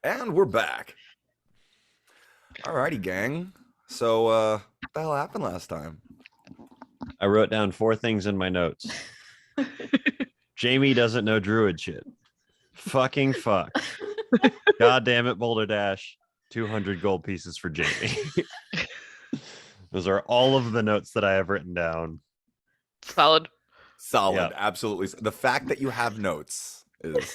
And we're back. Alrighty, gang. So, what the hell happened last time? I wrote down 4 things in my notes. Jamie doesn't know druid shit. Fucking fuck. God damn it, Boulder Dash. 200 gold pieces for Jamie. Those are all of the notes that I have written down. Solid. Solid, absolutely. The fact that you have notes is...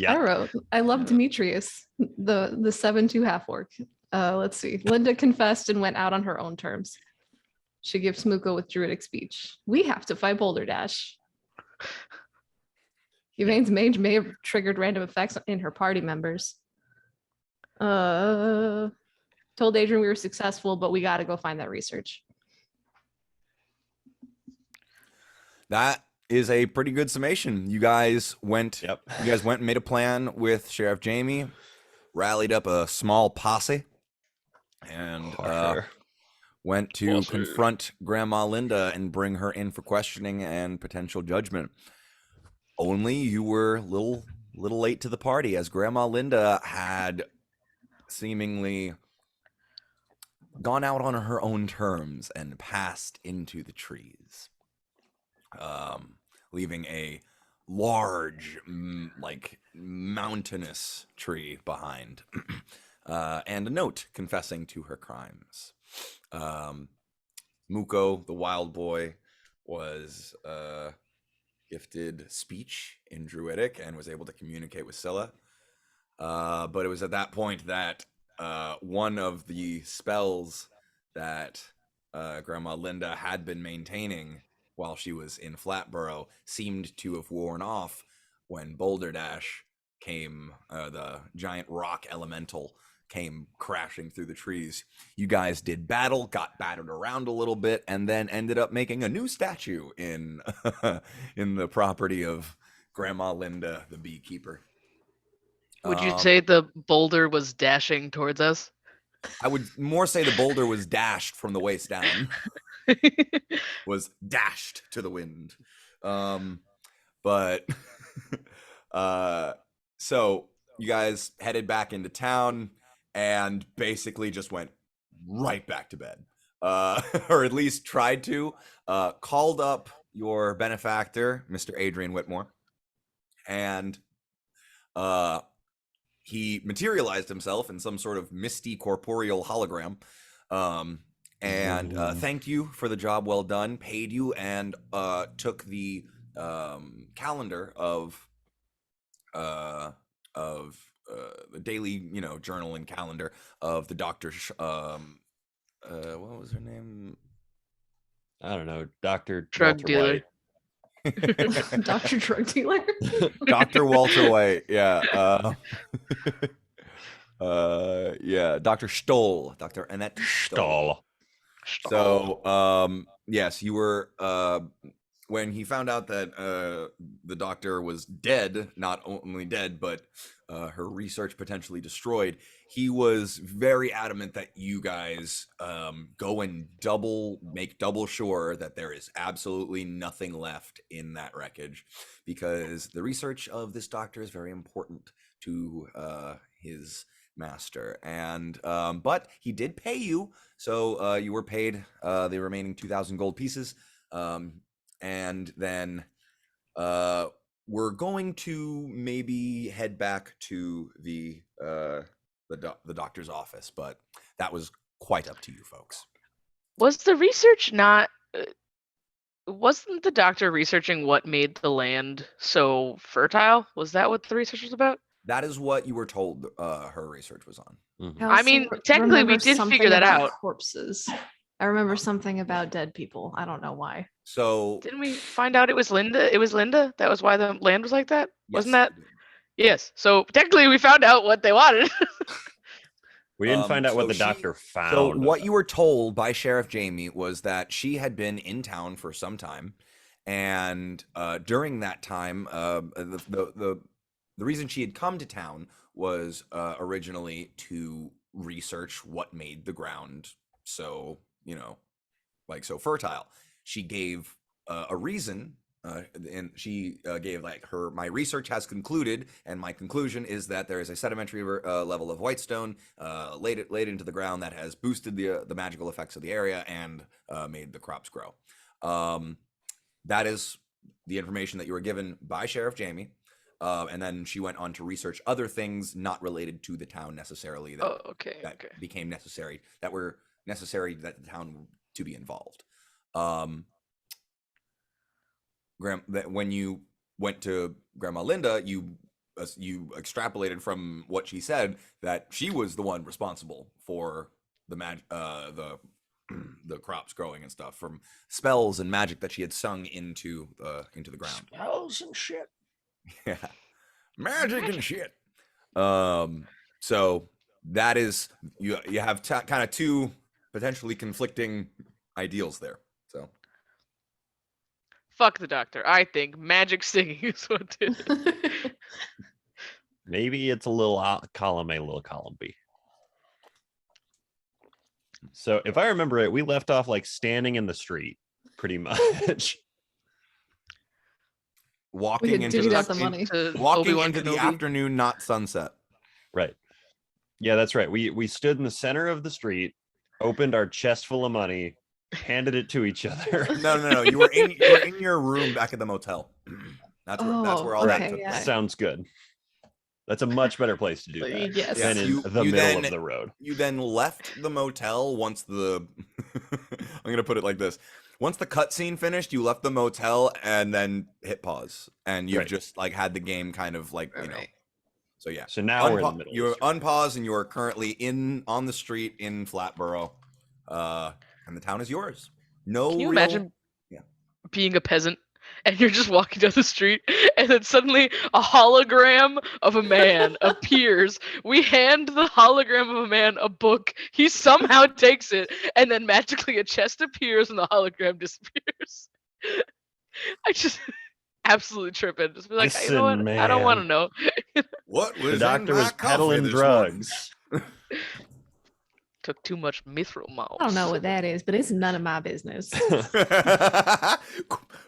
I wrote, I love Demetrius, the 7-2 half orc. Let's see. Linda confessed and went out on her own terms. She gives Smuko with druidic speech. We have to fight Boulder Dash. Yvain's mage may have triggered random effects in her party members. Told Adrian we were successful, but we got to go find that research. That is a pretty good summation. You guys went. Yep. You guys went and made a plan with Sheriff Jamie, rallied up a small posse, and went to confront Grandma Linda and bring her in for questioning and potential judgment. Only you were a little late to the party, as Grandma Linda had seemingly gone out on her own terms and passed into the trees, leaving a large, like mountainous tree behind, and a note confessing to her crimes. Muko, the wild boy, was gifted speech in Druidic and was able to communicate with Scylla. But it was at that point that one of the spells that Grandma Linda had been maintaining while she was in Flatborough seemed to have worn off when Boulder Dash came, the giant rock elemental came crashing through the trees. You guys did battle, got battered around a little bit, and then ended up making a new statue in in the property of Grandma Linda, the beekeeper. Would you say the boulder was dashing towards us? I would more say the boulder was dashed from the waist down. Was dashed to the wind. But so you guys headed back into town and basically just went right back to bed, or at least tried to. Called up your benefactor, Mr. Adrian Whitmore, and he materialized himself in some sort of misty corporeal hologram, and thanked you for the job well done, paid you, and took the calendar of the daily, journal and calendar of the doctor. What was her name? I don't know, Dr. Drug Walter dealer. White. Dr. Drug Dealer. Dr. Walter White, yeah. Yeah, Dr. Stoll, Dr. Annette Stoll. So, yes, you were, when he found out that the doctor was dead, not only dead, but her research potentially destroyed, he was very adamant that you guys go and make double sure that there is absolutely nothing left in that wreckage, because the research of this doctor is very important to his master. And but he did pay you, so you were paid the remaining 2,000 gold pieces, and then we're going to maybe head back to the doctor's office, but that was quite up to you folks. Was the research not? Wasn't the doctor researching what made the land so fertile? Was that what the research was about? That is what you were told her research was on. Mm-hmm. I mean, technically, we did figure that out. Corpses. I remember something about dead people. I don't know why. So Didn't we find out it was Linda? It was Linda. That was why the land was like that. yes, Wasn't that? Yes. So technically, we found out what they wanted. We didn't find out what the doctor found. So what you were told by Sheriff Jamie was that she had been in town for some time, and during that time, the reason she had come to town was originally to research what made the ground so, so fertile. She gave a reason and she gave like my research has concluded, and my conclusion is that there is a sedimentary level of whitestone laid into the ground that has boosted the magical effects of the area and made the crops grow. That is the information that you were given by Sheriff Jamie. And then she went on to research other things not related to the town necessarily that, became necessary, that were necessary that the town to be involved. When you went to Grandma Linda, you extrapolated from what she said that she was the one responsible for the crops growing and stuff, from spells and magic that she had sung into the ground. Spells and shit. Yeah, magic and shit. So that is you have kind of two potentially conflicting ideals there. So fuck the doctor. I think magic singing is what did it. Maybe it's a little column A, little column B. So if I remember it, we left off like standing in the street, pretty much. Walking into the afternoon, not sunset. Right. Yeah, that's right. We stood in the center of the street, opened our chest full of money, handed it to each other. No. You were in your room back at the motel. That's where all that took place. Sounds good. That's a much better place to do that than in the middle of the road. You then left the motel once the I'm gonna put it like this. Once the cutscene finished, you left the motel and then hit pause. And you've just like had the game kind of like, you know. So yeah. So now we're in the middle. You're unpaused and you are currently on the street in Flatborough. And the town is yours. Can you imagine being a peasant and you're just walking down the street and then suddenly a hologram of a man appears. We hand the hologram of a man a book. He somehow takes it and then magically a chest appears and the hologram disappears. I just absolutely tripping. Just be like, you know what? Man. I don't want to know. What was the doctor was peddling drugs. Took too much mithril malt. I don't know what that is, but it's none of my business.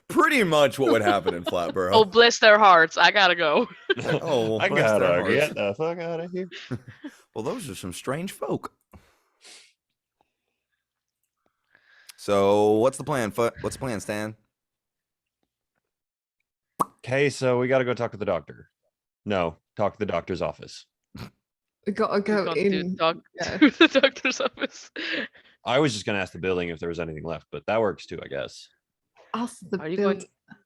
Pretty much what would happen in Flatborough. Oh, bless their hearts. I gotta go. Oh, I gotta get the fuck out of here. Well, those are some strange folk. So what's the plan? What's the plan, Stan? Okay, so we got to go talk to the doctor. No, talk to the doctor's office. We gotta go in to the doctor's office. I was just gonna ask the building if there was anything left, but that works too, I guess. Are you going?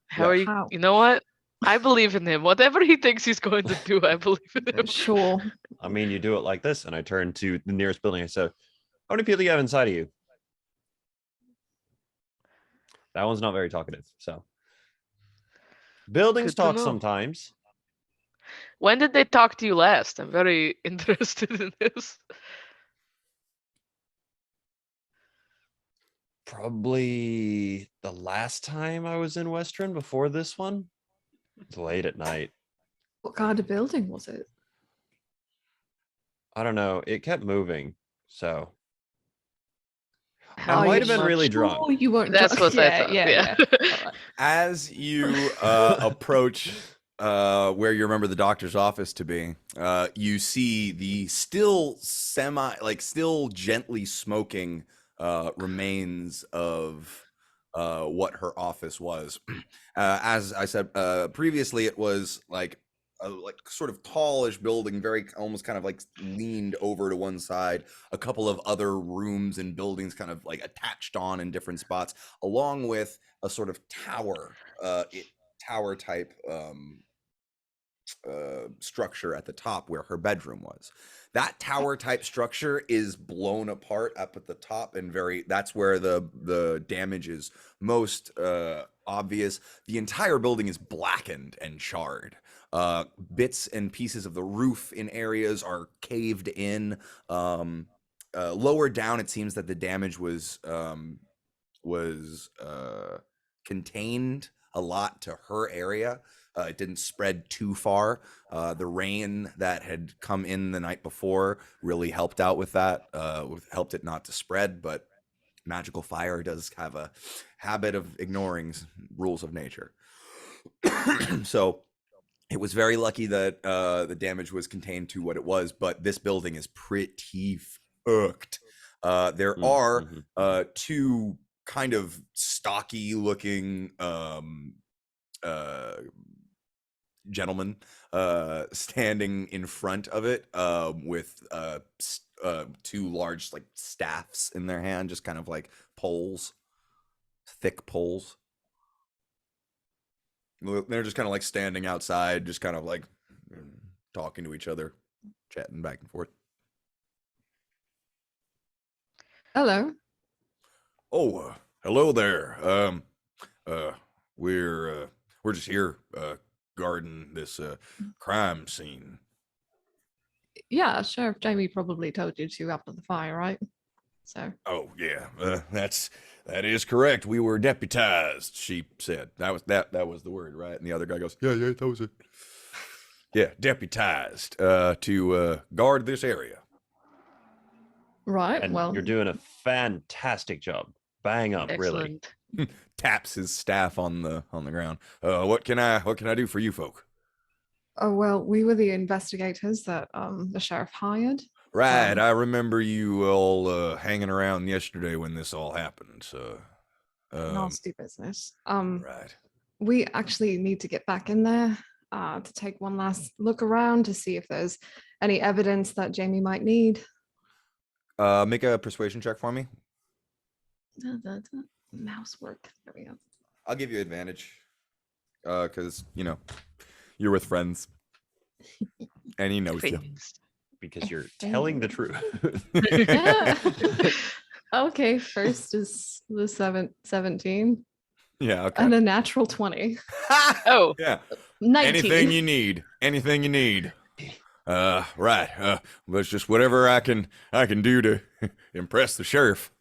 How are you? How? You know what? I believe in him. Whatever he thinks he's going to do, I believe in him. Sure. I mean, you do it like this, and I turn to the nearest building. I said, "How many people do you have inside of you?" That one's not very talkative. So buildings talk sometimes. When did they talk to you last? I'm very interested in this. Probably the last time I was in Western before this one. It's late at night. What kind of building was it? I don't know. It kept moving, so I might have been really drunk. Oh, you weren't. That's drunk. what I thought. Yeah. As you approach where you remember the doctor's office to be, you see the still gently smoking remains of what her office was. As I said previously, it was like a sort of tallish building, very almost kind of like leaned over to one side, a couple of other rooms and buildings kind of like attached on in different spots, along with a sort of tower type structure at the top where her bedroom was. That tower type structure is blown apart up at the top, and that's where the damage is most obvious. The entire building is blackened and charred. Bits and pieces of the roof in areas are caved in. Lower down, it seems that the damage was contained a lot to her area. It didn't spread too far. The rain that had come in the night before really helped out with that, helped it not to spread. But magical fire does have a habit of ignoring rules of nature. So it was very lucky that the damage was contained to what it was, but this building is pretty fucked. There are two kind of stocky looking gentlemen standing in front of it with two large like staffs in their hand, just kind of like poles, thick poles. They're just kind of like standing outside, just kind of like talking to each other, chatting back and forth. Hello. Oh, hello there. We're just here guarding this crime scene. Yeah, Sheriff Jamie probably told you to after the fire, right? So. Oh yeah, that is correct. We were deputized. She said that was the word, right? And the other guy goes, yeah, that was it. Yeah, deputized to guard this area. Right. And well, you're doing a fantastic job. Bang up, really. Excellent. Taps his staff on the ground. What can I do for you folk? oh well, we were the investigators that the sheriff hired. Right, I remember you all hanging around yesterday when this all happened. So, Nasty business. right. We actually need to get back in there to take one last look around to see if there's any evidence that Jamie might need. Make a persuasion check for me. Mouse work. There we go. I'll give you advantage, because you're with friends, and he knows you. Because you're telling the truth. Okay, first is the 17. Yeah, okay. And a natural 20. Oh, Yeah. 19. Anything you need. Right. It's just whatever I can do to impress the sheriff.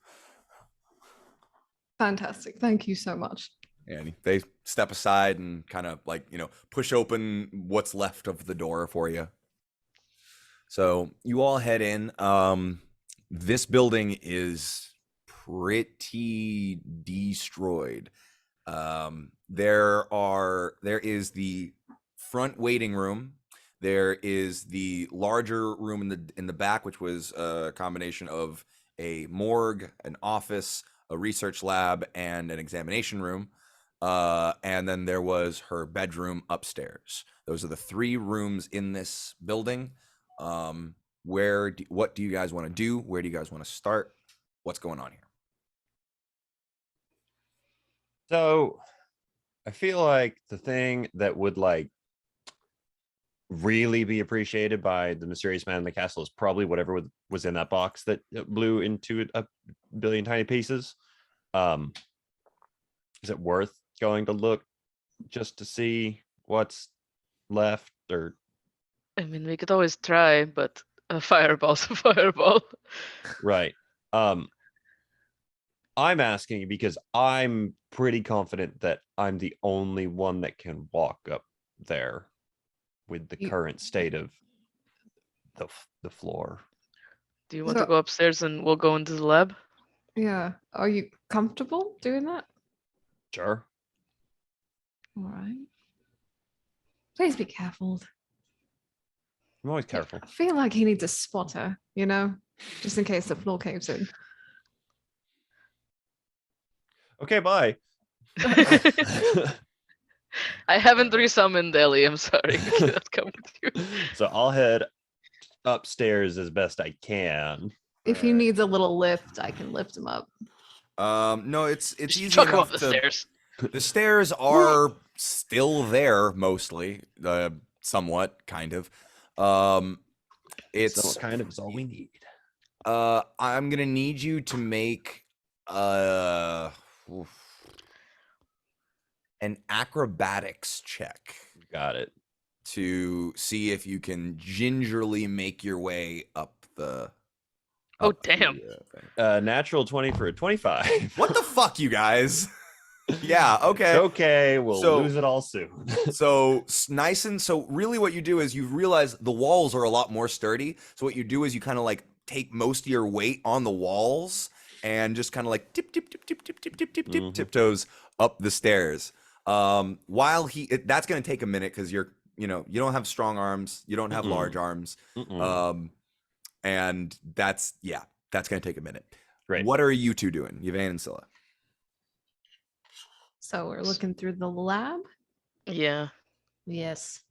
Fantastic. Thank you so much. And they step aside and kind of like, push open what's left of the door for you. So you all head in. This building is pretty destroyed. There is the front waiting room. There is the larger room in the back, which was a combination of a morgue, an office, a research lab, and an examination room. And then there was her bedroom upstairs. Those are the three rooms in this building. What do you guys want to do? Where do you guys want to start? What's going on here? So I feel like the thing that would like really be appreciated by the mysterious man in the castle is probably whatever was in that box that blew into a billion tiny pieces. Is it worth going to look just to see what's left? Or I mean, we could always try, but a fireball's a fireball. right. I'm asking because I'm pretty confident that I'm the only one that can walk up there with the current state of the floor. Do you want to go upstairs and we'll go into the lab? Yeah. Are you comfortable doing that? Sure. All right. Please be careful. I'm always careful. I feel like he needs a spotter, just in case the floor caves in. Okay, bye. I haven't resummoned Ellie. I'm sorry. I cannot come with you. So I'll head upstairs as best I can. If he needs a little lift, I can lift him up. No, it's easy Chuck him enough up the stairs. The stairs are still there, mostly, somewhat, kind of. It's somewhat kind of is all we need. I'm gonna need you to make an acrobatics check. Got it. To see if you can gingerly make your way up the. Oh, damn. Natural 20 for a 25. What the fuck, you guys? Yeah, okay. It's okay, we'll lose it all soon. So really what you do is you realize the walls are a lot more sturdy. So what you do is you kind of like take most of your weight on the walls and just kind of like tiptoes up the stairs. While that's going to take a minute because you don't have strong arms, you don't have large arms, and that's going to take a minute. Right. What are you two doing, Yvain and Scylla? So we're looking through the lab. Yeah. Yes.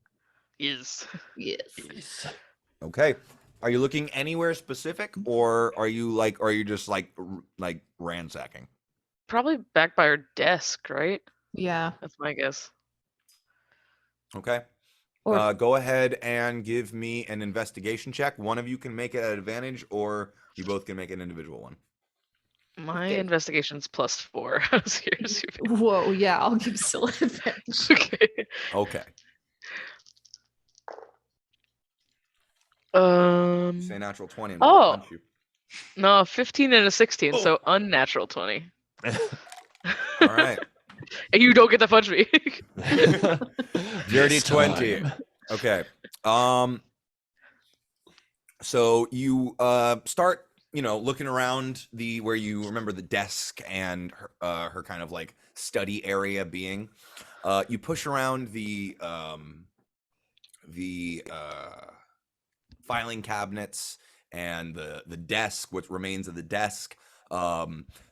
Is. Yes. Okay. Are you looking anywhere specific, or are you just like ransacking? Probably back by our desk, right? Yeah. That's my guess. Okay. Or Go ahead and give me an investigation check. One of you can make it at advantage, or you both can make an individual one. My Okay. investigation's +4. I was curious. whoa, yeah, I'll give Scylla advantage. Okay. Okay. Say natural 20 and we'll punch you. No, 15 and a 16, Oh. so unnatural 20. All right. And you don't get to punch me. Dirty 20. Okay. So you start, looking around where you remember the desk and her kind of like study area being. You push around the filing cabinets and the desk, what remains of the desk.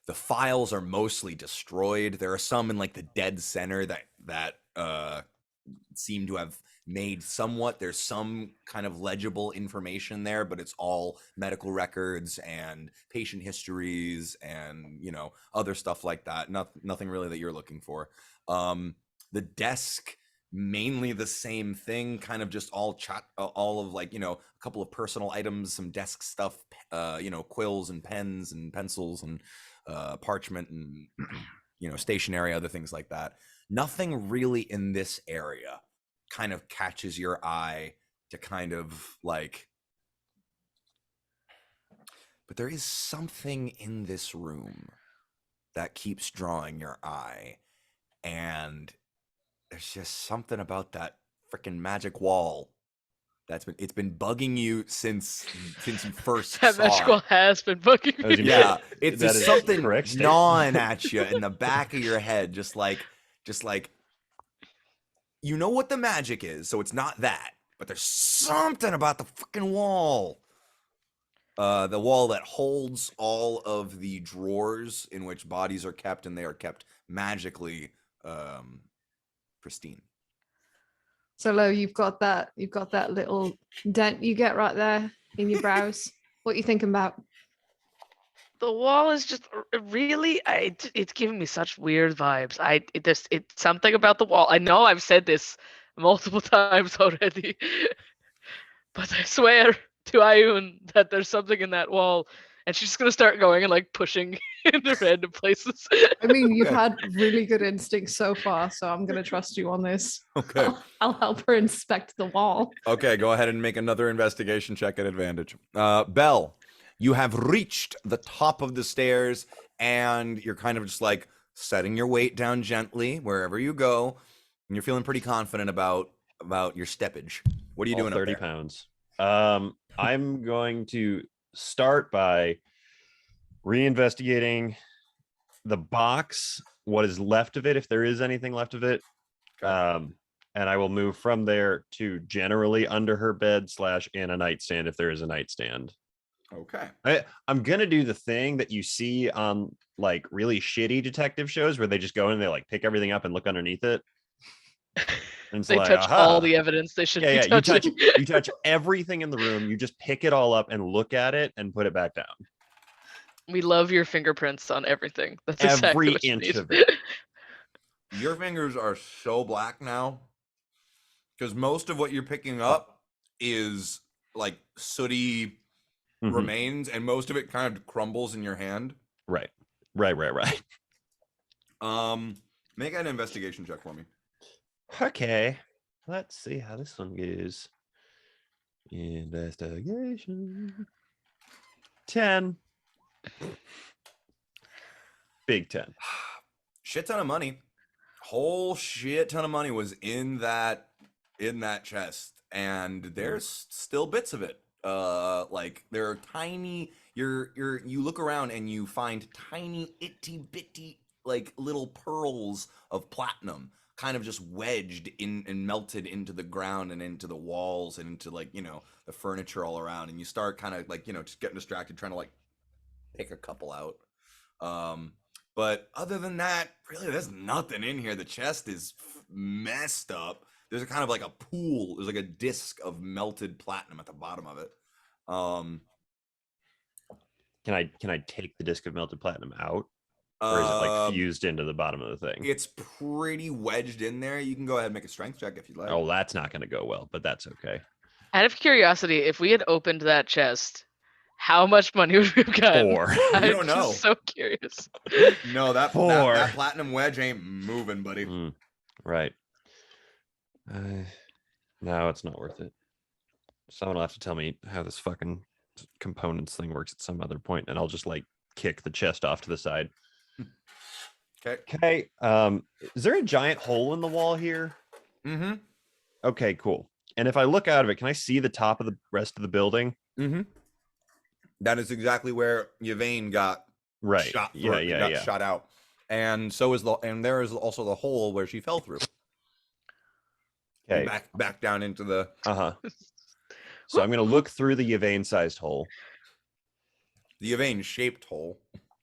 The files are mostly destroyed. There are some in like the dead center that seem to have made somewhat. There's some kind of legible information there, but it's all medical records and patient histories and other stuff like that. Nothing really that you're looking for. The desk, mainly the same thing, kind of just all of like a couple of personal items, some desk stuff, quills and pens and pencils and parchment and stationery, other things like that. Nothing really in this area kind of catches your eye to kind of like, but there is something in this room that keeps drawing your eye, and there's just something about that freaking magic wall it's been bugging you since you first That saw magical it. has been bugging me. Yeah, it's That just is something correct statement. gnawing at you in the back of your head, just like you know what the magic is, so it's not that, but there's something about the freaking wall. The wall that holds all of the drawers in which bodies are kept, and they are kept magically pristine. So Lo, you've got that little dent you get right there in your brows. What are you thinking about? The wall is just really, it's giving me such weird vibes. It's something about the wall. I know I've said this multiple times already, but I swear to Ayun that there's something in that wall, and she's just gonna start going and like pushing into random places. I mean, you've Okay. had really good instincts so far, so I'm gonna trust you on this. Okay. I'll help her inspect the wall. Okay, go ahead and make another investigation check at advantage. Belle, you have reached the top of the stairs, and you're kind of just like setting your weight down gently wherever you go, and you're feeling pretty confident about your steppage. What are you All doing 30 up there? pounds. I'm going to start by reinvestigating the box, what is left of it, if there is anything left of it. Okay. And I will move from there to generally under her bed / in a nightstand if there is a nightstand. Okay. I'm gonna do the thing that you see on like really shitty detective shows where they just go in and they like pick everything up and look underneath it. And it's They like, touch aha. all the evidence they should be Yeah, touching. you touch everything in the room. You just pick it all up and look at it and put it back down. We love your fingerprints on everything. That's exactly Every what you inch need. of it. Your fingers are so black now because most of what you're picking up is like sooty Mhm. remains, and most of it kind of crumbles in your hand. Right. Make an investigation check for me. Okay. Let's see how this one goes. Investigation. 10. Big 10. Shit ton of money. Whole shit ton of money was in that chest, and there's still bits of it. Like there are tiny, you look around and you find tiny itty bitty like little pearls of platinum kind of just wedged in and melted into the ground and into the walls and into like, the furniture all around, and you start kind of like, just getting distracted trying to like pick a couple out. But other than that, really there's nothing in here. The chest is messed up. There's a kind of like a pool. There's like a disc of melted platinum at the bottom of it. Can I take the disc of melted platinum out? Or is it like fused into the bottom of the thing? It's pretty wedged in there. You can go ahead and make a strength check if you'd like. Oh, that's not going to go well, but that's okay. Out of curiosity, if we had opened that chest, how much money would we have gotten? 4. You don't I'm know. just so curious. No, that 4. that platinum wedge ain't moving, buddy. Right. No, it's not worth it. Someone will have to tell me how this fucking components thing works at some other point, and I'll just like kick the chest off to the side. Okay. Is there a giant hole in the wall here? Mm-hmm. Okay, cool. And if I look out of it, can I see the top of the rest of the building? Mm-hmm. That is exactly where Yvain got shot. Shot out. And so is there is also the hole where she fell through. Okay. Back down into the So I'm gonna look through the Yvain-sized hole. The Yvain shaped hole.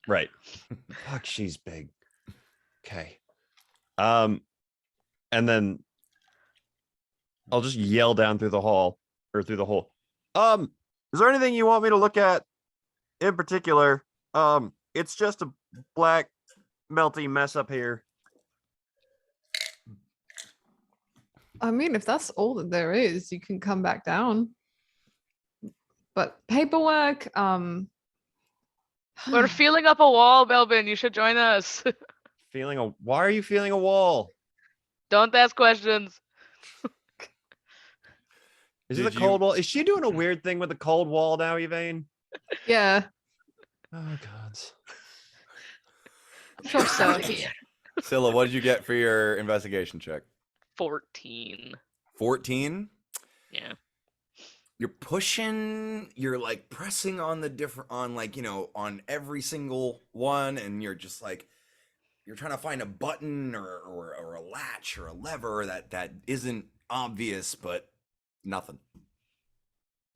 Right. Fuck, she's big. Okay. And then I'll just yell down through the hall or through the hole. Is there anything you want me to look at in particular? It's just a black melty mess up here. I mean, if that's all that there is, you can come back down. But paperwork, We're feeling up a wall, Belbin. You should join us. Why are you feeling a wall? Don't ask questions. Is it a cold wall? Is she doing a weird thing with the cold wall now, Yvain? yeah. Oh god. I'm sure so. Scylla, what did you get for your investigation check? 14. 14? Yeah. You're like pressing on on every single one, and you're just like, you're trying to find a button or a latch or a lever that isn't obvious, but nothing.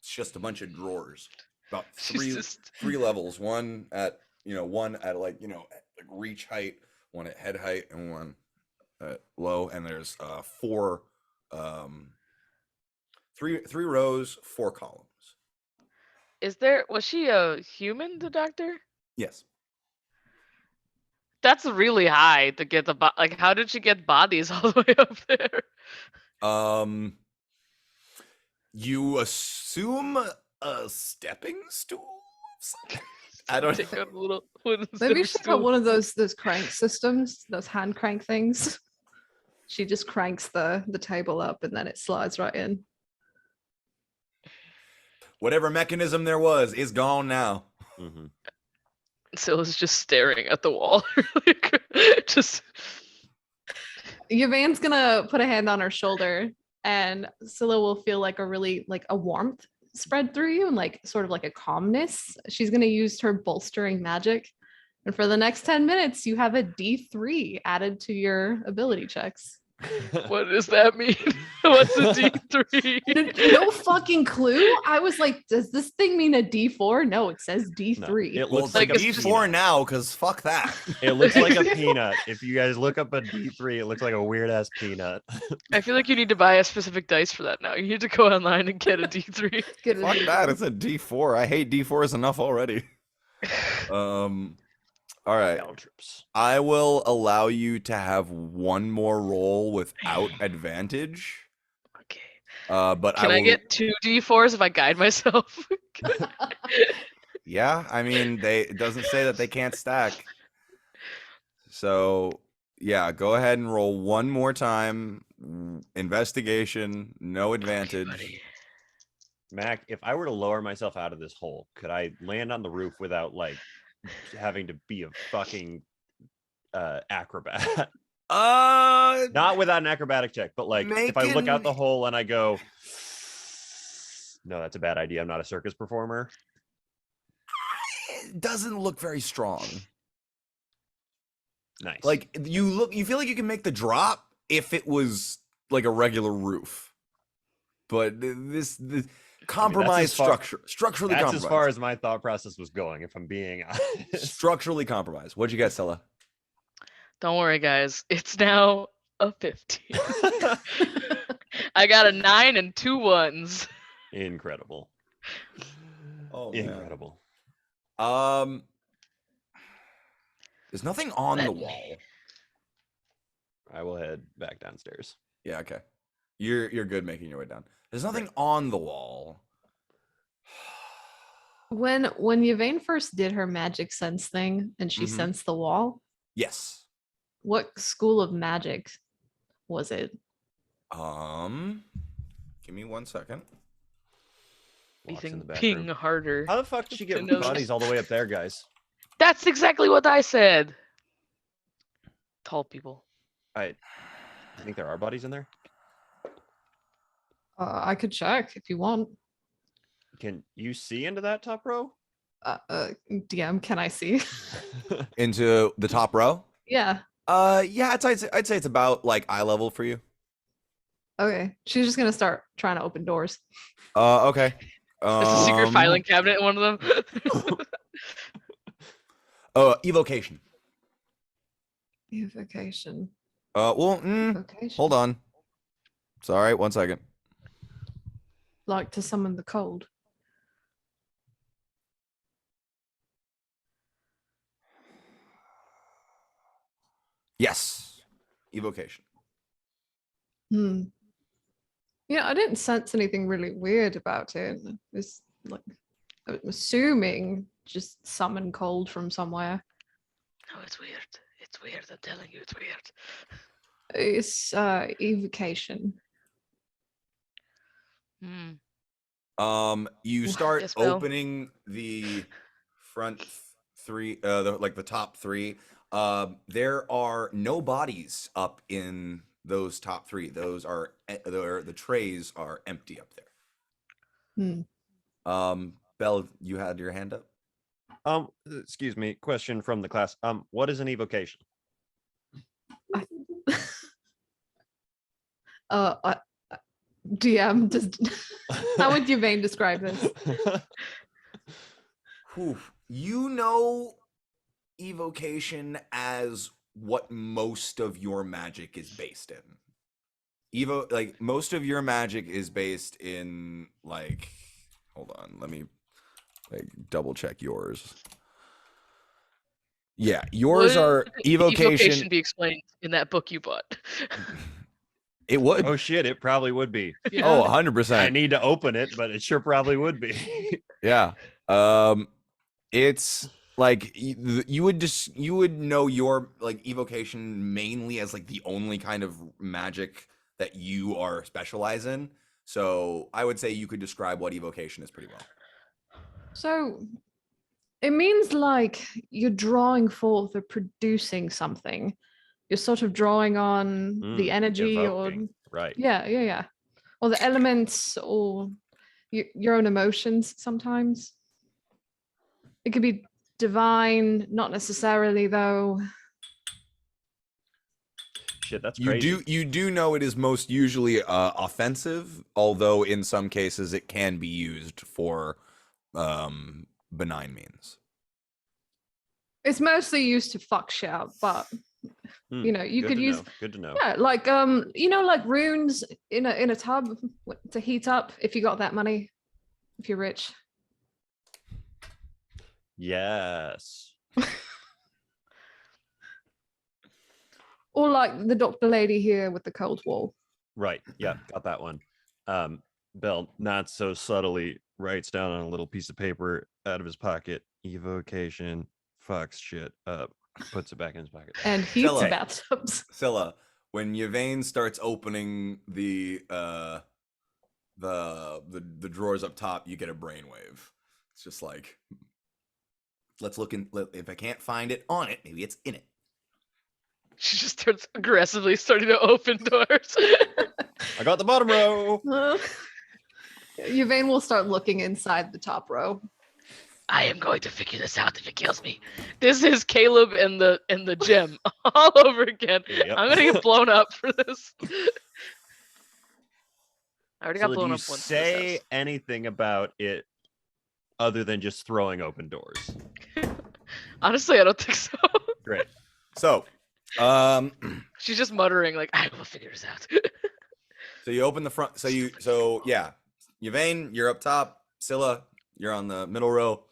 It's just a bunch of drawers. About three levels. One at like reach height, one at head height, and one at low. And there's three rows, 4 columns. Was she a human, the doctor? Yes. That's really high to get like, how did she get bodies all the way up there? You assume a stepping stool? I don't Take a little wooden Maybe she's stool. got one of those crank systems, those hand crank things. She just cranks the table up and then it slides right in. Whatever mechanism there was is gone now. Mm-hmm. Scylla's just staring at the wall. Just Yvain's gonna put a hand on her shoulder and Scylla will feel like a warmth spread through you and like sort of like a calmness. She's gonna use her bolstering magic. And for the next 10 minutes, you have a D3 added to your ability checks. what does that mean? What's a D3? No fucking clue. I was like, does this thing mean a D4? No, it says D3. No, It looks like a D4 now, because fuck that. It looks like a peanut. If you guys look up a D3, it looks like a weird ass peanut. I feel like you need to buy a specific dice for that now. You need to go online and get a D3. Get Fuck it. that. It's a D4. I hate D4s enough already. All right. I will allow you to have one more roll without advantage. Okay. But Can I get 2 D4s if I guide myself? Yeah, I mean, it doesn't say that they can't stack. So, yeah, go ahead and roll one more time. Investigation, no advantage. Okay, Mac, if I were to lower myself out of this hole, could I land on the roof without like having to be a fucking acrobat? Not without an acrobatic check, but like if I look out the hole and I go, no, that's a bad idea. I'm not a circus performer. it doesn't look very strong. Nice. Like you feel like you can make the drop if it was like a regular roof, but this compromised structurally That's compromised. as far as my thought process was going, if I'm being honest. Structurally compromised. What'd you get, Stella? Don't worry, guys. It's now a 15. I got a 9 and 2 1s. Incredible. Oh, man. Incredible. There's nothing on the wall. I will head back downstairs. Yeah, okay. You're good making your way down. There's nothing on the wall. When Yvain first did her magic sense thing and she Mhm. sensed the wall, Yes. what school of magic was it? Give me 1 second. Walks in the Anything back ping room. harder. How the fuck did she to get know bodies all the way up there, guys? That's exactly what I said. Tall people. I think there are bodies in there. I could check if you want. Can you see into that top row? DM, can I see? Into the top row? Yeah. Yeah, I'd say it's about like eye level for you. Okay. She's just gonna start trying to open doors. Okay. There's a secret filing cabinet in one of them. Evocation. Evocation. Evocation. Hold on. Sorry, 1 second. Like to summon the cold. Yes. Evocation. Yeah, I didn't sense anything really weird about it. It's like, I'm assuming just summon cold from somewhere. Oh, it's weird. It's weird. I'm telling you, it's weird. It's evocation. You start Yes, Bill. opening the front three, the top three. There are no bodies up in those top three. Those are the trays are empty up there. Belle, you had your hand up. Excuse me. Question from the class. What is an evocation? DM, how would Yvain describe this? You know evocation as what most of your magic is based in. Like most of your magic is based in like, hold on, let me like double check yours. Yeah, yours are evocation. Be explained in that book you bought. It would. Oh shit, it probably would be. Yeah. Oh, 100%. I need to open it, but it sure probably would be. Yeah. It's like you would know your like evocation mainly as like the only kind of magic that you are specialized in. So I would say you could describe what evocation is pretty well. So it means like you're drawing forth or producing something. You're sort of drawing on the energy evoking. or Right. Yeah. Or the elements or your own emotions sometimes. It could be divine, not necessarily though. Shit, that's crazy. You do know it is most usually offensive, although in some cases it can be used for benign means. It's mostly used to fuck shit up, but you know, you could use good to know. Yeah, like you know, like runes in a tub to heat up if you got that money, if you're rich. Yes. Or like the doctor lady here with the cold wall. Right. Yeah, got that one. Bell not so subtly writes down on a little piece of paper out of his pocket, evocation fucks shit up, puts it back in his pocket. And heats Scylla. bathtubs. Scylla, when Yvain starts opening the drawers up top, you get a brainwave. It's just like, let's look in. If I can't find it on it, maybe it's in it. She just starts aggressively starting to open doors. I got the bottom row. Yvain will start looking inside the top row. I am going to figure this out if it kills me. This is Caleb and the gym all over again. Yep. I'm gonna get blown up for this. I already got So do blown you up once in this say house. anything about it other than just throwing open doors? Honestly, I don't think so. Great. So, She's just muttering like, I will figure this out. so you open the front. So yeah, Yvain, you're up top. Scylla, you're on the middle row.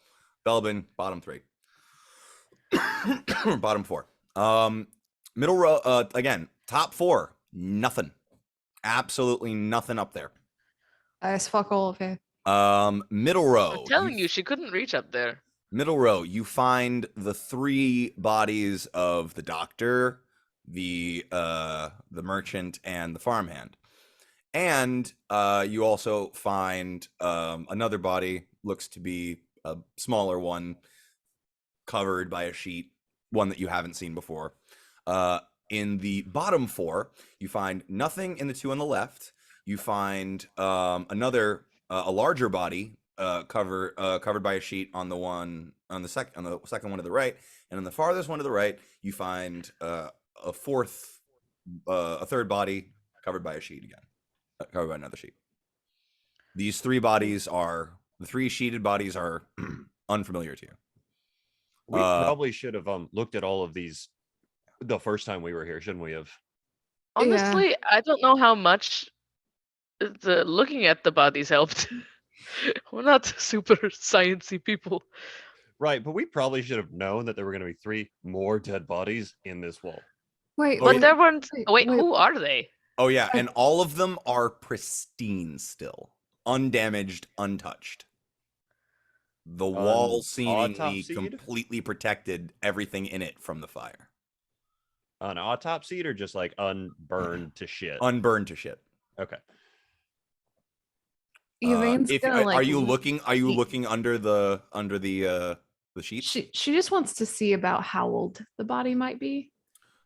Belbin, bottom 3. Bottom 4. Middle row. Again, top 4. Nothing. Absolutely nothing up there. As fuck all, okay. Middle row. I'm telling you, she couldn't reach up there. Middle row, you find the 3 bodies of the doctor, the merchant, and the farmhand. And you also find another body, looks to be a smaller one, covered by a sheet, one that you haven't seen before. In the bottom 4, you find nothing in the 2 on the left. You find another, a larger body, covered by a sheet on the second one to the right, and on the farthest one to the right, you find a third body covered by a sheet again, covered by another sheet. These 3 bodies are the 3 sheeted bodies are unfamiliar to you. We probably should have looked at all of these the first time we were here, shouldn't we have? Honestly, I don't know how much the looking at the bodies helped. We're not super sciencey people. Right, but we probably should have known that there were going to be 3 more dead bodies in this wall. Wait, Oh, But yeah. there weren't. wait, Who are they? Oh yeah, and all of them are pristine still, undamaged, untouched. The wall seemingly Autopsied? completely protected everything in it from the fire. Unautopsied or just like unburned to shit? Unburned to shit. Okay. Yvain's gonna like. Are you looking under the sheet? She just wants to see about how old the body might be.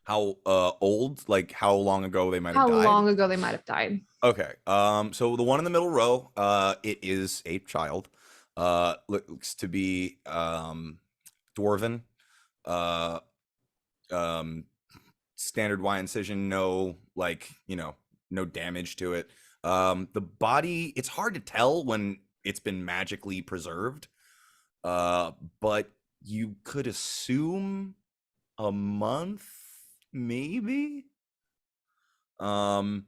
How old? Like how long ago they might have How died? long ago they might have died. Okay. So the one in the middle row, it is a child. Looks to be dwarven. Standard Y incision, no no damage to it. The body, it's hard to tell when it's been magically preserved. But you could assume a month, maybe. Down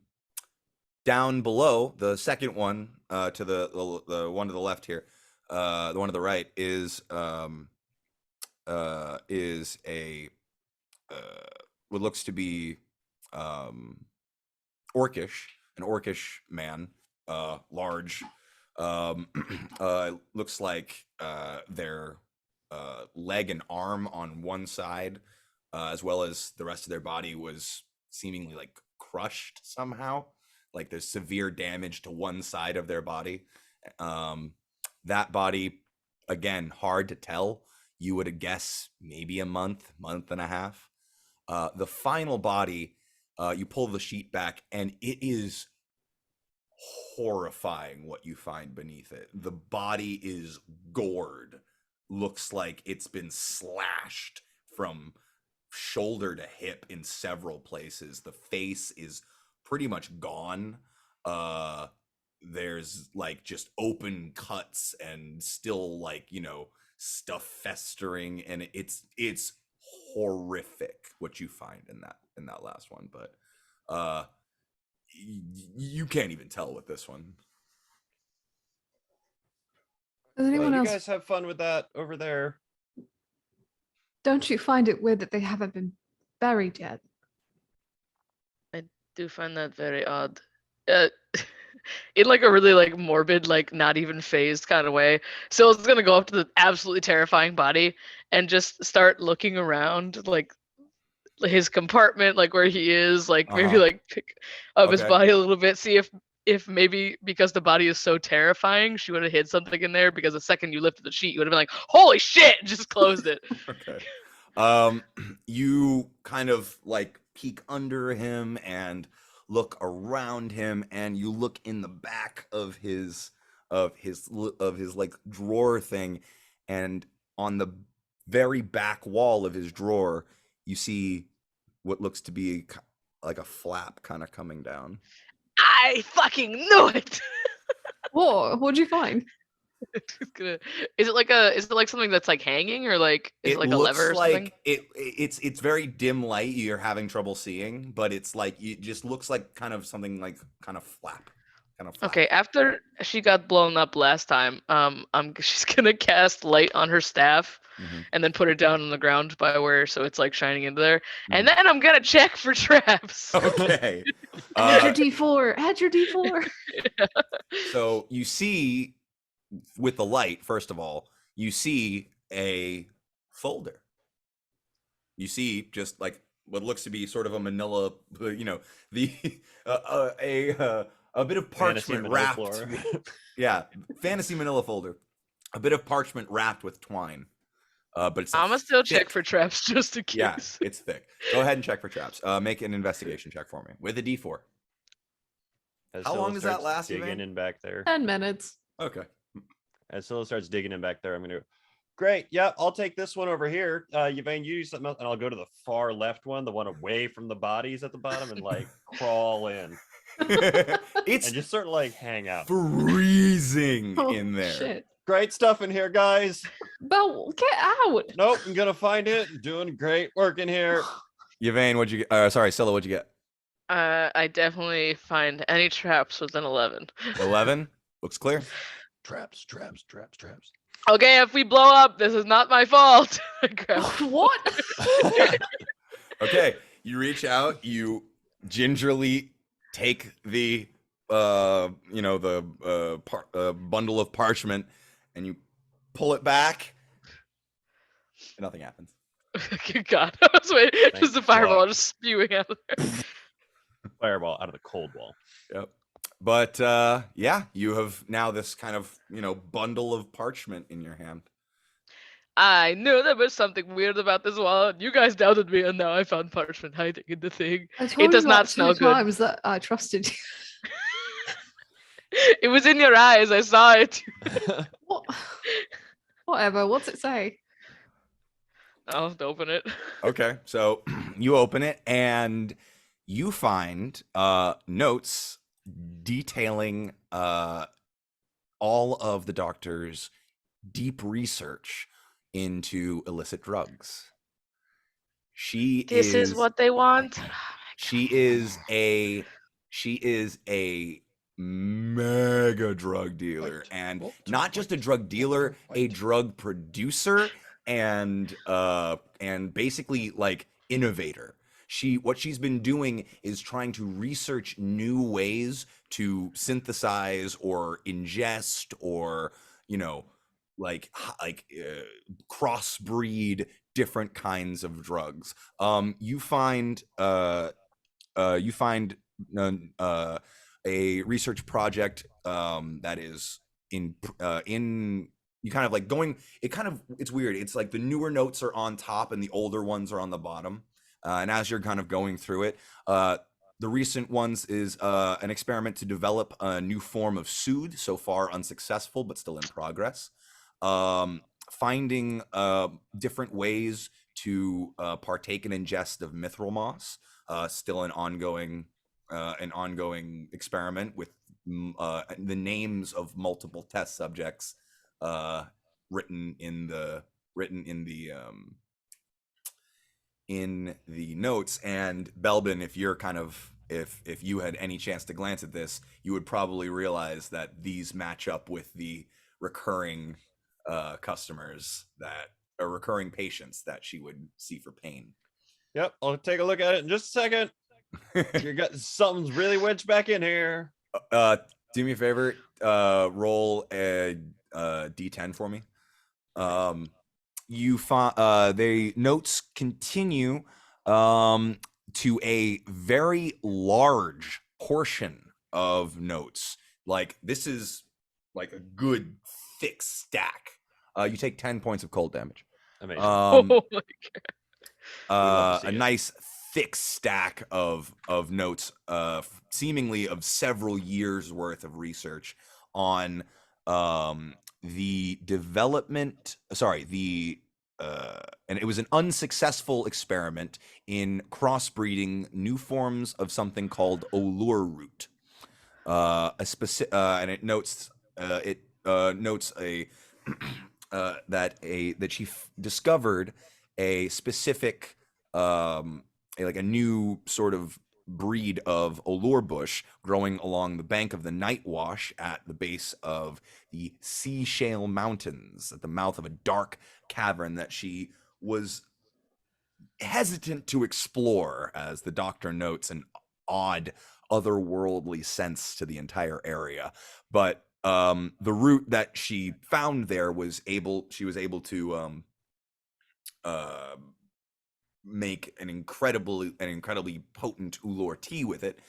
below, the second one, to the one to the left here, the one to the right is a what looks to be orcish, an orcish man, large. Looks like their leg and arm on one side, as well as the rest of their body, was seemingly like crushed somehow. Like there's severe damage to one side of their body. That body, again, hard to tell. You would guess maybe a month and a half. The final body, you pull the sheet back, and it is horrifying what you find beneath it. The body is gored. Looks like it's been slashed from shoulder to hip in several places. The face is pretty much gone. There's like just open cuts and still like, stuff festering, and it's horrific what you find in that last one. But you can't even tell with this one. Does anyone You else? guys have fun with that over there. Don't you find it weird that they haven't been buried yet? I do find that very odd. In like a really like morbid, like not even phased kind of way. So it's gonna go up to the absolutely terrifying body and just start looking around like his compartment, like where he is, like maybe like pick up his Okay. body a little bit, see if maybe because the body is so terrifying, she would have hid something in there, because the second you lifted the sheet, you would have been like, holy shit, and just closed it. Okay. You kind of like peek under him and look around him, and you look in the back of his like drawer thing, and on the very back wall of his drawer, you see what looks to be like a flap kind of coming down. I fucking knew it. Whoa, what'd you find? Is it like something that's like hanging, or like is it like a lever or something? It's very dim light. You're having trouble seeing, but it's like it just looks like kind of something like kind of flap. Okay, after she got blown up last time, she's gonna cast light on her staff and then put it down on the ground by where, so it's like shining into there, and then I'm gonna check for traps. Okay. Add your D4. Add your D4. So you see, with the light, first of all, you see a folder. You see just like what looks to be sort of a manila, a bit of parchment wrapped. Yeah, fantasy manila folder. A bit of parchment wrapped with twine. But it's I'm gonna still thick. check for traps just in case. Yeah, it's thick. Go ahead and check for traps. Make an investigation check for me with a D4. How long does that last? Digging in back there. 10 minutes. Okay. As Scylla starts digging in back there, I'm gonna. Great. Yeah, I'll take this one over here. Yvain, you do something else, and I'll go to the far left one, the one away from the bodies at the bottom, and like crawl in. It's and just sort of like hang out. Freezing in there. Shit. Great stuff in here, guys. But get out. Nope, I'm gonna find it. Doing great work in here. Yvain, what'd you get? Sorry, Scylla, what'd you get? I definitely find any traps with an 11. 11. Looks clear. Traps. Okay, if we blow up, this is not my fault. What? Okay, you reach out, you gingerly take the bundle of parchment, and you pull it back. And nothing happens. God, I was waiting. Just a fireball just spewing out of there. Fireball out of the cold wall. Yep. But yeah, you have now this kind of bundle of parchment in your hand. I knew there was something weird about this wall. You guys doubted me, and now I found parchment hiding in the thing. It does not smell good. Times that I trusted you. It was in your eyes. I saw it. What? Whatever. What's it say? I'll have to open it. Okay, so you open it and you find notes detailing all of the doctor's deep research into illicit drugs. This is what they want. She is a mega drug dealer, and not just a drug dealer, a drug producer, and basically like innovator. What she's been doing is trying to research new ways to synthesize or ingest or crossbreed different kinds of drugs. You find a research project that is in you kind of like going. It's weird. It's like the newer notes are on top and the older ones are on the bottom. And as you're kind of going through it, the recent ones is an experiment to develop a new form of soothe, so far unsuccessful, but still in progress. Finding different ways to partake and ingest of mithril moss, still an ongoing experiment with the names of multiple test subjects written in the notes. And Belbin, if you're if you had any chance to glance at this, you would probably realize that these match up with the recurring recurring patients that she would see for pain. Yep, I'll take a look at it in just a second. You got something's really wedged back in here. Do me a favor, roll a D10 for me. You find the notes continue to a very large portion of notes. Like this is like a good thick stack. You take 10 points of cold damage. Amazing. Oh my God. A nice thick stack of notes, seemingly of several years worth of research on the development, sorry, and it was an unsuccessful experiment in crossbreeding new forms of something called Olure root. And it notes a that she discovered a specific a new sort of breed of Olure bush growing along the bank of the Night Wash at the base of the Sea Shale Mountains at the mouth of a dark cavern that she was hesitant to explore, as the doctor notes an odd otherworldly sense to the entire area. But the route that she found there she was able to make an incredibly potent Olure tea with it.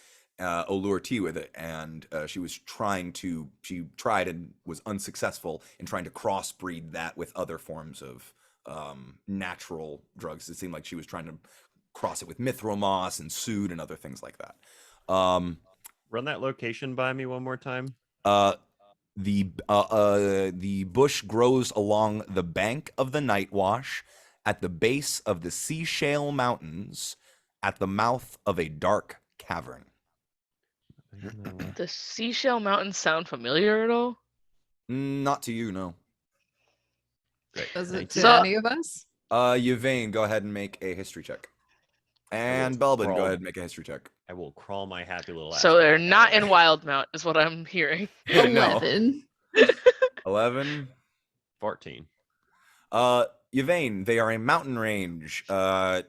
And she tried and was unsuccessful in trying to crossbreed that with other forms of natural drugs. It seemed like she was trying to cross it with mithril moss and sood and other things like that. Run that location by me one more time. The bush grows along the bank of the Night Wash at the base of the Sea Shale Mountains at the mouth of a dark cavern. The Seashell Mountains sound familiar at all? Not to you, no. Does it So- to any of us? Yvain, go ahead and make a history check. And Belbin, go crawl. ahead and make a history check. I will crawl my happy little ass. So they're back not that in way. Wildmount, is what I'm hearing. No. 11. 11. 14. Yvain, they are a mountain range, kind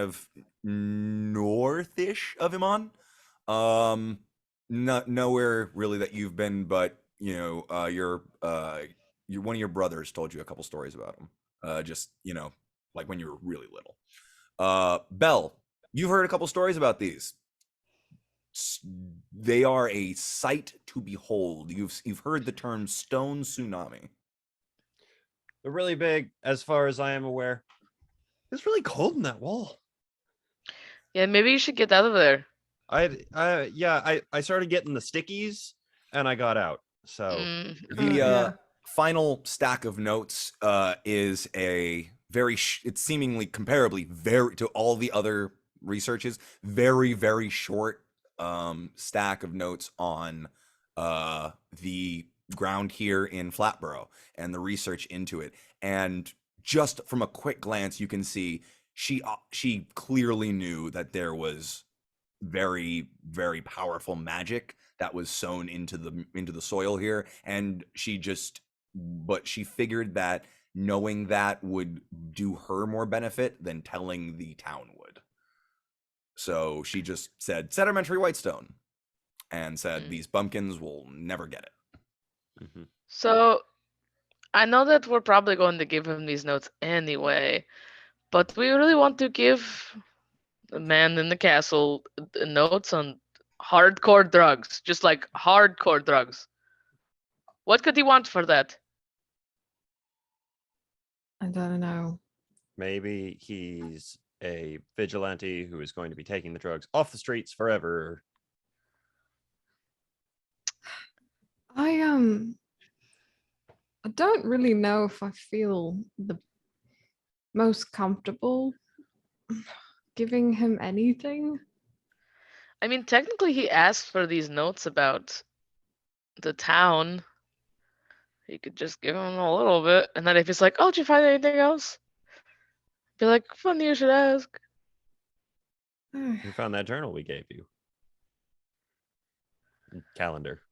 of northish of Iman. Nowhere really that you've been, but your one of your brothers told you a couple stories about them. Just like when you were really little. Bell, you've heard a couple stories about these. They are a sight to behold. You've heard the term stone tsunami. They're really big, as far as I am aware. It's really cold in that wall. Yeah, maybe you should get out of there. I started getting the stickies, and I got out. So The Yeah. final stack of notes is a it's seemingly comparably very to all the other researches, very, very short stack of notes on the ground here in Flatborough and the research into it. And just from a quick glance, you can see she clearly knew that there was very, very powerful magic that was sown into the soil here, and she figured that knowing that would do her more benefit than telling the town would. So she just said sedimentary whitestone and said these bumpkins will never get it. Mhm. So I know that we're probably going to give him these notes anyway, but we really want to give the man in the castle notes on hardcore drugs, just like hardcore drugs. What could he want for that? I don't know. maybe he's a vigilante who is going to be taking the drugs off the streets forever. I don't really know if I feel the most comfortable giving him anything. I mean, technically, he asked for these notes about the town. You could just give him a little bit, and then if he's like, "Oh, did you find anything else?" Be like, "Funny you should ask." Who found that journal we gave you? Calendar.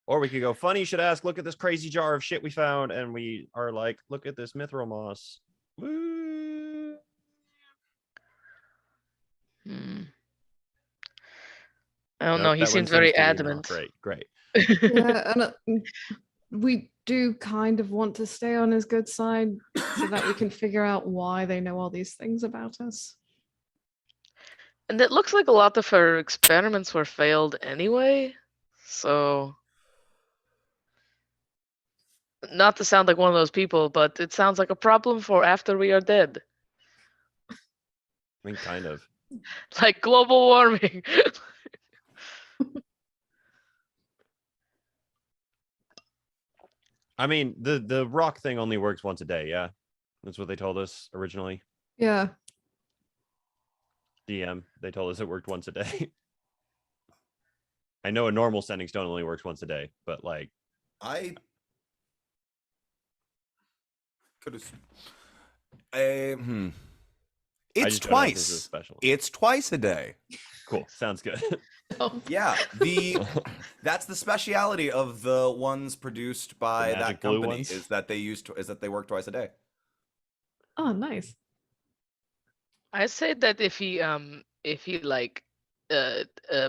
Or we could go, funny you should ask, look at this crazy jar of shit we found, and we are like, look at this mithril moss. Woo. I don't Nope, know. He that one seems very to be not adamant. Great. Yeah, and we do kind of want to stay on his good side so that we can figure out why they know all these things about us. And it looks like a lot of her experiments were failed anyway. So, not to sound like one of those people, but it sounds like a problem for after we are dead. I mean, kind of. Like global warming. I mean, the rock thing only works once a day. Yeah, that's what they told us originally. Yeah. DM, they told us it worked once a day. I know a normal sending stone only works once a day, but like I could have. I It's just don't know if this is a twice. special. It's twice a day. Cool. Sounds good. Oh, Yeah, that's the speciality of the ones produced by magic that blue company ones? is that they work twice a day. oh, nice. I say that if he like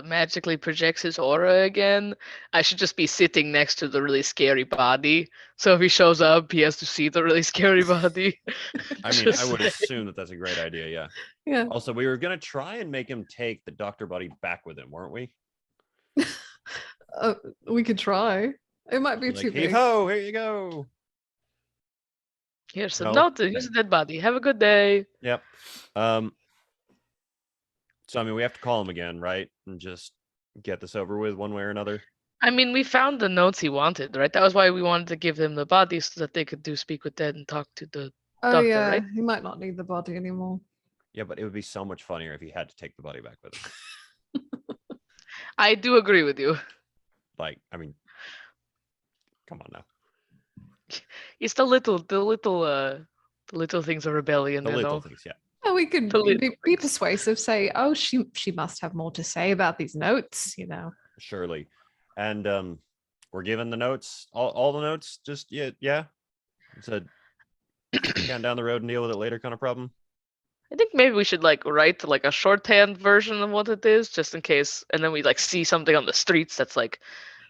magically projects his aura again, I should just be sitting next to the really scary body. So if he shows up, he has to see the really scary body. I mean, I Just would saying. assume that that's a great idea. Yeah. Yeah. Also, we were gonna try and make him take the Doctor Buddy back with him, weren't we? We could try. It might be Like, too heave big. ho, here you go. Here's a No. note. Here's a dead body. Have a good day. Yep. So I mean, we have to call him again, right? And just get this over with one way or another. I mean, we found the notes he wanted, right? That was why we wanted to give him the body so that they could do speak with dead and talk to the Oh doctor, yeah, right? he might not need the body anymore. Yeah, but it would be so much funnier if he had to take the body back with him. I do agree with you. Like, I mean, come on now. It's the little things of rebellion, The you little know. things, yeah. Oh, we could The little be things. persuasive. Say, oh, she must have more to say about these notes. You know. Surely. And we're given the notes, all the notes, just yeah. It's a down the road and deal with it later kind of problem. I think maybe we should like write like a shorthand version of what it is, just in case, and then we like see something on the streets that's like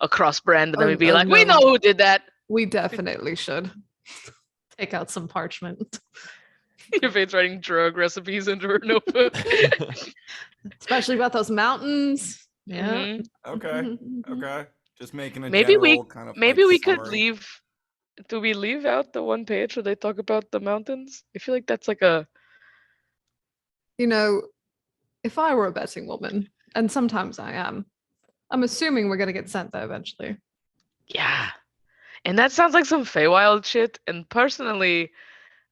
a cross brand, and then we'd be like, we know who did that. We definitely should take out some parchment. Your fate's writing drug recipes into her notebook. Especially about those mountains. Yeah. Mhm. Okay. Okay. Just making a Maybe we general kind of maybe like, we could summary. leave. Do we leave out the one page where they talk about the mountains? I feel like that's like a. You know, if I were a betting woman, and sometimes I am, I'm assuming we're gonna get sent there eventually. Yeah. And that sounds like some Feywild shit. And personally,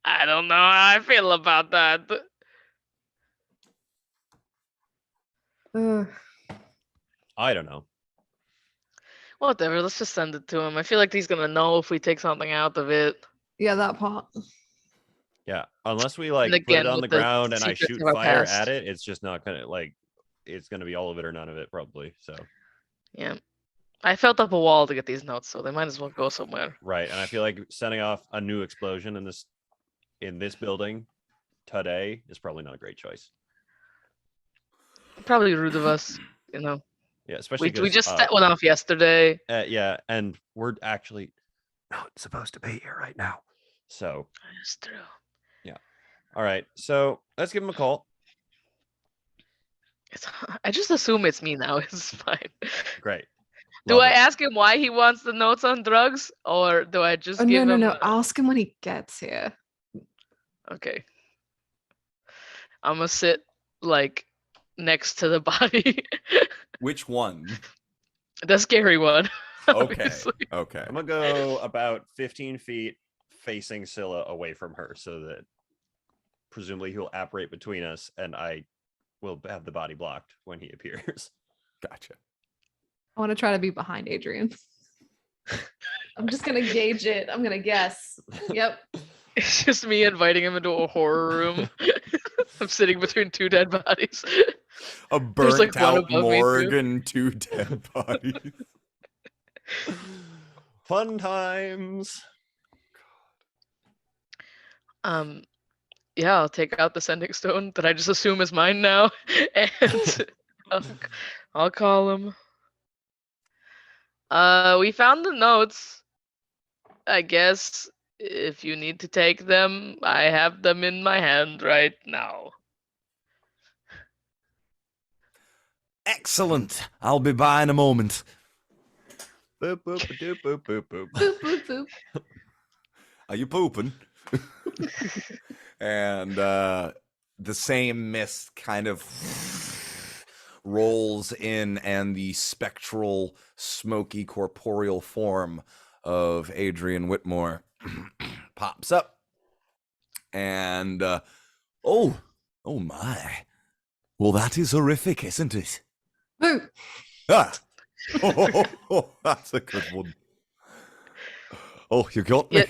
I don't know how I feel about that. Ugh. I don't know. Whatever, let's just send it to him. I feel like he's gonna know if we take something out of it. Yeah, that part. Yeah, unless we like put again, it on with the the ground and I secrets shoot of our fire past. at it, it's just not gonna like. It's gonna be all of it or none of it, probably. So Yeah. I felt up a wall to get these notes, so they might as well go somewhere. right, and I feel like sending off a new explosion in this building today is probably not a great choice. Probably rude of us, you know. Yeah, especially We just set one off yesterday. yeah, and we're actually not supposed to be here right now. So That's true. all right, so let's give him a call. I just assume it's me now. It's fine. Great. Do Love I it. ask him why he wants the notes on drugs, or do I just Oh, give him? no. Ask him when he gets here. Okay. I'm gonna sit like next to the body. Which one? The scary one. Okay. obviously. Okay. I'm gonna go about 15 feet facing Scylla away from her, so that presumably he'll apparate between us, and I will have the body blocked when he appears. Gotcha. I want to try to be behind Adrian. I'm just gonna gauge it. I'm gonna guess. Yep. It's just me inviting him into a horror room. I'm sitting between two dead bodies. A There's, burnt like, one out above me, too. morgue and 2 dead bodies. Fun times. Yeah, I'll take out the sending stone that I just assume is mine now, and I'll call him. We found the notes. I guess if you need to take them, I have them in my hand right now. Excellent. I'll be by in a moment. Boop boop doop boop boop boop. Boop, boop, boop. Are you pooping? And the same mist kind of rolls in, and the spectral, smoky, corporeal form of Adrian Whitmore pops up. And, oh my. Well, that is horrific, isn't it? Boo! Ah! That's a good one. Oh, you got me. Yeah.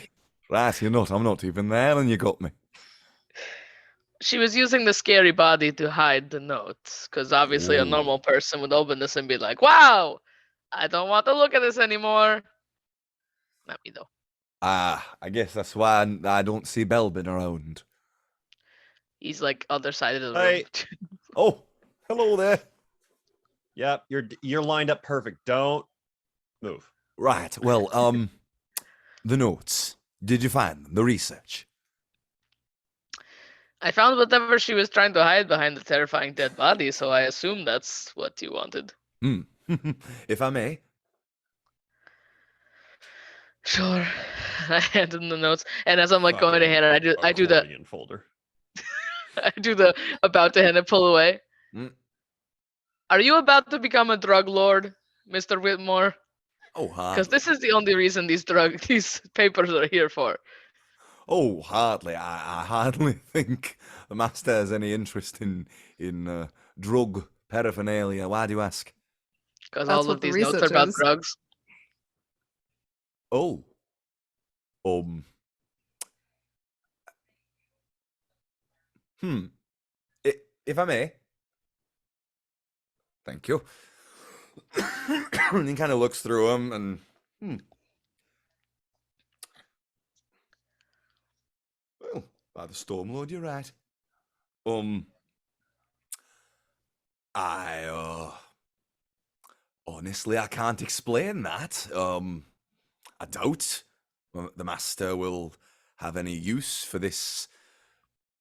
Right, I'm not even there, and you got me. She was using the scary body to hide the notes, because obviously a Ooh. normal person would open this and be like, "Wow, I don't want to look at this anymore." Not me though. I guess that's why I don't see Belbin around. He's like other side of the Hey. room. Oh, hello there. Yep, you're lined up perfect. Don't move. Right, well, the notes. Did you find them? The research? I found whatever she was trying to hide behind the terrifying dead body, so I assume that's what you wanted. If I may. Sure. I handed him the notes, and as I'm like going to Fucking hand it, I do the accordion folder. I do the about to hand it pull away. Mm. Are you about to become a drug lord, Mr. Whitmore? Oh, Because this is the only reason these papers are here for. Oh, hardly. I hardly think the master has any interest in drug paraphernalia. Why do you ask? Because That's all what of the these notes are research about is. drugs. Oh. If I may. Thank you. And he kind of looks through them and well, by the Stormlord, you're right. I honestly I can't explain that. I doubt the master will have any use for this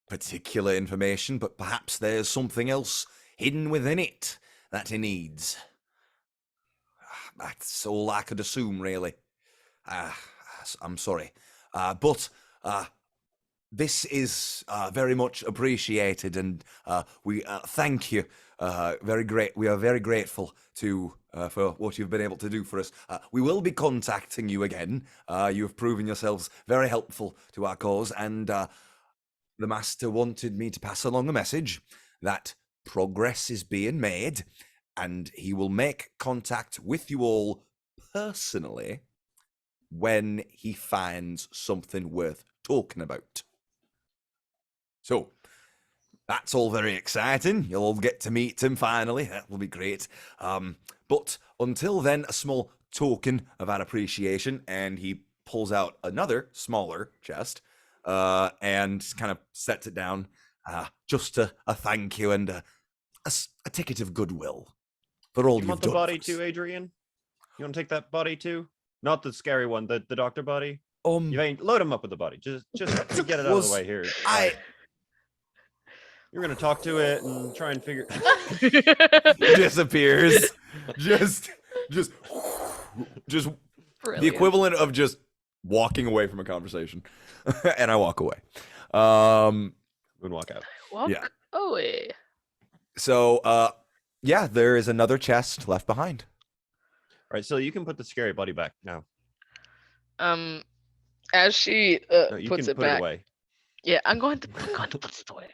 particular information, but perhaps there's something else hidden within it that he needs. That's all I could assume, really. I'm sorry. But this is very much appreciated, and we thank you. We are very grateful to for what you've been able to do for us. We will be contacting you again. You have proven yourselves very helpful to our cause, and the master wanted me to pass along a message that progress is being made, and he will make contact with you all personally when he finds something worth talking about. So, that's all very exciting. You'll all get to meet him finally. That will be great. But until then, a small token of our appreciation, and he pulls out another smaller chest and kind of sets it down. Just a thank you and a ticket of goodwill for all You you've want the done body for us. too, Adrian? You want to take that body too? Not the scary one, the doctor body. You ain't load him up with the body. Just to get it out of the way here. You're gonna talk to it and try and figure. Disappears. just the Brilliant. equivalent of just walking away from a conversation. And I walk away. Moonwalk out. Walk Yeah. away. So yeah, there is another chest left behind. All right, so you can put the scary body back now. As she No, you puts can it put back. it away. Yeah, I'm going to put it away.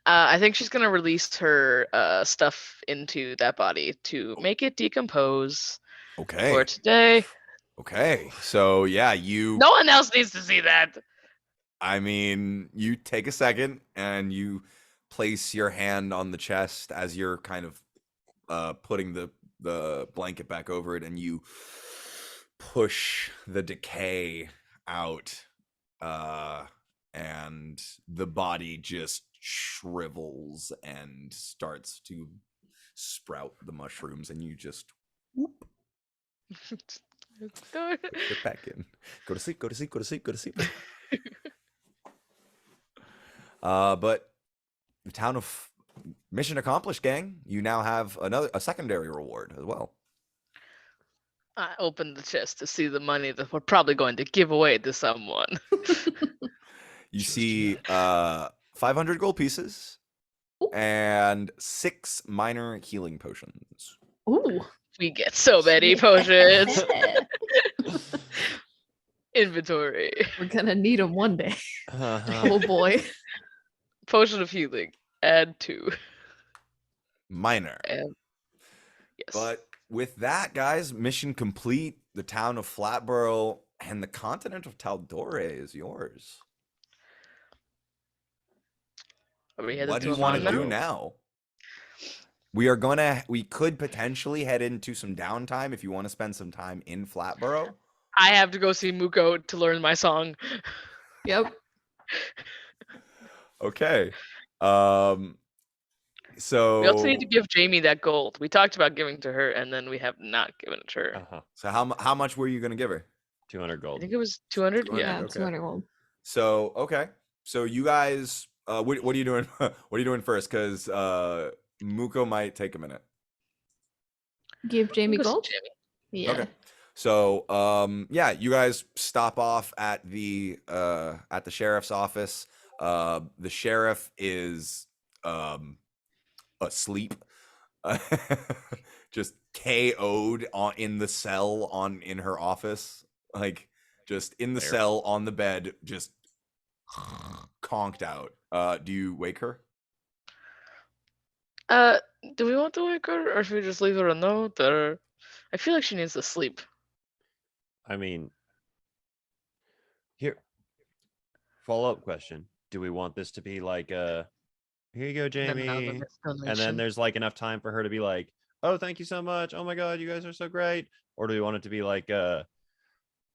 I think she's gonna release her stuff into that body to make it decompose Okay. for today. Okay. So yeah, you No one else needs to see that. I mean, you take a second and you place your hand on the chest as you're kind of putting the blanket back over it, and you push the decay out, and the body just shrivels and starts to sprout the mushrooms, and you just push it back in. Go to sleep, go to sleep, go to sleep, go to sleep. But the town of mission accomplished, gang. You now have a secondary reward as well. I opened the chest to see the money that we're probably going to give away to someone. You see 500 gold pieces and 6 minor healing potions. Ooh. We get so many potions. Inventory. We're gonna need them one day. Uh-huh. Oh boy. Potion of healing. Add 2. Minor. And yes. But with that, guys, mission complete. The town of Flatboro and the continent of Taldore is yours. Are we headed What do to you a want farm to now? do now? We could potentially head into some downtime if you want to spend some time in Flatboro. I have to go see Muko to learn my song. Yep. Okay. We also need So to give Jamie that gold. We talked about giving to her, and then we have not given it to her. Uh-huh. so how much were you gonna give her? 200 I gold. think it was 200. 200, Yeah. Yeah, okay. 200 gold. So okay. So you guys, what are you doing? What are you doing first? Because Muko might take a minute. Give Jamie Go see gold? Jamie. Yeah. Okay. So yeah, you guys stop off at the sheriff's office. The sheriff is asleep. Just KO'd in the cell in her office. Like just in the Fair. cell on the bed, just conked out. Do you wake her? Do we want to wake her, or should we just leave her a note? Or I feel like she needs to sleep. I mean, here, follow-up question. Do we want this to be like, here you go, Jamie. And then there's like enough time for her to be like, oh, thank you so much. Oh my God, you guys are so great. Or do we want it to be like a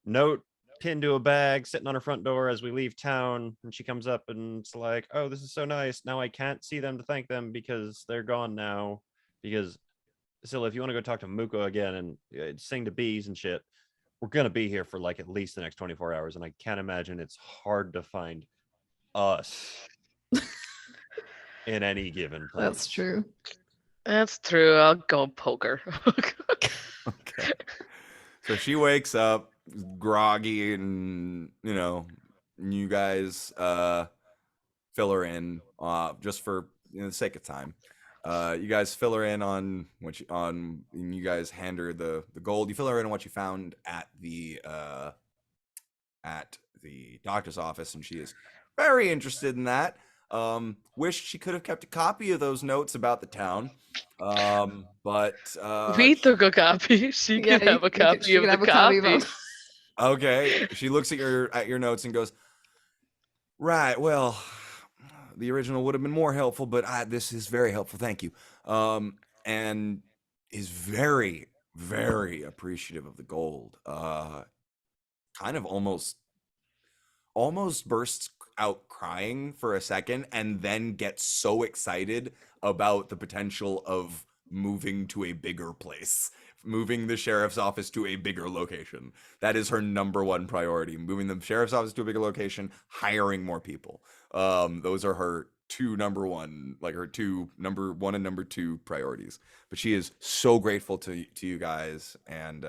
note pinned to a bag sitting on her front door as we leave town, and she comes up and it's like, oh, this is so nice. Now I can't see them to thank them because they're gone now. Because still, if you want to go talk to Muko again and sing to bees and shit, we're gonna be here for like at least the next 24 hours, and I can't imagine it's hard to find us in any given place. That's true. That's true. I'll go poke her. Okay. So she wakes up groggy, and you guys fill her in just for the sake of time. You guys fill her in on and you guys hand her the gold. You fill her in on what you found at the doctor's office, and she is very interested in that. Wish she could have kept a copy of those notes about the town. But We took a copy. She Yeah, can have a copy she of can the have a copy copy. of them. okay, she looks at your notes and goes, right, well, the original would have been more helpful, but this is very helpful, thank you. And is very, very appreciative of the gold. Kind of almost bursts out crying for a second, and then gets so excited about the potential of moving to a bigger place, moving the sheriff's office to a bigger location. That is her number one priority: moving the sheriff's office to a bigger location, hiring more people. Those are her number one and number two priorities. But she is so grateful to you guys, and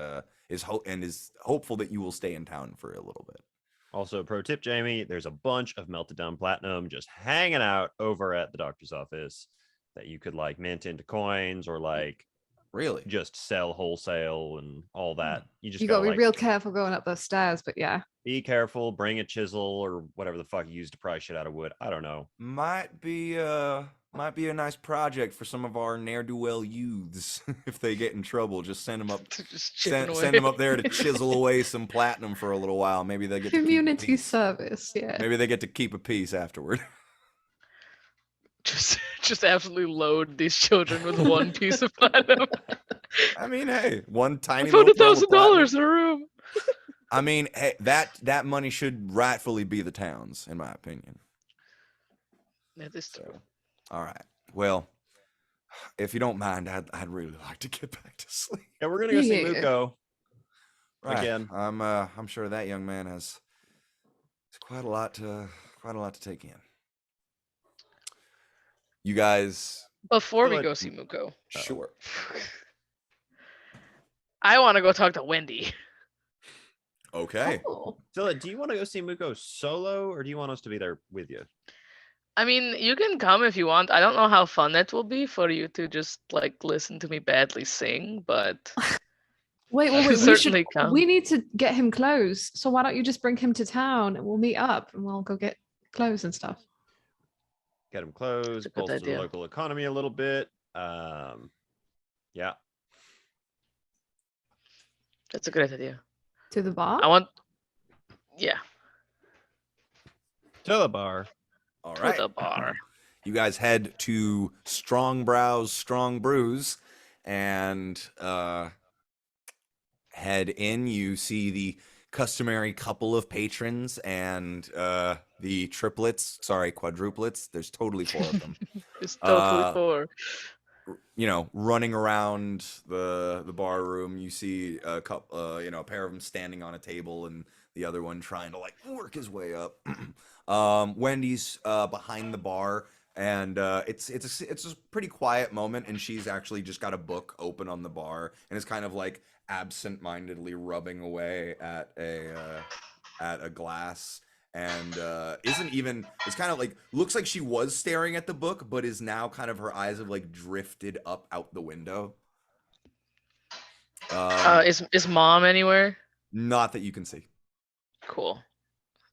is hopeful that you will stay in town for a little bit. Also, pro tip, Jamie, there's a bunch of melted down platinum just hanging out over at the doctor's office that you could like mint into coins, or like Really? just sell wholesale and all that. You just You gotta be like, real careful going up those stairs, but yeah. be careful, bring a chisel or whatever the fuck you use to pry shit out of wood. I don't know. Might be a nice project for some of our ne'er-do-well youths. If they get in trouble, just send them up. Just chipping Send away. them up there to chisel away some platinum for a little while. Maybe they get Community to keep a piece. service, yeah. Maybe they get to keep a piece afterward. Just absolutely load these children with one piece of platinum. I mean, hey, one I tiny found little throw of $1,000 platinum. in a room. I mean, hey, that money should rightfully be the town's, in my opinion. That is true. So, all right. Well, if you don't mind, I'd really like to get back to sleep. Yeah, we're gonna go see Yeah. Muko. Right. Again. I'm sure that young man has quite a lot to take in. You guys, Before we But- go see Muko, sure. I want to go talk to Wendy. Okay. Oh. Zilla, do you want to go see Muko solo, or do you want us to be there with you? I mean, you can come if you want. I don't know how fun it will be for you to just like listen to me badly sing, but Wait. We Certainly should. come. We need to get him clothes. So why don't you just bring him to town and we'll meet up and we'll go get clothes and stuff. Get them closed, That's a good bolster the idea. local economy a little bit. Yeah. That's a great idea. To the bar. I want. Yeah. To the bar. All To right. the bar. You guys head to Strong Brows, Strong Brews, and head in. You see the customary couple of patrons and the quadruplets. There's totally 4 of them. It's totally Uh, 4. Running around the bar room. You see a couple, a pair of them standing on a table, and the other one trying to like work his way up. Wendy's behind the bar, and it's a pretty quiet moment, and she's actually just got a book open on the bar, and is kind of like absent-mindedly rubbing away at a glass. And isn't even, it's kind of like, looks like she was staring at the book, but is now kind of, her eyes have like drifted up out the window. Is mom anywhere? Not that you can see. Cool.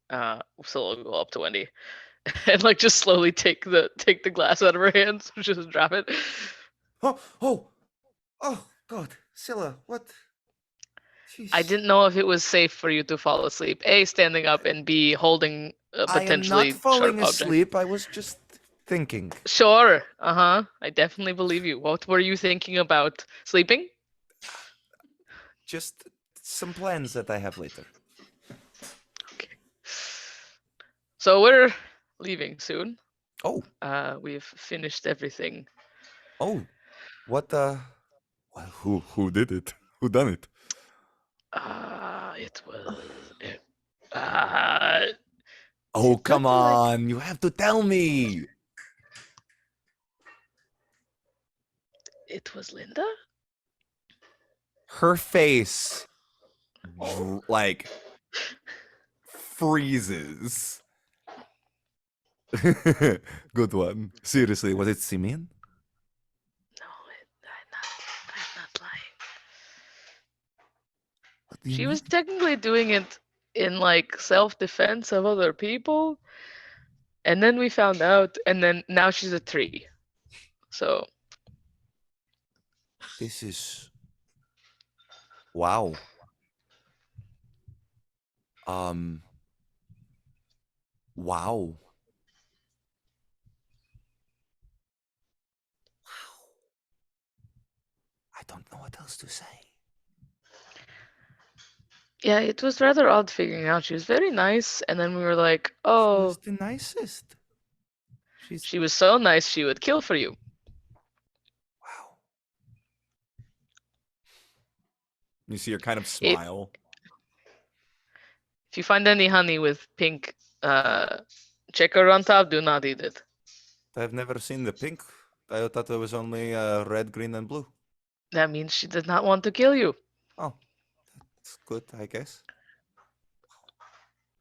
So we'll go up to Wendy and like just slowly take the glass out of her hands, just drop it. Oh God, Scylla, what? Jeez. I didn't know if it was safe for you to fall asleep. A, standing up, and B, holding a potentially I am not falling sharp object. asleep. I was just thinking. Sure. I definitely believe you. What were you thinking about? Sleeping? Just some plans that I have later. Okay. So we're leaving soon. Oh. We've finished everything. Oh. What well, who did it? Who done it? It was. Oh, come on. You have to tell me. It was Linda? Her face like freezes. Good one. Seriously, was it Simeon? No, I'm not lying. What do you She mean? was technically doing it in like self-defense of other people, and then we found out, and then now she's a tree. So This is wow. Wow. I don't know what else to say. yeah, it was rather odd figuring out. She was very nice, and then we were like, She oh, was the nicest. she was so nice she would kill for you. Wow. You see her kind of smile. If you find any honey with pink checker on top, do not eat it. I've never seen the pink. I thought there was only red, green, and blue. That means she did not want to kill you. Oh, that's good, I guess.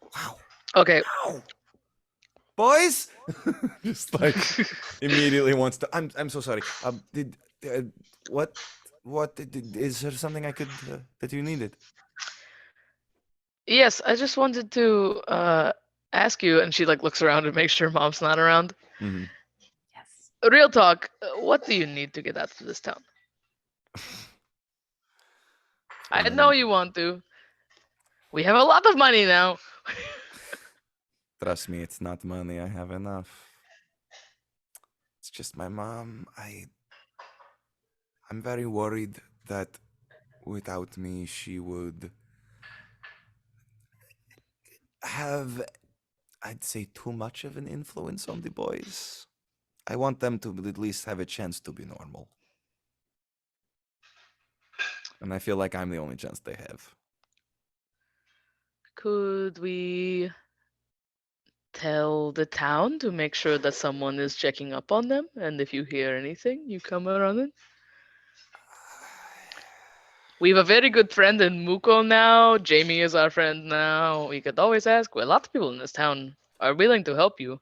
Wow. Okay. Wow. Boys, just like immediately wants to. I'm so sorry. What is there something I could that you needed? Yes, I just wanted to ask you, and she like looks around and makes sure mom's not around. Mm-hmm. Yes. Real talk, what do you need to get out of this town? I know you want to. We have a lot of money now. Trust me, it's not money. I have enough. It's just my mom. I'm very worried that without me, she would have, I'd say, too much of an influence on the boys. I want them to at least have a chance to be normal. And I feel like I'm the only chance they have. Could we tell the town to make sure that someone is checking up on them? And if you hear anything, you come around it? We have a very good friend in Muko now. Jamie is our friend now. We could always ask. Well, a lot of people in this town are willing to help you.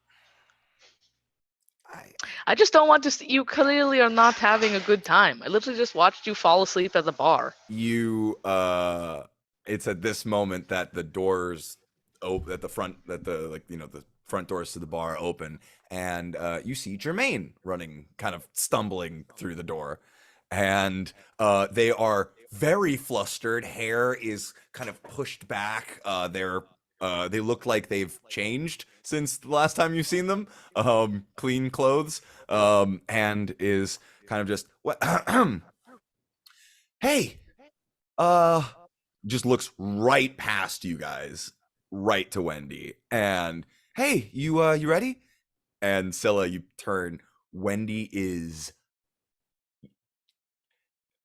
I just don't want to see you. Clearly are not having a good time. I literally just watched you fall asleep at the bar. You it's at this moment that the doors open at the front, that the the front doors to the bar open, and you see Jermaine running, kind of stumbling through the door, and they are very flustered. Hair is kind of pushed back. They look like they've changed since the last time you've seen them. Clean clothes, and is kind of just what. Hey, just looks right past you guys, right to Wendy, and hey, you ready? And Scylla, you turn. Wendy is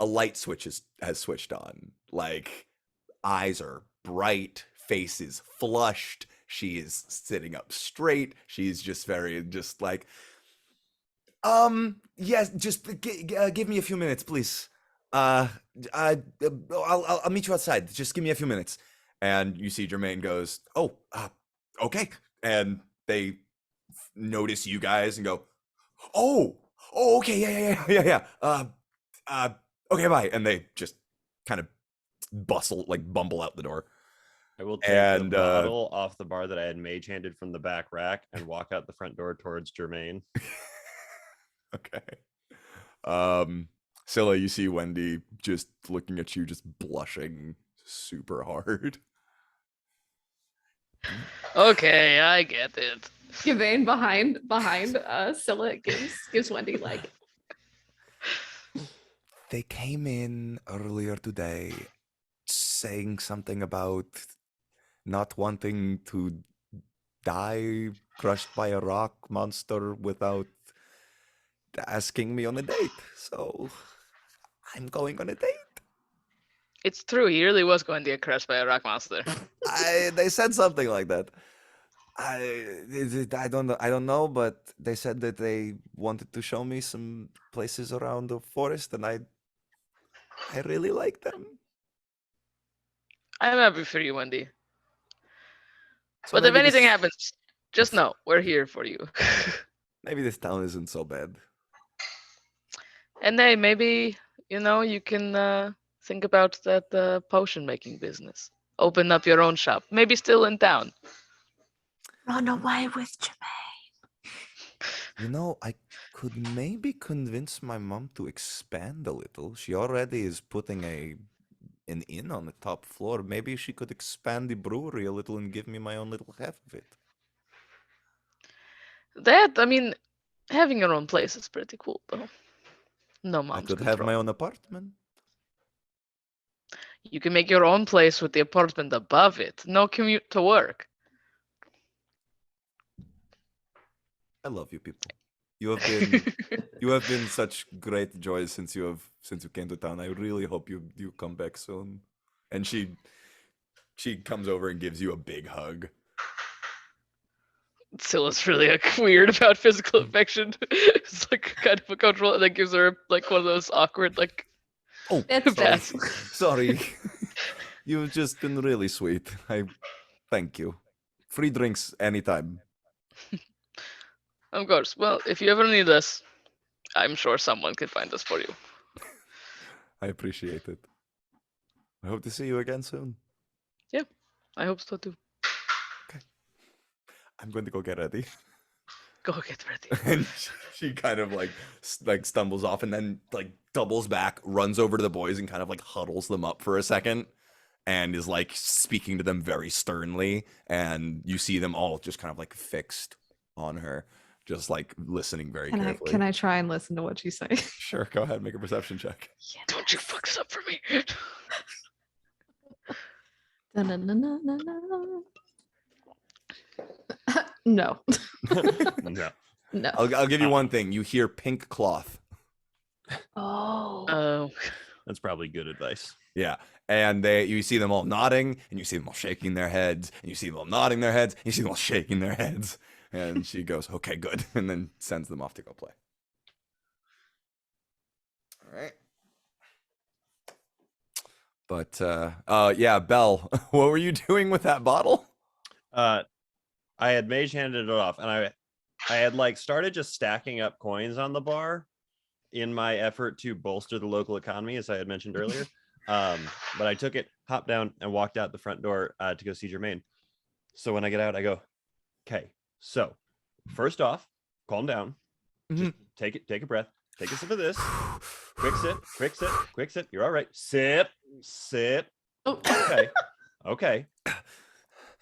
a light switch has switched on. Like, eyes are bright, face is flushed. She is sitting up straight. She's just very just like, yes, just give me a few minutes, please. I'll meet you outside. Just give me a few minutes. And you see Jermaine goes, oh, okay. And they notice you guys and go, oh, okay, yeah. Okay, bye. And they just kind of bumble out the door. I will take And the bottle off the bar that I had mage handed from the back rack and walk out the front door towards Jermaine. Okay. Scylla, you see Wendy just looking at you, just blushing super hard. Okay, I get it. Givane behind Scylla gives Wendy like, They came in earlier today saying something about not wanting to die crushed by a rock monster without asking me on a date. So I'm going on a date. It's true. He really was going to get crushed by a rock monster. They said something like that. I don't know, but they said that they wanted to show me some places around the forest, and I really like them. I'm happy for you, Wendy. So But if maybe anything this- happens, just know we're here for you. maybe this town isn't so bad. And hey, maybe you can think about that potion making business. Open up your own shop. Maybe still in town. run away with Jermaine. I could maybe convince my mom to expand a little. She already is putting an inn on the top floor. Maybe she could expand the brewery a little and give me my own little half of it. I mean, having your own place is pretty cool, though. No mom's I could control. have my own apartment. You can make your own place with the apartment above it. No commute to work. I love you people. You have been such great joys since you came to town. I really hope you come back soon. And she comes over and gives you a big hug. Scylla's really weird about physical affection. It's like kind of a control, and then gives her like one of those awkward like. Oh, It's sorry. Pass. Sorry. You've just been really sweet. I thank you. Free drinks anytime. Of course. Well, if you ever need us, I'm sure someone can find us for you. I appreciate it. I hope to see you again soon. I hope so too. I'm going to go get ready. Go get ready. And she kind of like stumbles off and then like doubles back, runs over to the boys and kind of like huddles them up for a second and is like speaking to them very sternly. And you see them all just kind of like fixed on her, just like listening very carefully. Can I try and listen to what you say? Sure, go ahead, make a perception check. Don't you fuck this up for me. Da-na-na-na-na-na. No. No. No. I'll give you one thing. You hear pink cloth. Oh. Oh. That's probably good advice. Yeah. And you see them all nodding, and you see them all shaking their heads, and you see them all nodding their heads, and you see them all shaking their heads. And she goes, okay, good. And then sends them off to go play. All right. But yeah, Belle, what were you doing with that bottle? I had mage handed it off, and I had like started just stacking up coins on the bar in my effort to bolster the local economy, as I had mentioned earlier. But I took it, hopped down, and walked out the front door to go see Jermaine. So when I get out, I go, okay, so first off, calm down. Just take a breath. Take a sip of this. Quick sip, quick sip, quick sip. You're all right. Sip, sip. Oh. Okay.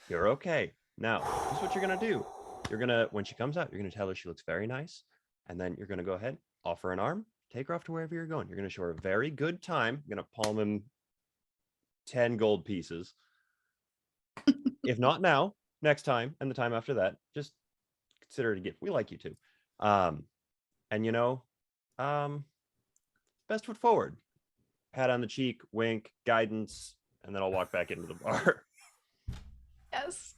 You're okay. Now, here's what you're gonna do. You're gonna, when she comes out, you're gonna tell her she looks very nice, and then you're gonna go ahead, offer an arm, take her off to wherever you're going. You're gonna show her a very good time. You're gonna palm him 10 gold pieces. If not now, next time, and the time after that, just consider it a gift. We like you too. And you know, best foot forward. Pat on the cheek, wink, guidance, and then I'll walk back into the bar. Yes.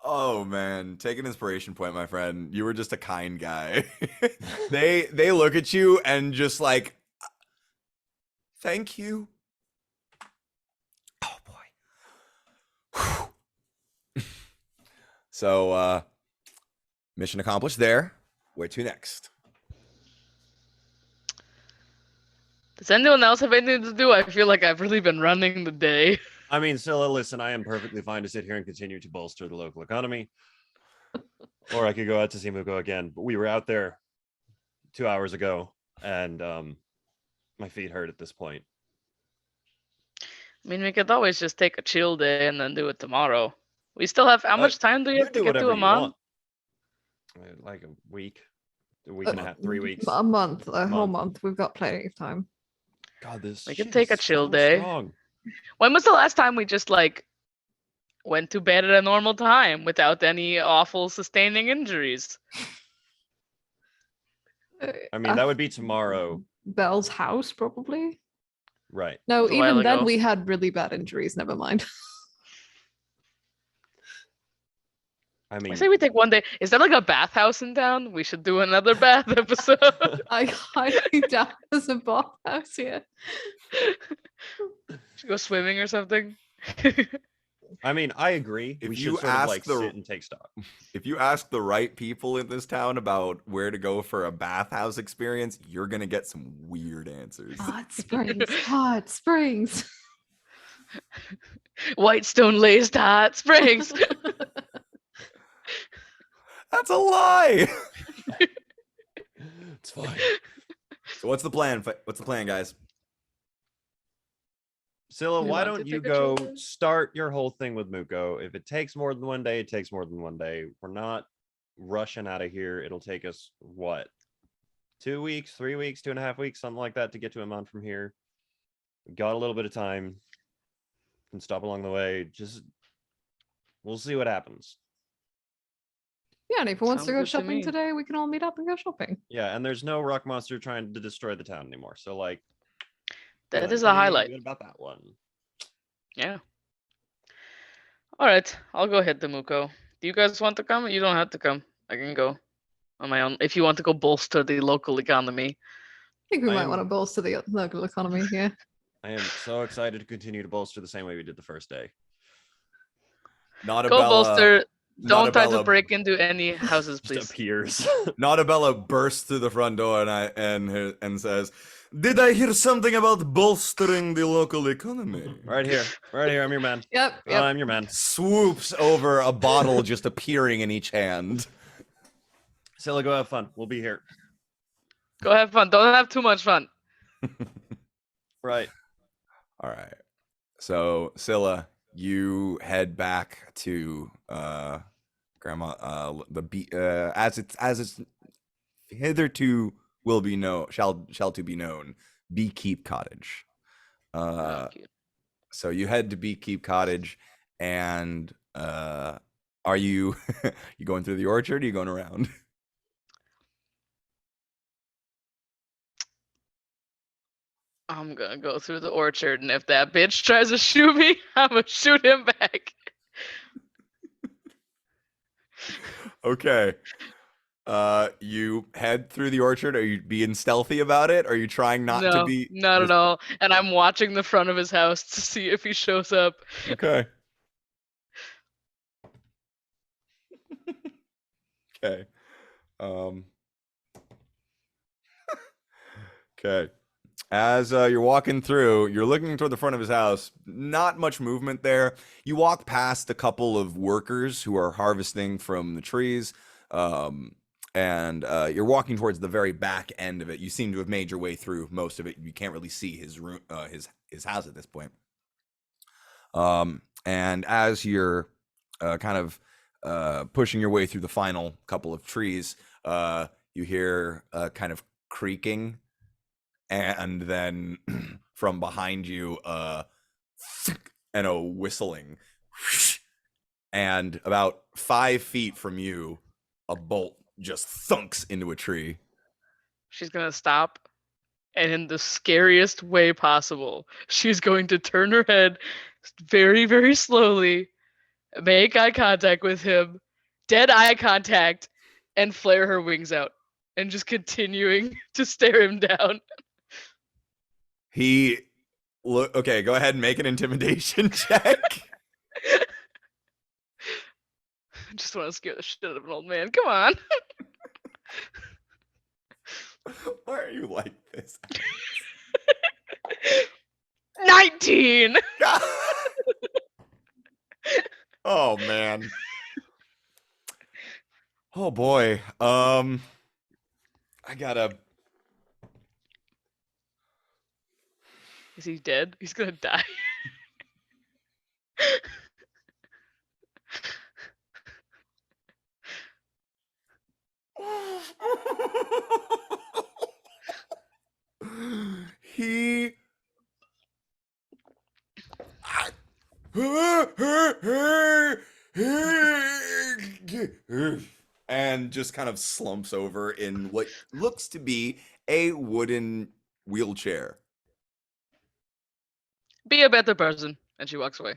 Oh man, take an inspiration point, my friend. You were just a kind guy. they look at you and just like, thank you. Oh boy. So mission accomplished there. Where to next? Does anyone else have anything to do? I feel like I've really been running the day. I mean, Scylla, listen, I am perfectly fine to sit here and continue to bolster the local economy. Or I could go out to see Muko again. But we were out there 2 hours ago, and my feet hurt at this point. I mean, we could always just take a chill day and then do it tomorrow. We still have, how much time do you have to get to a month? Like a week and a half, 3 weeks. A month, a whole month. We've got plenty of time. God, this We can shit take a is chill so day. strong. When was the last time we just like went to bed at a normal time without any awful sustaining injuries? I mean, that would be tomorrow. Belle's house, probably. Right. No, A while even then ago. we had really bad injuries. Never mind. I mean, I say we take one day. Is there like a bathhouse in town? We should do another bath episode. I highly doubt there's a bathhouse here. Should go swimming or something. I mean, I agree. If We you should sort of ask like the- sit and take stock. If you ask the right people in this town about where to go for a bathhouse experience, you're gonna get some weird answers. Hot springs, hot springs. Whitestone laced hot springs. That's a lie. It's fine. So what's the plan? What's the plan, guys? Scylla, We why want to don't you take a chill go day? start your whole thing with Muko? If it takes more than one day, it takes more than one day. We're not rushing out of here. It'll take us, what, 2 weeks, 3 weeks, 2.5 weeks, something like that to get to Amman from here. We got a little bit of time. Can stop along the way. Just, we'll see what happens. Yeah, and if he wants to Sounds go good to shopping me. today, we can all meet up and go shopping. Yeah, and there's no rock monster trying to destroy the town anymore. So, like, That feeling is a pretty highlight. good about that one. Yeah. All right, I'll go hit the Muko. Do you guys want to come? You don't have to come. I can go on my own. If you want to go bolster the local economy. I think we I might am- want to bolster the local economy here. I am so excited to continue to bolster the same way we did the first day. Not a Go Bella. bolster. Don't try to Bella- break into any houses, Just please. appears. Nautabella bursts through the front door and says, "Did I hear something about bolstering the local economy?" Right here. Right here. I'm your man. Yep, yep. I'm your man. Swoops over a bottle just appearing in each hand. Scylla, go have fun. We'll be here. Go have fun. Don't have too much fun. Right. All right. So Scylla, you head back to Grandma as it's hitherto will be known shall to be known, Beekeep Cottage. Oh, cute. So you head to Beekeep Cottage, and are you you going through the orchard? Or are you going around? I'm gonna go through the orchard, and if that bitch tries to shoot me, I'm gonna shoot him back. Okay. You head through the orchard. Are you being stealthy about it? Are you trying not no, to be? not at all. And I'm watching the front of his house to see if he shows up. Okay. Okay. Um. Okay. As you're walking through, you're looking toward the front of his house. Not much movement there. You walk past a couple of workers who are harvesting from the trees, and you're walking towards the very back end of it. You seem to have made your way through most of it. You can't really see his room, his house at this point. And as you're kind of pushing your way through the final couple of trees, you hear kind of creaking, and then from behind you, and a whistling, and about 5 feet from you, a bolt just thunks into a tree. She's gonna stop, and in the scariest way possible, she's going to turn her head very, very slowly, make eye contact with him, dead eye contact, and flare her wings out, and just continuing to stare him down. He look okay. Go ahead and make an intimidation check. I just want to scare the shit out of an old man. Come on. Why are you like this? 19. Oh man. Oh boy. I gotta. Is he dead? He's gonna die. He. And just kind of slumps over in what looks to be a wooden wheelchair. Be a better person. And she walks away.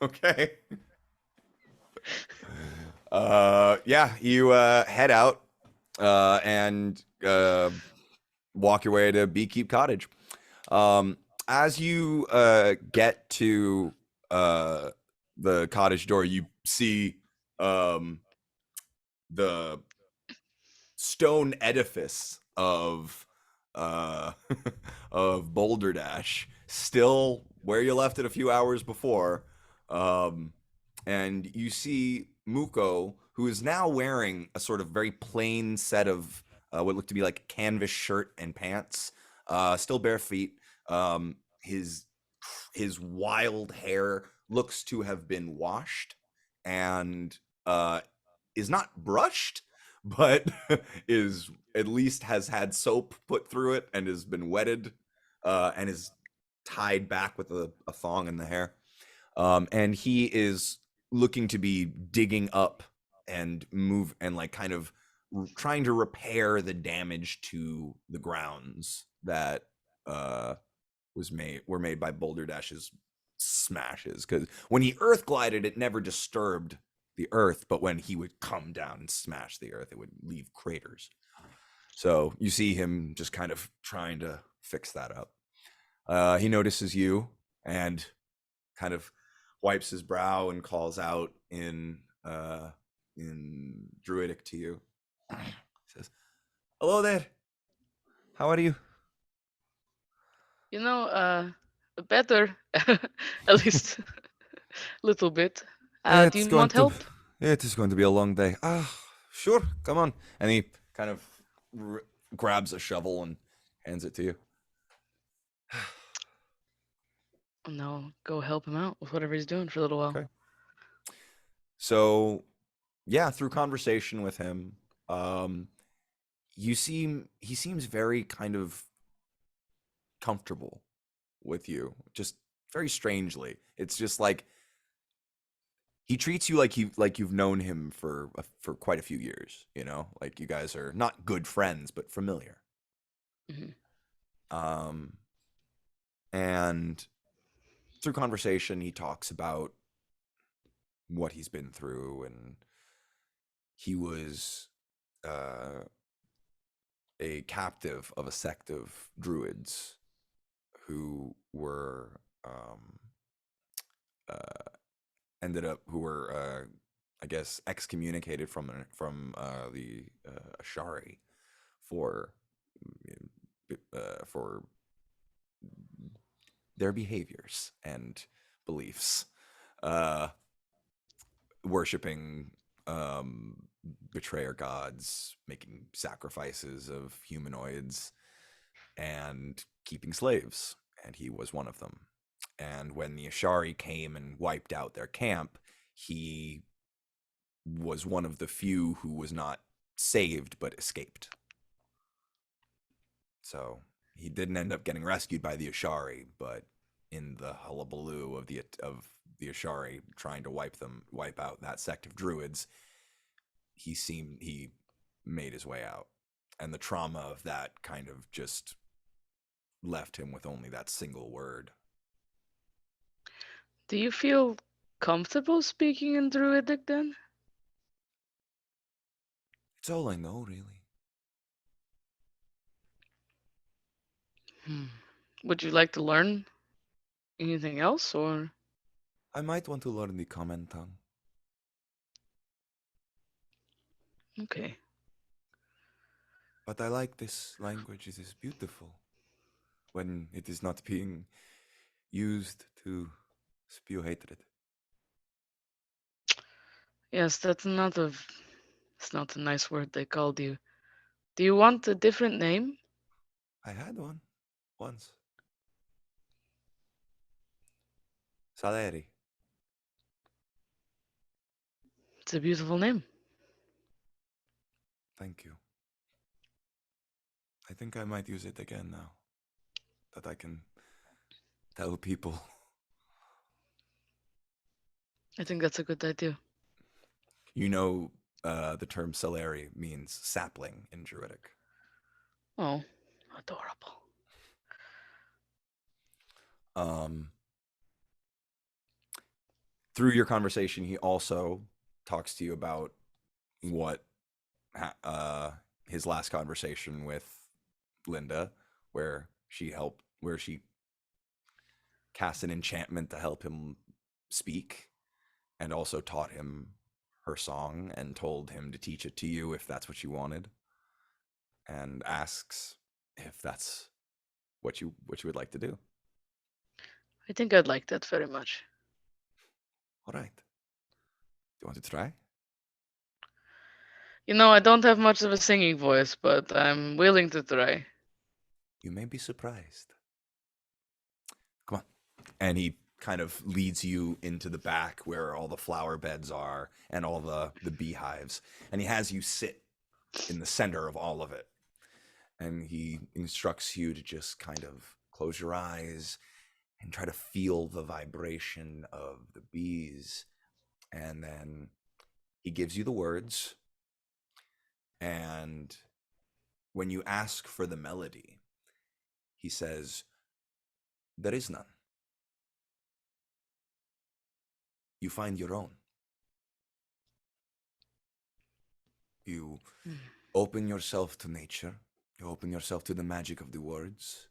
Okay. Yeah, you head out and walk your way to Beekeep Cottage. As you get to the cottage door, you see the stone edifice of of Boulder Dash, still where you left it a few hours before. And you see Muko, who is now wearing a sort of very plain set of what looked to be like canvas shirt and pants, still bare feet. His wild hair looks to have been washed and is not brushed, but is at least has had soap put through it and has been wetted, and is tied back with a thong in the hair. And he is looking to be digging up and move and like kind of trying to repair the damage to the grounds that were made by Boulder Dash's smashes. Because when he earth glided, it never disturbed the earth, but when he would come down and smash the earth, it would leave craters. So you see him just kind of trying to fix that up. He notices you and kind of wipes his brow and calls out in Druidic to you. Says, "Hello there. How are you?" You know, better. At least a little bit. Do you want help? It is going to be a long day. Sure, come on. And he kind of grabs a shovel and hands it to you. No, go help him out with whatever he's doing for a little while. Okay. So, yeah, through conversation with him, he seems very kind of comfortable with you, just very strangely. It's just like he treats you like you've known him for quite a few years, you know? Like you guys are not good friends, but familiar. Mm-hmm. And through conversation, he talks about what he's been through, and he was a captive of a sect of druids who were I guess, excommunicated from the Ashari for for their behaviors and beliefs, uh, worshiping betrayer gods, making sacrifices of humanoids, and keeping slaves. And he was one of them. And when the Ashari came and wiped out their camp, he was one of the few who was not saved but escaped. So he didn't end up getting rescued by the Ashari, but in the hullabaloo of the Ashari trying to wipe out that sect of druids, he made his way out. And the trauma of that kind of just left him with only that single word. Do you feel comfortable speaking in Druidic then? It's all I know, really. Would you like to learn anything else, or? I might want to learn the common tongue. Okay. But I like this language. It is beautiful when it is not being used to spew hatred. Yes, it's not a nice word they called you. Do you want a different name? I had one once. Saleri. It's a beautiful name. Thank you. I think I might use it again now that I can tell people. I think that's a good idea. You know, the term Saleri means sapling in Druidic. Oh, adorable. Through your conversation, he also talks to you about what his last conversation with Linda, where she cast an enchantment to help him speak, and also taught him her song and told him to teach it to you if that's what you wanted, and asks if that's what you would like to do. I think I'd like that very much. All right. Do you want to try? You know, I don't have much of a singing voice, but I'm willing to try. You may be surprised. Come on. And he kind of leads you into the back where all the flower beds are and all the beehives. And he has you sit in the center of all of it. And he instructs you to just kind of close your eyes and try to feel the vibration of the bees. And then he gives you the words. And when you ask for the melody, he says, "There is none. You find your own. You open yourself to nature. You open yourself to the magic of the words.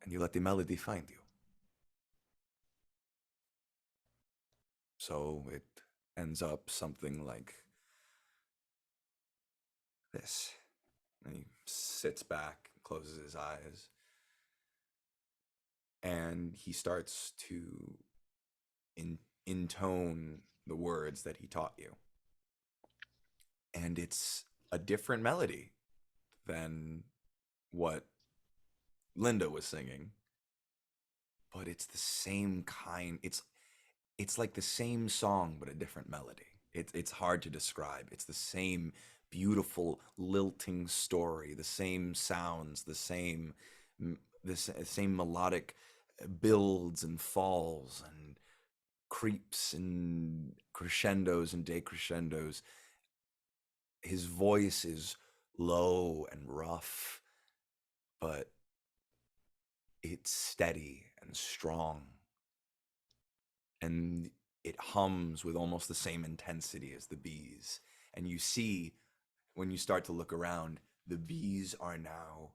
And you let the melody find you." So it ends up something like this. And he sits back, closes his eyes, and he starts to intone the words that he taught you. And it's a different melody than what Linda was singing, but it's the same kind. It's like the same song but a different melody. It's hard to describe. It's the same beautiful lilting story, the same sounds, the same melodic builds and falls and creeps and crescendos and decrescendos. His voice is low and rough, but it's steady and strong. And it hums with almost the same intensity as the bees. And you see, when you start to look around, the bees are now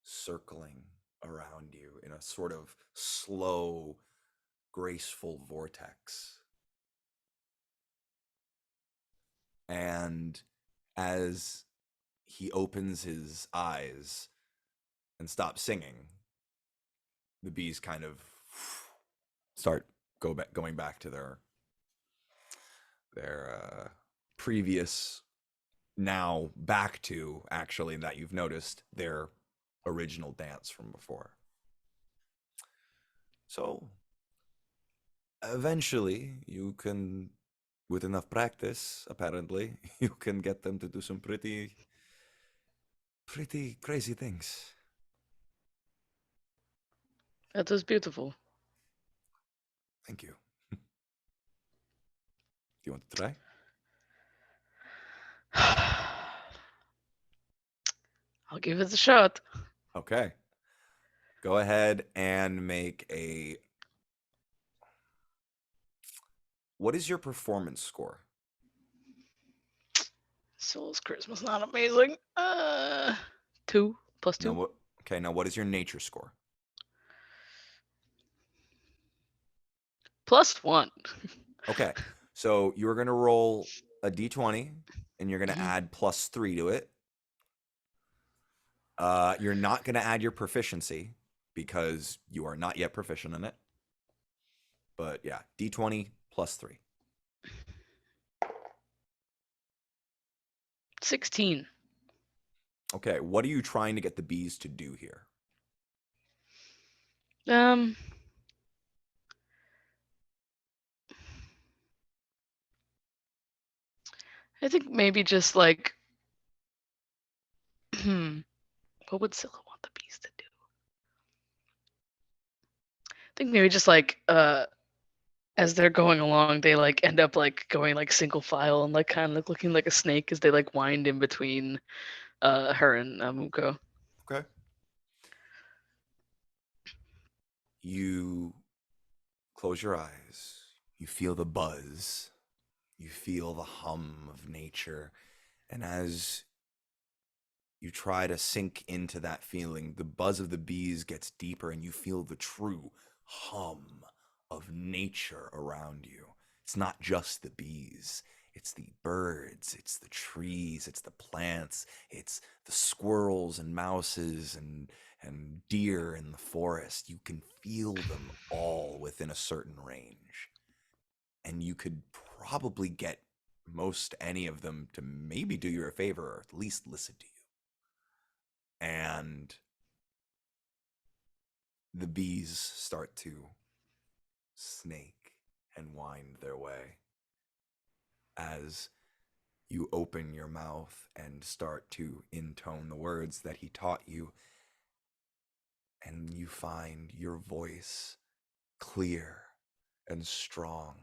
circling around you in a sort of slow, graceful vortex. And as he opens his eyes and stops singing, the bees kind of start going back to their previous, now back to, actually, that you've noticed, their original dance from before. So eventually you can, with enough practice, apparently, you can get them to do some pretty crazy things. That was beautiful. Thank you. Do you want to try? I'll give it a shot. Okay. Go ahead and make a... What is your performance score? Soul's charisma's not amazing. 2 plus 2. Now what? Okay, now what is your nature score? Plus 1. Okay, so you're going to roll a d20, and you're going to Mhm. add plus 3 to it. You're not going to add your proficiency because you are not yet proficient in it. But yeah, d20 plus 3. 16. Okay, what are you trying to get the bees to do here? I think maybe just like, what would Scylla want the bees to do? I think maybe just like, as they're going along, they like end up like going like single file and like kind of like looking like a snake as they like wind in between her and Muko. Okay. You close your eyes. You feel the buzz. You feel the hum of nature. And as you try to sink into that feeling, the buzz of the bees gets deeper and you feel the true hum of nature around you. It's not just the bees. It's the birds, it's the trees, it's the plants, it's the squirrels and mouses and deer in the forest. You can feel them all within a certain range. And you could probably get most any of them to maybe do you a favor or at least listen to you. And the bees start to snake and wind their way as you open your mouth and start to intone the words that he taught you, and you find your voice clear and strong,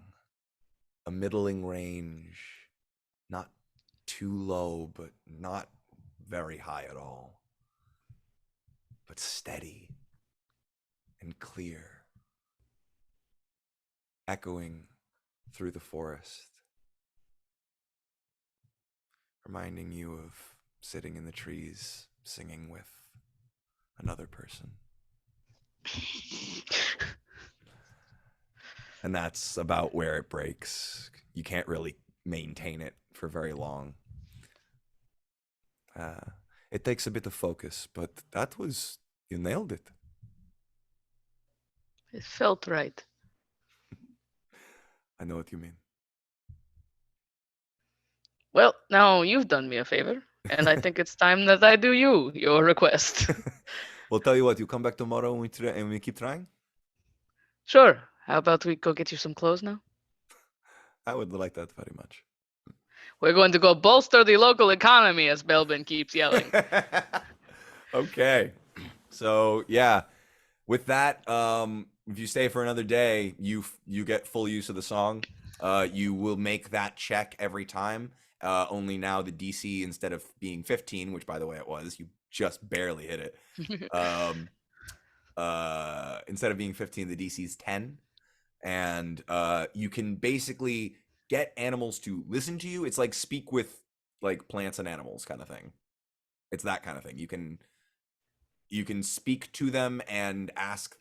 a middling range, not too low, but not very high at all, but steady and clear, echoing through the forest, reminding you of sitting in the trees, singing with another person. And that's about where it breaks. You can't really maintain it for very long. It takes a bit of focus, but you nailed it. It felt right. I know what you mean. Well, now you've done me a favor, and I think it's time that I do you your request. We'll tell you what, you come back tomorrow and we keep trying? Sure. How about we go get you some clothes now? I would like that very much. We're going to go bolster the local economy, as Belbin keeps yelling. Okay. So, yeah. With that, if you stay for another day, you get full use of the song. You will make that check every time. Only now the DC, instead of being 15, which by the way it was, you just barely hit it. Instead of being 15, the DC is 10. And you can basically get animals to listen to you. It's like speak with like plants and animals kind of thing. It's that kind of thing. You can speak to them and ask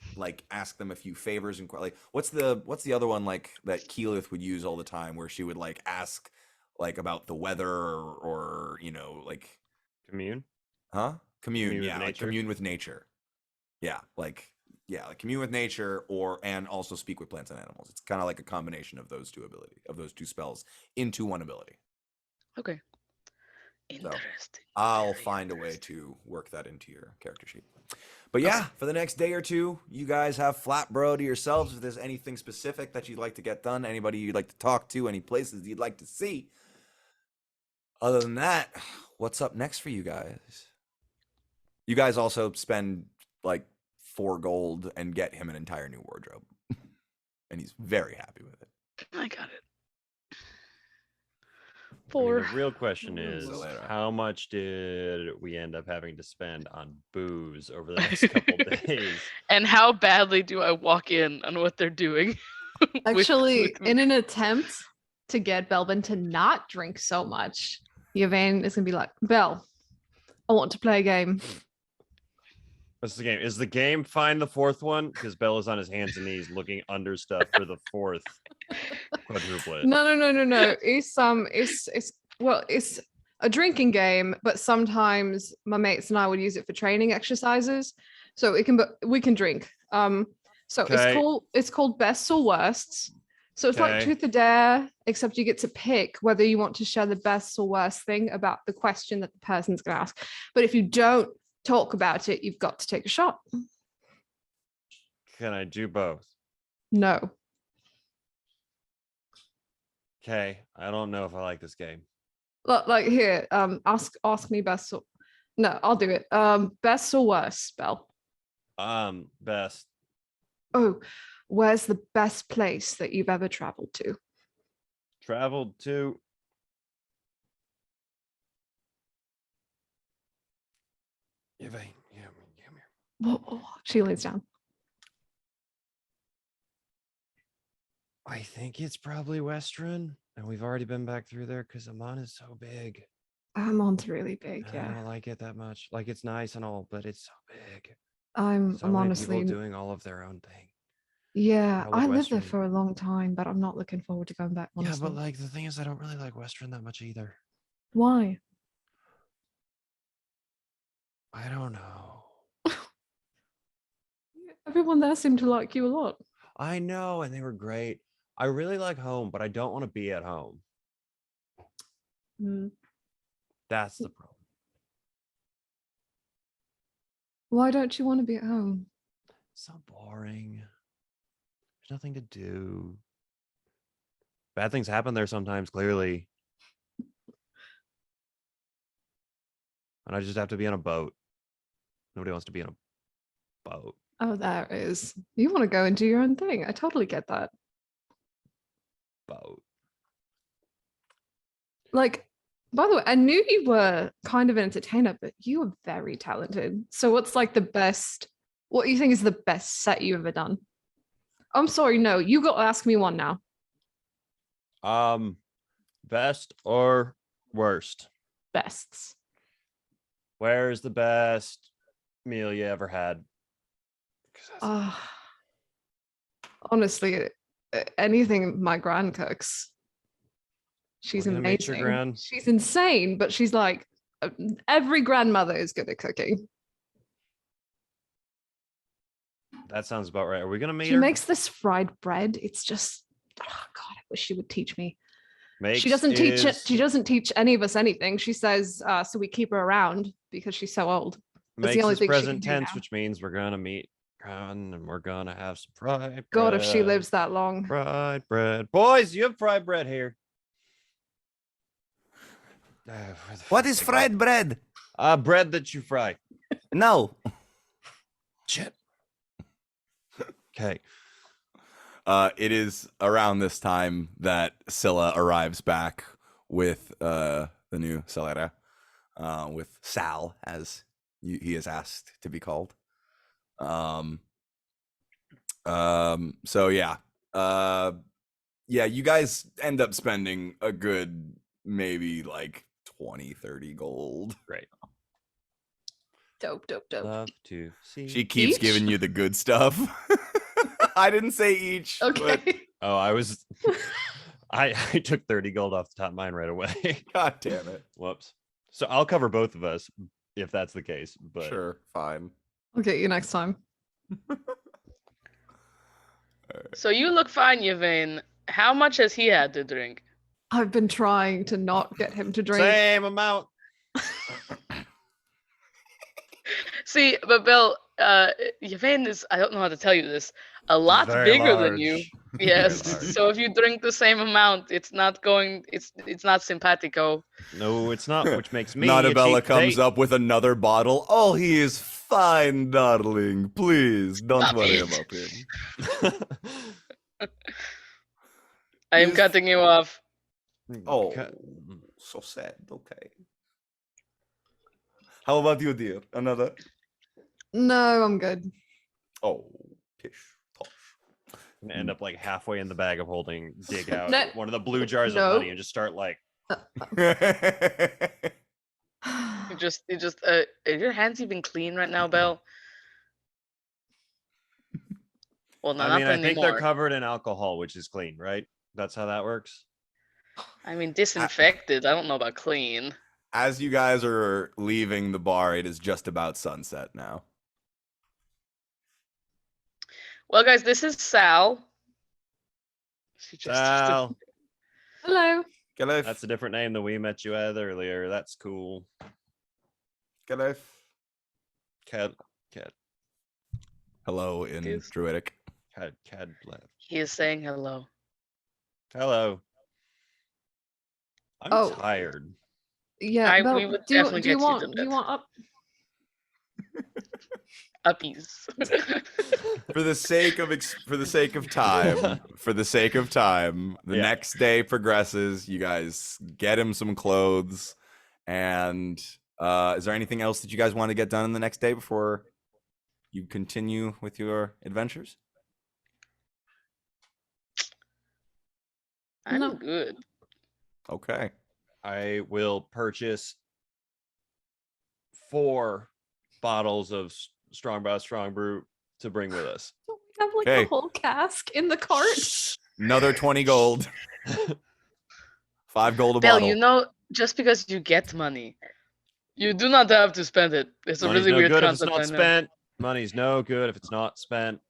them a few favors and like what's the other one like that Keyleth would use all the time where she would like ask like about the weather or you know, like Commune. commune, Commune with yeah, like nature? commune with nature. Yeah, like commune with nature and also speak with plants and animals. It's kind of like a combination of those two spells into one ability. Okay. So Interesting. I'll Very find a way interesting. to work that into your character sheet. But yeah, for the next day or two, you guys have flat bro to yourselves. If there's anything specific that you'd like to get done, anybody you'd like to talk to, any places you'd like to see. Other than that, what's up next for you guys? You guys also spend like 4 gold and get him an entire new wardrobe. And he's very happy with it. I got it. I mean, 4. the real question is, Solera. how much did we end up having to spend on booze over the next couple days? And how badly do I walk in on what they're doing? Actually, with- in an attempt to get Belvin to not drink so much, Yvain is gonna be like, Belle, I want to play a game. What's the game? Is the game find the 4th one? Because Bella's on his hands and knees looking under stuff for the 4th quadruplet. No. It's a drinking game, but sometimes my mates and I would use it for training exercises. So we can drink. So Okay. it's called Bests or Worsts. So it's like Okay. Truth or Dare, except you get to pick whether you want to share the best or worst thing about the question that the person's going to ask. But if you don't talk about it, you've got to take a shot. Can I do both? No. Okay. I don't know if I like this game. Like here, ask me best or no, I'll do it. Best or worst spell. Best. Oh, where's the best place that you've ever traveled to? Traveled to. Yvain, come here. Whoa, she lays down. I think it's probably Western, and we've already been back through there because Amon is so big. Amon's really big, I yeah. don't like it that much. Like, it's nice and all, but it's so big. I'm Many honestly people doing all of their own thing. yeah, I like I lived there Western. for a long time, but I'm not looking forward to going back, Yeah, honestly. but like the thing is, I don't really like Western that much either. Why? I don't know. Everyone there seemed to like you a lot. I know, and they were great. I really like home, but I don't want to be at home. Mm. That's the problem. Why don't you want to be at home? It's so boring. There's nothing to do. Bad things happen there sometimes, clearly. And I just have to be on a boat. Nobody wants to be on a boat. Oh, there it is. You want to go and do your own thing. I totally get that. Boat. Like, by the way, I knew you were kind of an entertainer, but you are very talented. So what's like the best, what do you think is the best set you've ever done? I'm sorry, no, you got to ask me one now. Best or worst? Bests. Where's the best meal you ever had? Honestly, anything my gran cooks. She's We're gonna meet your amazing. gran. She's insane, but she's like every grandmother is good at cooking. That sounds about right. Are we gonna meet She her? makes this fried bread. It's just, oh God, I wish she would teach me. Makes She doesn't teach it. is- She doesn't teach any of us anything. She says, so we keep her around because she's so old. That's the makes only is thing she can present do tense, now. which means we're gonna meet Gran and we're gonna have some fried God, bread. if she lives that long. Fried bread. Boys, you have fried bread here. Where the What fuck is did it go? fried bread? Bread that you fry. No. Shit. Okay. It is around this time that Scylla arrives back with the new Solera, with Sal, as he is asked to be called. So yeah. Yeah, you guys end up spending a good maybe like 20-30 gold. Great. Dope. Love to see. She keeps Each? giving you the good stuff. I didn't say each. but Okay. Oh, I was I took 30 gold off the top of mine right away. God damn it. Whoops. So I'll cover both of us if that's the case. But Sure, fine. I'll get you next time. So you look fine, Yvain. How much has he had to drink? I've been trying to not get him to drink. same amount. See, but Bill, Yvain is, I don't know how to tell you this, a lot Very bigger than you. large. Yes. Very large. So if you drink the same amount, it's not simpatico. No, it's not, which makes me Nadabella a cheap comes date. up with another bottle. Oh, he is fine, darling. Please don't Stop worry it. about him. I am Yes. cutting you off. Oh, Cut- so sad. Okay. How about you, dear? Another? No, I'm good. Oh, pish, tosh. and end up like halfway in the bag of holding, dig out No. one of the blue jars No. of honey and just start like, Are your hands even clean right now, Belle? Well, no, I not mean, I think they're anymore. covered in alcohol, which is clean, right? That's how that works. I mean, disinfected. I don't know about clean. As you guys are leaving the bar, it is just about sunset now. Well, guys, this is Sal. She just- Sal, Hello. Galef, that's a different name than we met you at earlier. That's cool. Galef. Cad, Hello in Yes. Druidic. Cad left. He is saying hello. Hello. I'm Oh. tired. Yeah, We Belle, would do you definitely get you to want bed. up? Uppies. For the sake of time, the Yeah. next day progresses. You guys get him some clothes, and is there anything else that you guys want to get done in the next day before you continue with your adventures? I'm No. good. Okay. I will purchase 4 bottles of strong brew to bring with us. Don't we have like Okay. a whole cask in the cart? Another 20 gold. 5 gold a Belle, bottle. you know, just because you get money, you do not have to spend it. It's a Money's really no weird good if it's concept. not I know. spent. Money's no good if it's not spent.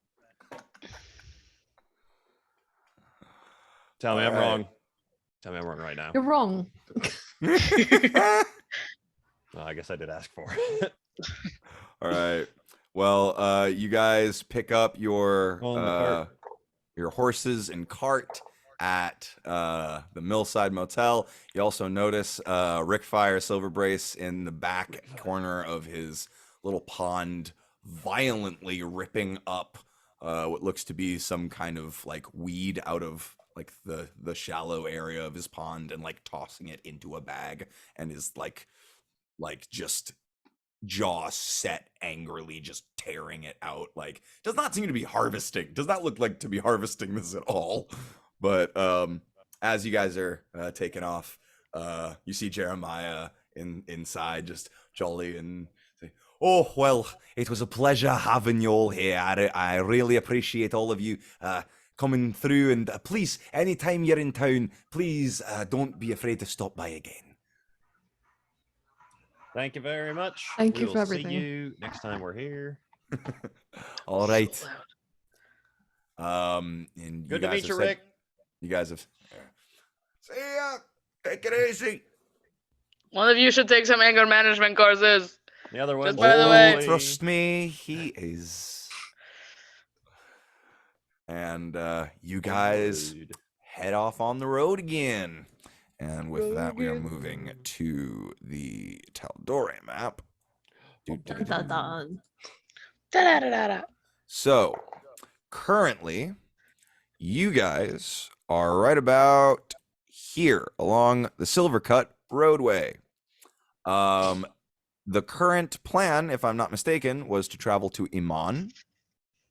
Tell me I'm Alright. wrong. Tell me I'm wrong right now. You're wrong. Well, I guess I did ask for it. All right. Well, you guys pick up your On the cart. your horses and cart at the Millside Motel. You also notice Rick Fire Silverbrace in the back corner of his little pond, violently ripping up what looks to be some kind of like weed out of like the shallow area of his pond and like tossing it into a bag, and is like just jaw set angrily, just tearing it out. Like, does not seem to be harvesting, does not look like to be harvesting this at all. But as you guys are taking off, you see Jeremiah inside, just jolly, and say, oh, well, it was a pleasure having you all here. I really appreciate all of you coming through, and please, anytime you're in town, please don't be afraid to stop by again. Thank you very much. Thank you We'll for everything. See you next time we're here. All So right. loud. And Good to meet have you, said- Rick. You guys have. See ya. Take it easy. One of you should take some anger management courses. The other one. Just by the way- Trust me, he is. And you guys head off on the road again. And with that, we are moving to the Taldore map. Dun, dun, dun. Da-da-da-da-da. So, currently, you guys are right about here along the Silvercut roadway. The current plan, if I'm not mistaken, was to travel to Iman,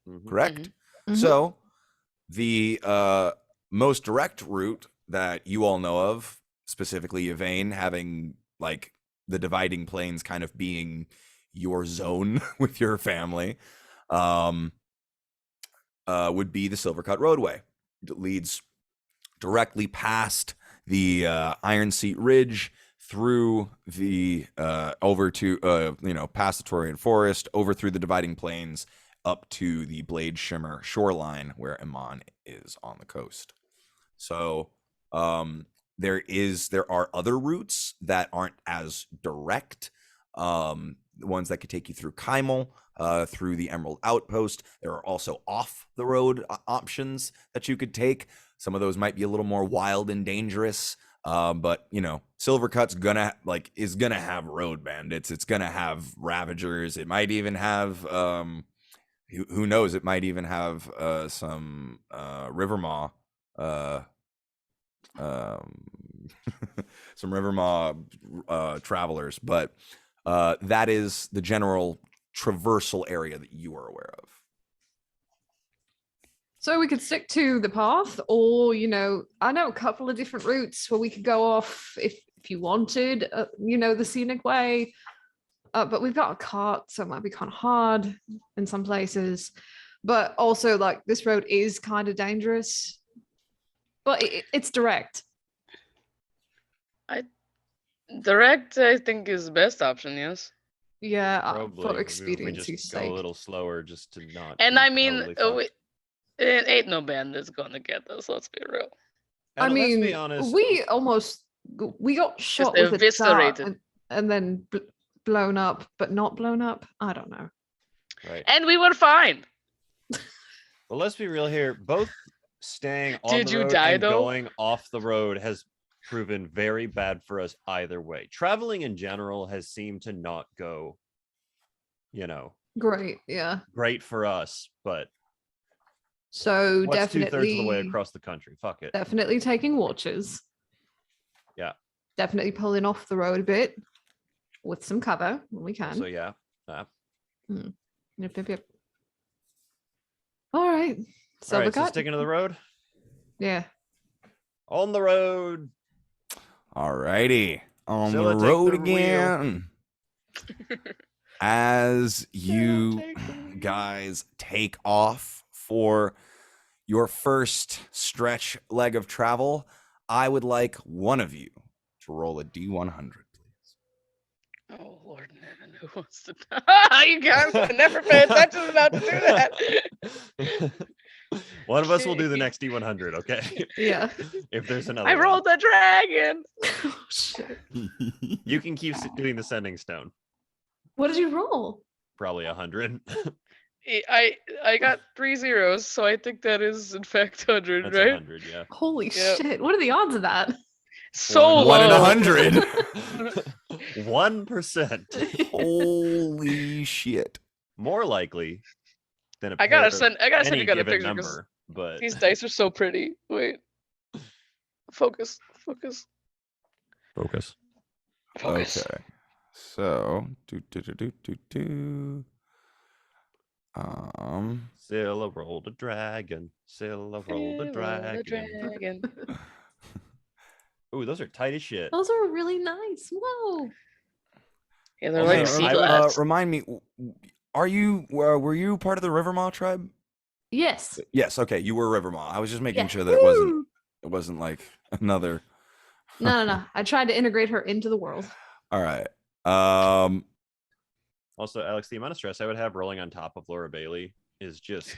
Mhm. correct? Mhm. So, the most direct route that you all know of, specifically Yvain, having like the dividing plains kind of being your zone with your family, would be the Silvercut roadway. It leads directly past the Iron Seat Ridge, through the over to past the Torian Forest, over through the Dividing Plains, up to the Blade Shimmer shoreline where Iman is on the coast. So there are other routes that aren't as direct. The ones that could take you through Kymel, through the Emerald Outpost. There are also off the road options that you could take. Some of those might be a little more wild and dangerous. But Silvercut's is gonna have road bandits. It's gonna have ravagers. It might even have who knows? It might even have some Rivermaw, some Rivermaw travelers. But that is the general traversal area that you are aware of. So we could stick to the path, or I know a couple of different routes where we could go off if you wanted, the scenic way. But we've got a cart, so it might be kind of hard in some places. But also, like, this road is kind of dangerous, but it's direct. Direct, I think, is the best option. Yes. Yeah, Probably. for We expediency's just go sake. a little slower just to not. And be I mean, totally fucked. it ain't no bandits gonna get us. Let's be real. And I let's mean, be honest, we got shot with a dart eviscerated. and then blown up, but not blown up. I don't know. right? And we were fine. Well, let's be real here. Both staying on Did the you road die, and though? going off the road has proven very bad for us either way. Traveling in general has seemed to not go, Great, yeah. great for us, but So what's 2/3 of the way definitely, across the country? Fuck it. definitely taking watches. Yeah. Definitely pulling off the road a bit with some cover when we can. So yeah. Yep. All right. All right, so Silvercut? sticking to the road. Yeah. On the road. Alrighty, on Zilla, the take road the wheel. again. As you take the wheel. guys take off for your first stretch leg of travel, I would like one of you to roll a D100, please. Oh Lord in heaven, who wants to? You guys never pay attention enough to do that. One of us will do the Okay. next D100, okay? Yeah. If there's another I one. rolled the dragon. Oh, shit. You can keep doing the sending stone. What did you roll? Probably 100. I got 3 zeros, so I think that is in fact 100, That's right? 100, yeah. Holy Yep. shit. What are the odds of that? So One in low. 100. 1%. Holy shit! More likely than a I gotta pair of send you any guys a given picture because number, but these dice are so pretty. Wait. Focus. focus. Focus. Okay, so Scylla rolled a dragon. Scylla rolled a dragon. Ooh, those are tight as shit. Those are really nice. Whoa. Yeah, they're Also, like I- sea glass. remind me, were you part of the Rivermaw tribe? Yes. Yes. Okay, you were Rivermaw. I was just making Yeah. sure that it wasn't like another. No. I tried to integrate her into the world. All right. Also, Alex, the amount of stress I would have rolling on top of Laura Bailey is just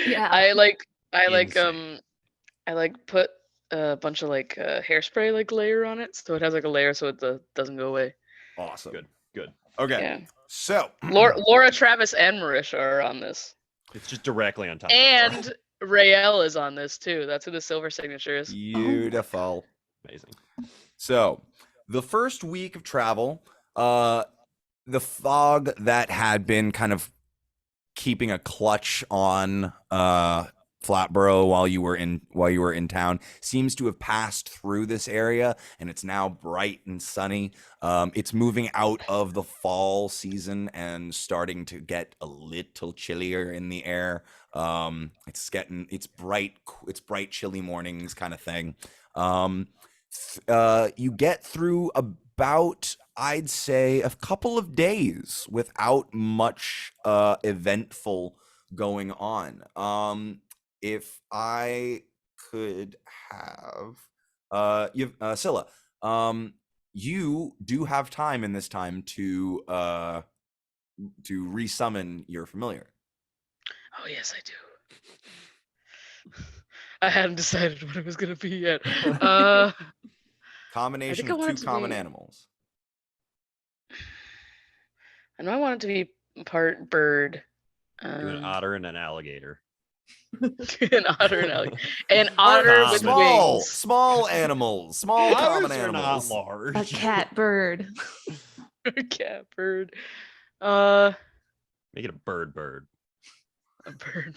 Yeah. I Insane. put a bunch of hairspray layer on it, so it has a layer so it doesn't go away. Awesome. good. Okay. Yeah. So Laura, Travis, and Marisha are on this, It's just directly on top. of and Rael is on this too. That's who the silver signature is. beautiful. Amazing. So, the first week of travel, the fog that had been kind of keeping a clutch on Flatborough while you were in town seems to have passed through this area, and it's now bright and sunny. It's moving out of the fall season and starting to get a little chillier in the air. It's bright, chilly mornings kind of thing. You get through about, I'd say, a couple of days without much eventful going on. If I could have you have Scylla. You do have time in this time to resummon your familiar. Oh yes, I do. I hadn't decided what it was gonna be yet. Combination I of want two it to common be- animals. I know I want it to be part bird. Do an otter and an alligator. An otter and alligator. An otter with wings. Small animals, small common Otters are not animals. large. A cat bird. Cat bird. A Make it a bird. bird. Bird.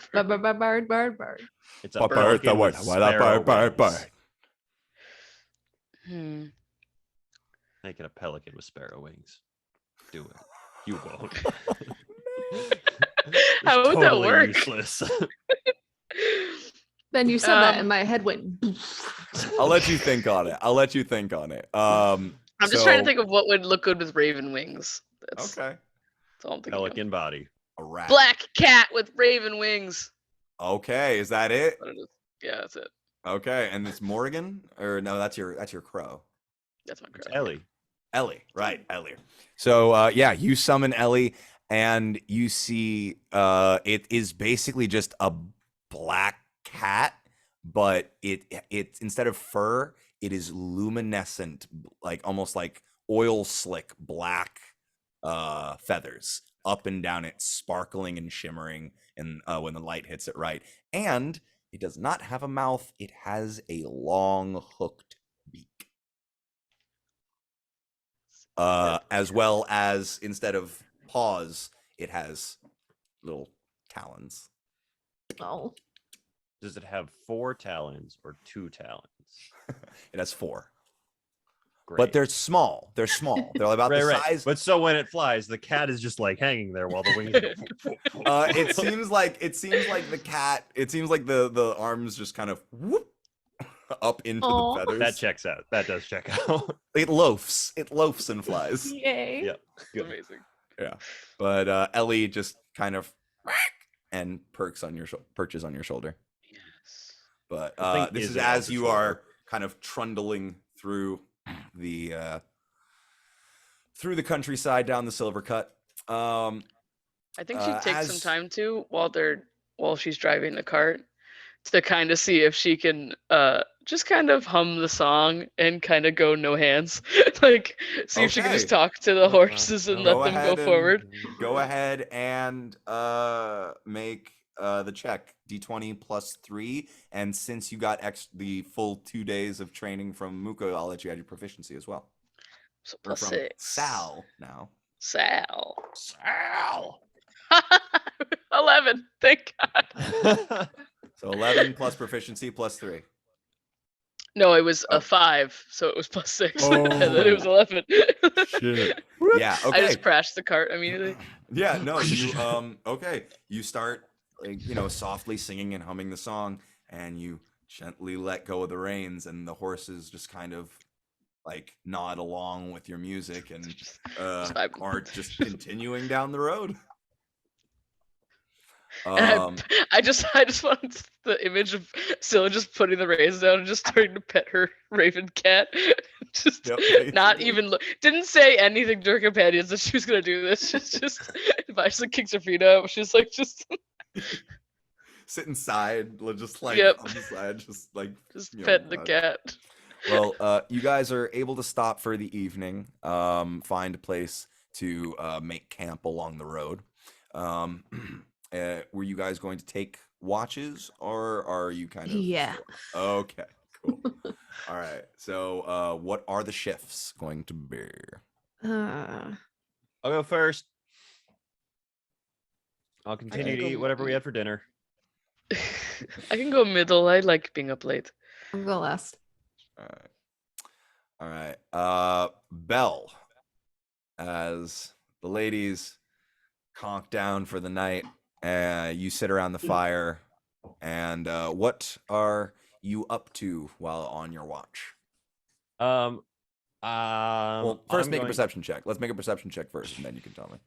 It's a pelican with sparrow wings. Make it a pelican with sparrow wings. Do it. You won't. How would that totally work? Useless. Then you said that and my head went. I'll let you think on it. I'm just trying to think of what would look good with raven wings. That's Okay. all I'm thinking. Pelican body. A rat. Black cat with raven wings. Okay, is that it? What it is. Yeah, that's it. Okay, and it's Morgan, or no? That's your crow. That's my It's crow. Ellie. Right, Ellie. So yeah, you summon Ellie, and you see it is basically just a black cat, but it instead of fur, it is luminescent, like almost like oil slick black feathers up and down it, sparkling and shimmering, and when the light hits it right. And it does not have a mouth; it has a long hooked beak. As well as instead of paws, it has little talons. Oh. Does it have 4 talons or 2 talons? It has 4. Great. But they're small. They're small. They're about the size. But so when it flies, the cat is just like hanging there while the wings go. It seems like the cat. It seems like the arms just kind of whoop up into the feathers. That checks out. That does check out. It loafs. It loafs and flies. Yay. Yep. Good. Amazing. Yeah. But Ellie just kind of and perches on your shoulder. Yes. But The thing this is is on as the you shoulder. are kind of trundling through the countryside down the Silver Cut. I think she takes some as- time too while she's driving the cart to kind of see if she can just kind of hum the song and kind of go no hands. Like see if she can just Okay. talk to the horses and Go let them ahead go forward. Go ahead and make the check. D20 plus 3, and since you got the full 2 days of training from Muko, I'll let you add your proficiency as well. So Or plus from 6. Sal now. Sal. 11. Thank God. So 11 plus proficiency plus 3. No, it was Oh. a 5, so it was plus 6. Oh. And then it was 11. Shit. Yeah, I okay. just crashed the cart immediately. Yeah, no, you okay. You start softly singing and humming the song, and you gently let go of the reins, and the horses just kind of like nod along with your music and vibing. are just continuing down the road. And I just wanted the image of Scylla just putting the reins down and just starting to pet her raven cat. Just not even didn't say anything to her companions that she was gonna do this. Just like kicks her feet up. She's like just sit inside, just like Yep. on the side, just like petting the cat. Well, you guys are able to stop for the evening, find a place to make camp along the road. Were you guys going to take watches, or are you kind of? Yeah. Okay, cool. All right. So, what are the shifts going to be? I'll go first. I'll continue to go eat whatever we had for dinner. I can go middle. I like being up late. I'll go last. All right. Belle, as the ladies conk down for the night, you sit around the fire, and what are you up to while on your watch? Well, first make a perception check. Let's make a perception check first, and then you can tell me.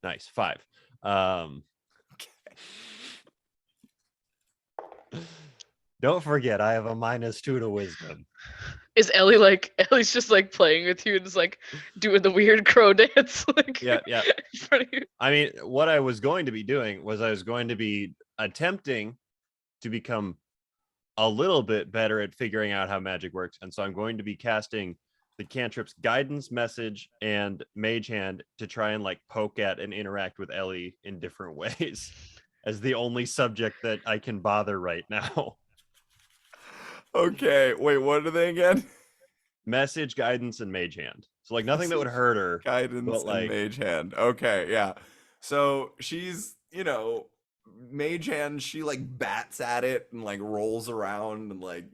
Nice. 5. Okay. Don't forget, I have a -2 to wisdom. Is Ellie's just like playing with you and is like doing the weird crow dance like Yeah. in front of you? I mean, what I was going to be doing was I was going to be attempting to become a little bit better at figuring out how magic works. And so I'm going to be casting the cantrips Guidance, Message, and Mage Hand to try and like poke at and interact with Ellie in different ways as the only subject that I can bother right now. Okay, wait, what are they again? Message, Guidance, and Mage Hand. So like nothing that would hurt her. Guidance but, like, and Mage Hand. Okay, yeah. So she's, Mage Hand, she like bats at it and like rolls around and like,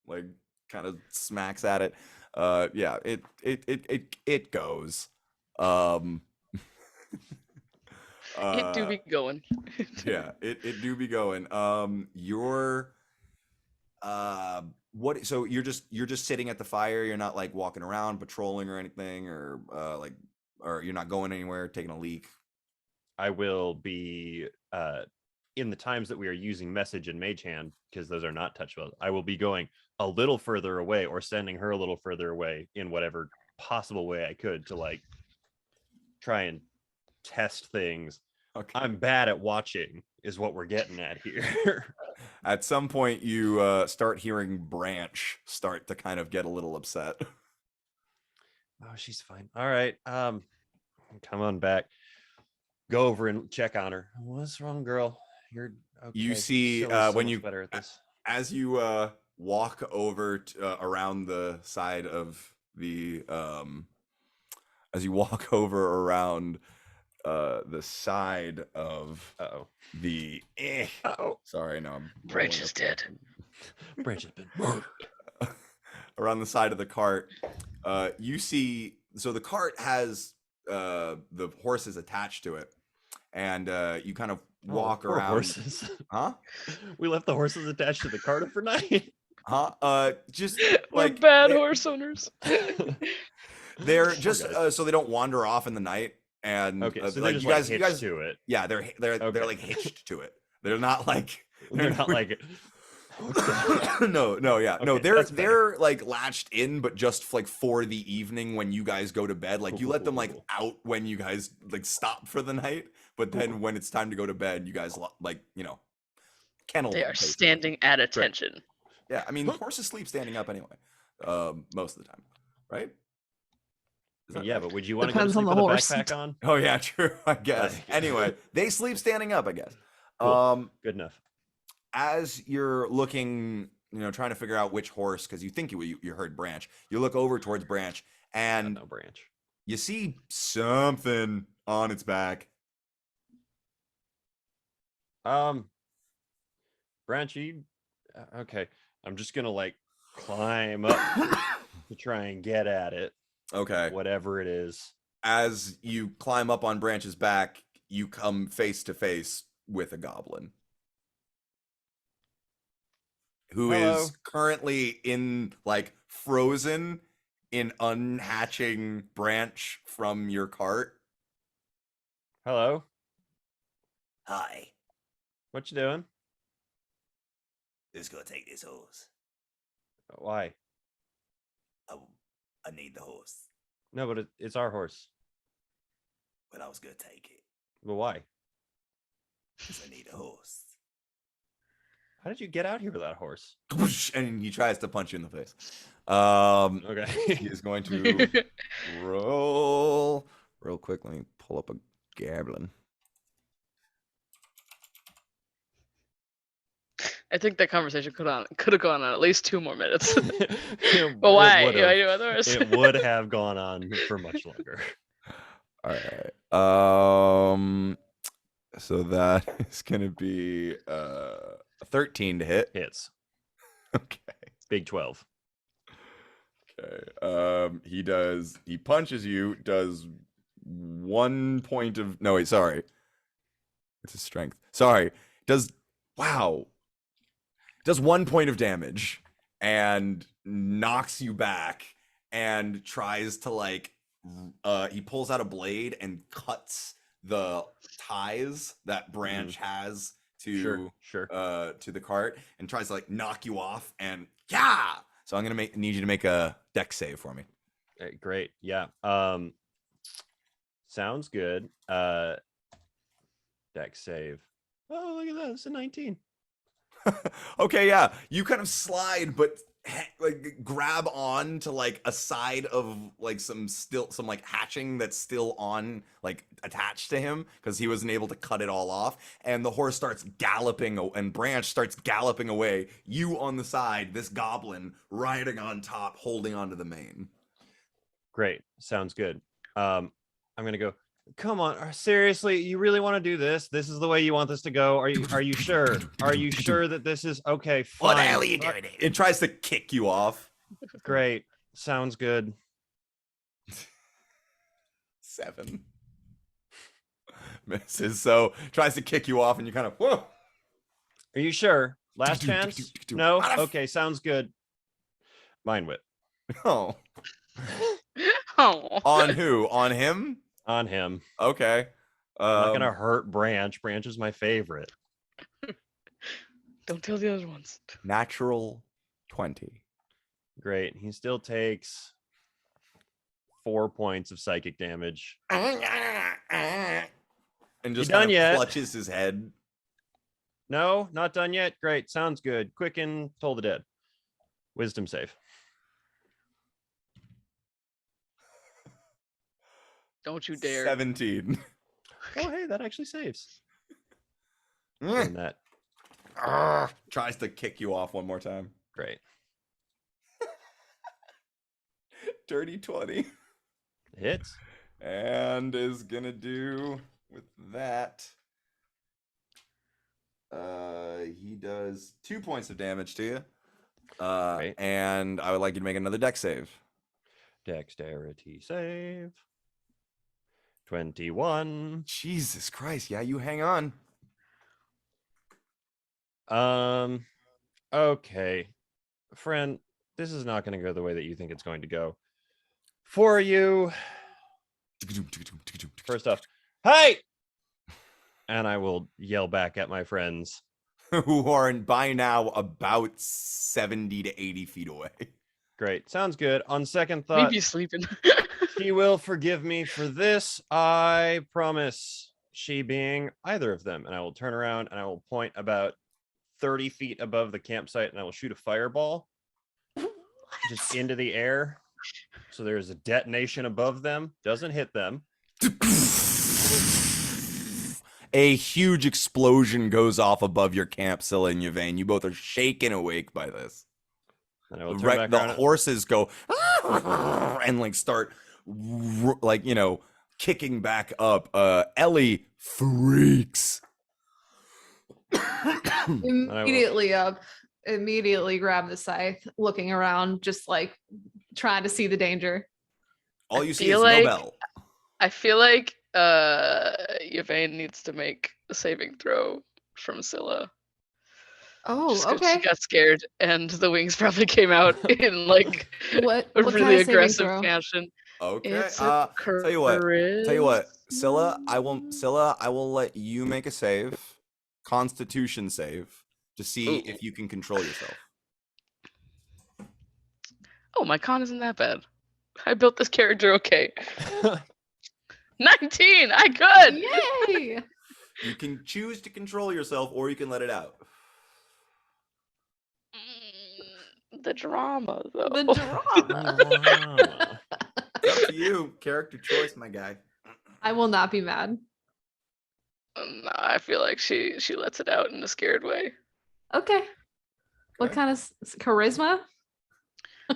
like kind of smacks at it. Yeah, it goes. It do be going. Yeah, it do be going. You're what, so you're just sitting at the fire, you're not like walking around patrolling or anything, or or you're not going anywhere, taking a leak? I will be in the times that we are using Message and Mage Hand, because those are not touch spells, I will be going a little further away or sending her a little further away in whatever possible way I could to like try and test things. Okay. I'm bad at watching is what we're getting at here. At some point you start hearing Branch start to kind of get a little upset. Oh, she's fine. All right. Come on back. Go over and check on her. What's wrong, girl? You're okay. You see So when much you better at this. as you walk over to, around the side of the as you walk over around the side of the sorry, no, I'm Branch is dead. Branch has been murdered. Around the side of the cart, you see, so the cart has the horses attached to it, and you kind of walk Poor around. horses. Huh? We left the horses attached to the cart overnight. Huh? Just We're like bad horse owners. they're Poor just guys. so they don't wander off in the night. And Okay, so they're like just you like guys, hitched to it. yeah, they're Okay. like hitched to it. They're not like They're not like no, yeah, no, Okay, that's they're like latched in, but just like for the evening when you guys go to bed. Like you let them like out when you guys like stop for the night, but then when it's time to go to bed, you guys like kennel. They them, are basically. standing at attention. Yeah, I mean horses sleep standing up anyway, most of the time, right? Is that Yeah, right? but would you want to go to Depends on sleep the with horse. a backpack on? Oh yeah, true. I guess. Like- Anyway, they sleep standing up, I guess. Cool. Good enough. As you're looking, trying to figure out which horse, because you think you heard Branch. You look over towards Branch, and No Branch. you see something on its back. Branch, okay. I'm just gonna like climb up to try and get at it. Okay. Whatever it is. As you climb up on Branch's back, you come face to face with a goblin who Hello. is currently frozen in unhatching Branch from your cart. Hello. Hi. What you doing? Who's gonna take this horse? Why? I need the horse. No, but it's our horse. But I was gonna take it. But why? Because I need a horse. How did you get out here with that horse? And he tries to punch you in the face. Okay. He is going to roll real quick. Let me pull up a goblin. I think that conversation could have gone on at least 2 more minutes. It But why? would've. I do otherwise. It would have gone on for much longer. All right. So that is gonna be a 13 to hit. Hits. Okay. Big 12. Okay. He punches you, does 1 point of no wait, sorry. It's his strength. Sorry. Does 1 point of damage and knocks you back and tries to he pulls out a blade and cuts the ties that Branch has to Sure. to the cart and tries to like knock you off and yeah. So I'm gonna need you to make a deck save for me. Great. Yeah. Sounds good. Deck save. Oh, look at that. It's a 19. Okay, yeah. You kind of slide, but like grab on to like a side of like some like hatching that's still on, like attached to him because he wasn't able to cut it all off. And the horse starts galloping, and Branch starts galloping away. You on the side, this goblin riding on top, holding onto the mane. Great. Sounds good. I'm gonna go. Come on, seriously, you really want to do this? This is the way you want this to go? Are you sure? Are you sure that this is okay? Fine. What the hell are you doing? It tries to kick you off. Great. Sounds good. 7 misses. So tries to kick you off, and you kind of whoa. Are you sure? Last chance? No? Okay, sounds good. Mind whip. Oh. Oh. On who? On him? On him. Okay. I'm not gonna hurt Branch. Branch is my favorite. Don't tell the other ones. Natural 20. Great. He still takes 4 points of psychic damage. And just done kind of yet? clutches his head. No, not done yet. Great. Sounds good. Quicken, Toll the Dead. Wisdom save. Don't you dare. 17. Oh, hey, that actually saves. Mm. And that. Tries to kick you off one more time. Great. Dirty 20. Hits. And is gonna do with that. He does 2 points of damage to you. Great. And I would like you to make another deck save. Dexterity save. 21. Jesus Christ. Yeah, you hang on. Okay. Friend, this is not going to go the way that you think it's going to go. For you, first off, hey! And I will yell back at my friends. Who are by now about 70 to 80 feet away. Great. Sounds good. On second thought, Maybe sleeping. she will forgive me for this. I promise. She being either of them. And I will turn around and I will point about 30 feet above the campsite and I will shoot a fireball just into the air. So there's a detonation above them. Doesn't hit them. A huge explosion goes off above your camp, Scylla and Yvain. You both are shaken awake by this. And I will turn back around. The horses go and like start like, you know, kicking back up. Ellie freaks. Immediately up, immediately grab the scythe, looking around, just like trying to see the danger. All you see feel is like- Nobel. I feel like Yvain needs to make a saving throw from Scylla. Oh, Just 'cause okay. She got scared and the wings probably came out in like What a kind really of saving aggressive throw? fashion. Okay. It's a Tell you what, Scylla, charisma. I will let you make a save, Constitution save, to see Ooh. if you can control yourself. Oh, my con isn't that bad. I built this character okay. 19! I could! Yay! You can choose to control yourself, or you can let it out. The drama, though. The drama. It's up to you. Character choice, my guy. I will not be mad. No, I feel like she lets it out in a scared way. Okay. What Okay. kind of charisma?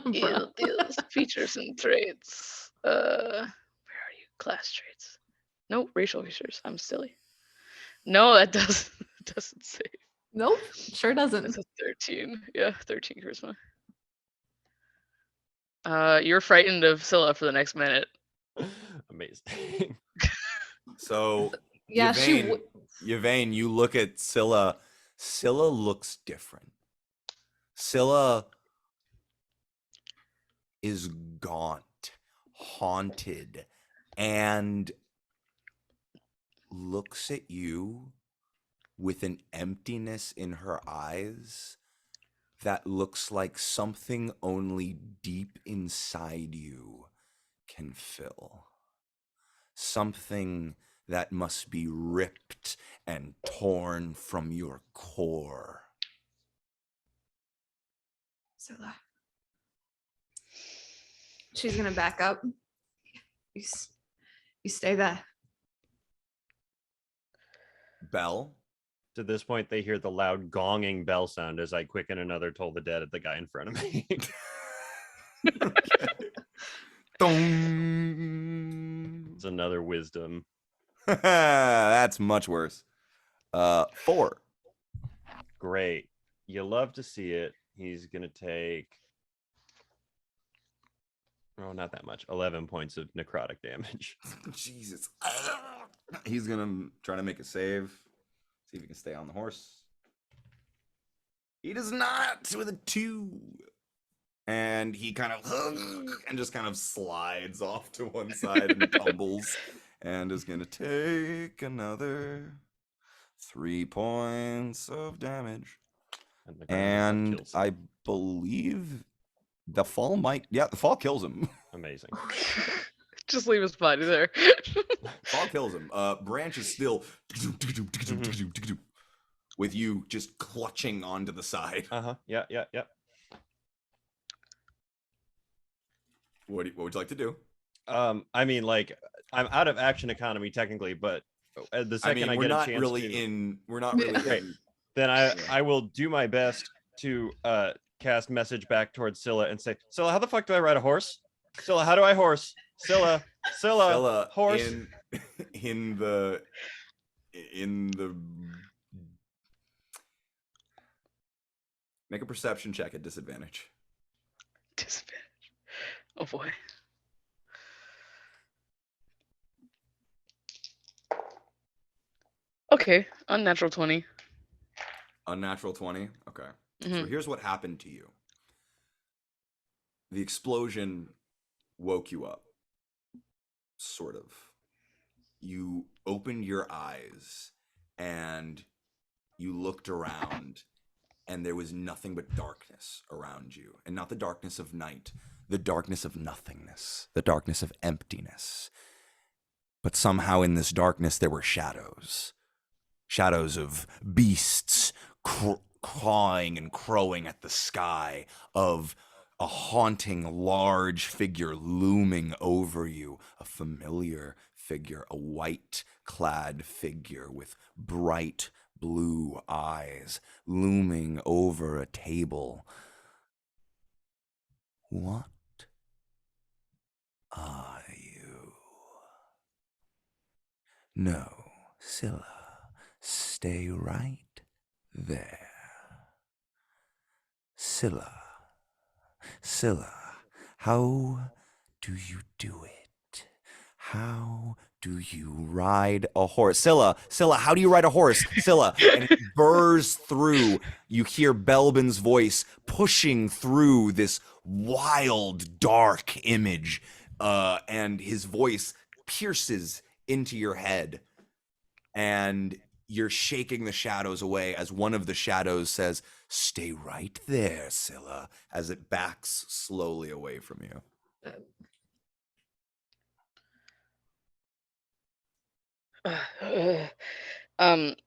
Yeah, these features and traits. Where are you? Class traits. No, racial features. I'm silly. No, that doesn't say. Nope, sure doesn't. It's a 13. Yeah, 13 charisma. You're frightened of Scylla for the next minute. Amazing. So, Yeah, Yvain, you look at Scylla. Scylla looks different. Scylla is gaunt, haunted, and looks at you with an emptiness in her eyes that looks like something only deep inside you can fill. Something that must be ripped and torn from your core. Scylla. She's gonna back up. You stay there. Bell? To this point, they hear the loud gonging bell sound as I quicken another Toll the Dead at the guy in front of me. Dong. It's another wisdom. That's much worse. 4. Great. You love to see it. He's going to take... Oh, not that much. 11 points of necrotic damage. Jesus. He's going to try to make a save. See if he can stay on the horse. He does not with a 2. And he kind of and just kind of slides off to one side and tumbles and is going to take another 3 points of damage. And I believe the fall might, the fall kills him. Amazing. Just leave his body there. Fall kills him. Branch is still with you just clutching onto the side. Yeah. What would you like to do? I mean, like, I'm out of action economy technically, but the second I get a chance we're not really Great. Then I will do my best to cast message back towards Scylla and say, Scylla, how the fuck do I ride a horse? Scylla, how do I horse? Scylla, horse. In the make a perception check at disadvantage. Disadvantage. Oh boy. Okay, unnatural 20. Unnatural 20? Okay. Mm-hmm. So here's what happened to you. The explosion woke you up. Sort of. You opened your eyes and you looked around and there was nothing but darkness around you. And not the darkness of night, the darkness of nothingness, the darkness of emptiness. But somehow in this darkness there were shadows. Shadows of beasts clawing and crowing at the sky, of a haunting large figure looming over you, a familiar figure, a white-clad figure with bright blue eyes looming over a table. What are you? No, Scylla, stay right there. Scylla, how do you do it? How do you ride a horse? Scylla, how do you ride a horse? Scylla, and it burrs through. You hear Belbin's voice pushing through this wild, dark image, and his voice pierces into your head, and you're shaking the shadows away as one of the shadows says, "Stay right there, Scylla," as it backs slowly away from you.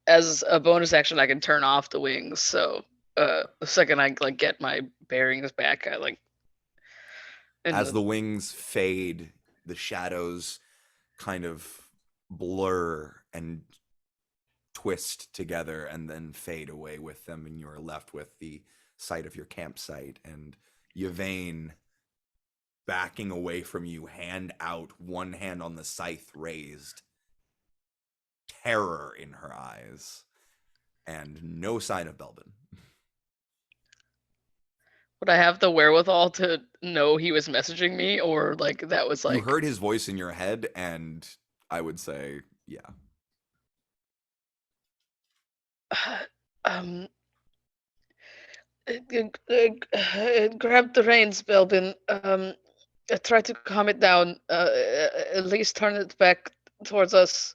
As a bonus action, I can turn off the wings. So the second I get my bearings back, I as the wings fade, the shadows kind of blur and twist together and then fade away with them, and you're left with the site of your campsite and Yvain backing away from you, hand out, one hand on the scythe raised, terror in her eyes, and no sign of Belbin. Would I have the wherewithal to know he was messaging me, or that was you heard his voice in your head, and I would say yeah. Grab the reins, Belbin. Try to calm it down. At least turn it back towards us.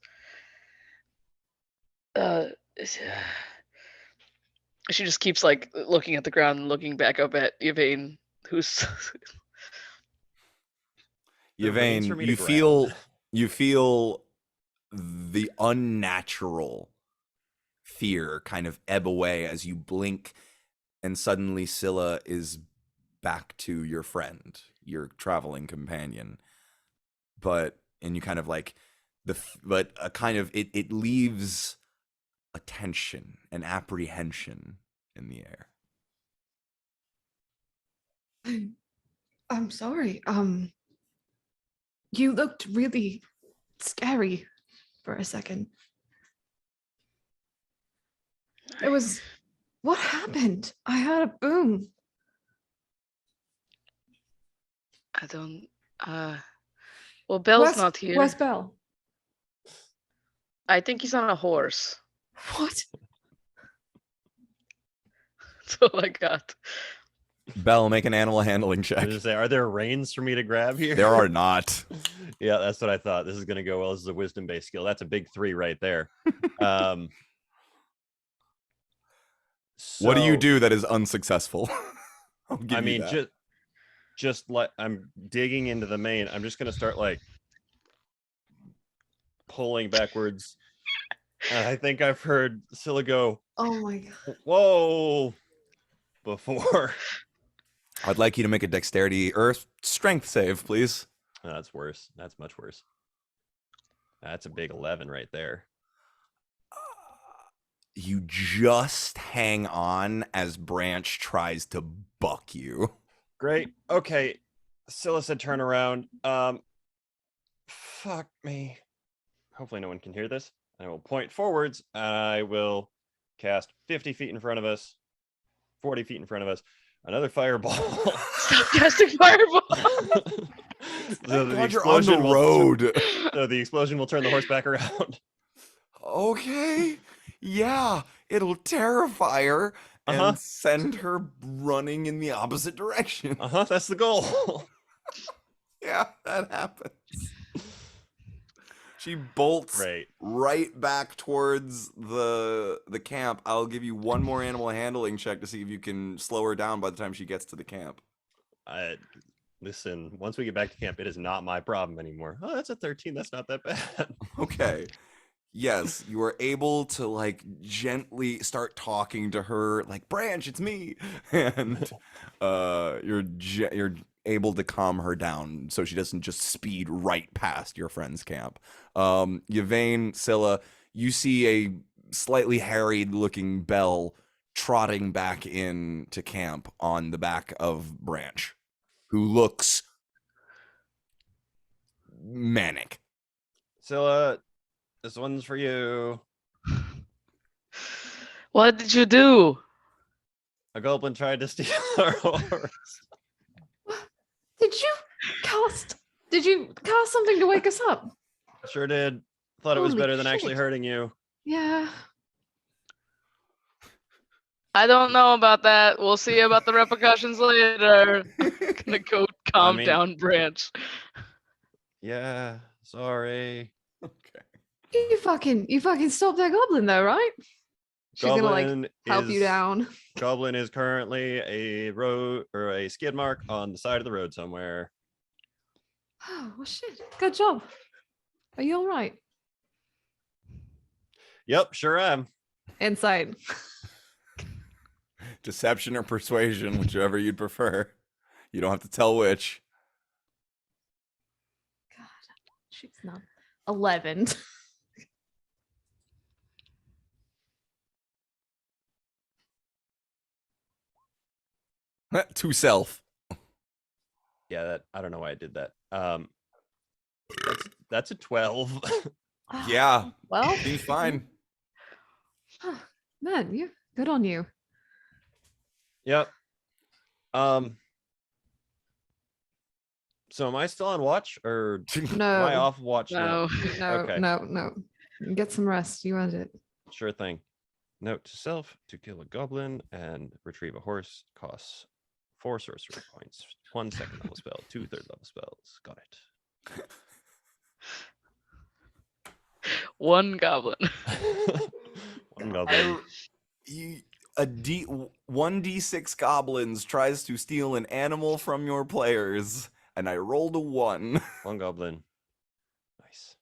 She just keeps like looking at the ground and looking back up at Yvain, who's There remains for Yvain, me to you feel the unnatural fear kind of ebb away as you blink, and suddenly Scylla is back to your friend, your traveling companion. And you kind of like but a kind of it leaves a tension, an apprehension in the air. I'm sorry. You looked really scary for a second. It was what happened? I heard a boom. I don't. Well, Bell's not here. Where's Bell? I think he's on a horse. What? That's all I got. Bell, make an animal handling I check. was gonna say, are there reins for me to grab here? There are not. Yeah, that's what I thought. This is gonna go well. This is a wisdom-based skill. That's a big 3 right there. What do you So, do that is unsuccessful? I'll give I you mean, that. just like I'm digging into the main. I'm just gonna start like pulling backwards. And I think I've heard Scylla go, Oh my god. "Whoa!" before. I'd like you to make a dexterity or strength save, please. Oh, that's worse. That's much worse. That's a big 11 right there. You just hang on as Branch tries to buck you. Great. Okay. Scylla said turn around. Fuck me. Hopefully no one can hear this. I will point forwards. I will cast 50 feet in front of us, 40 feet in front of us, another fireball. Stop casting fireball. So the God, you're on the explosion will- road. So the explosion will turn the horse back around. Okay. Yeah, it'll terrify her and Uh-huh. send her running in the opposite direction. That's the goal. Yeah, that happens. She bolts Great. right back towards the camp. I'll give you one more animal handling check to see if you can slow her down by the time she gets to the camp. Listen, once we get back to camp, it is not my problem anymore. Oh, that's a 13. That's not that bad. Okay. Yes, you are able to like gently start talking to her, like Branch, it's me, and you're able to calm her down so she doesn't just speed right past your friend's camp. Yvain, Scylla, you see a slightly harried-looking Bell trotting back into camp on the back of Branch, who looks manic. Scylla, this one's for you. What did you do? A goblin tried to steal our horse. Did you cast something to wake us up? Sure did. Thought it was Holy better than actually shit. hurting you. Yeah. I don't know about that. We'll see about the repercussions later. Gonna go calm mean- down, Branch. Yeah, sorry. You fucking stopped that goblin though, right? She's gonna like help you down. Goblin is currently a road or a skid mark on the side of the road somewhere. Oh well shit. Good job. Are you all right? Yep, sure am. Insight. Deception or persuasion, whichever you'd prefer. You don't have to tell which. God, she's not 11. To self. Yeah, that I don't know why I did that. That's a 12. Yeah, Well, seems fine. man, you good on you. Yep. So am I still on watch or am I No, off watch now? No. Okay. no. Get some rest. You earned it. Sure thing. Note to self: to kill a goblin and retrieve a horse costs 4 sorcery points. 1 second level spell, 2 third level spells. Got it. One goblin. One goblin. One d6 goblins tries to steal an animal from your players, and I rolled a 1. One goblin. Nice.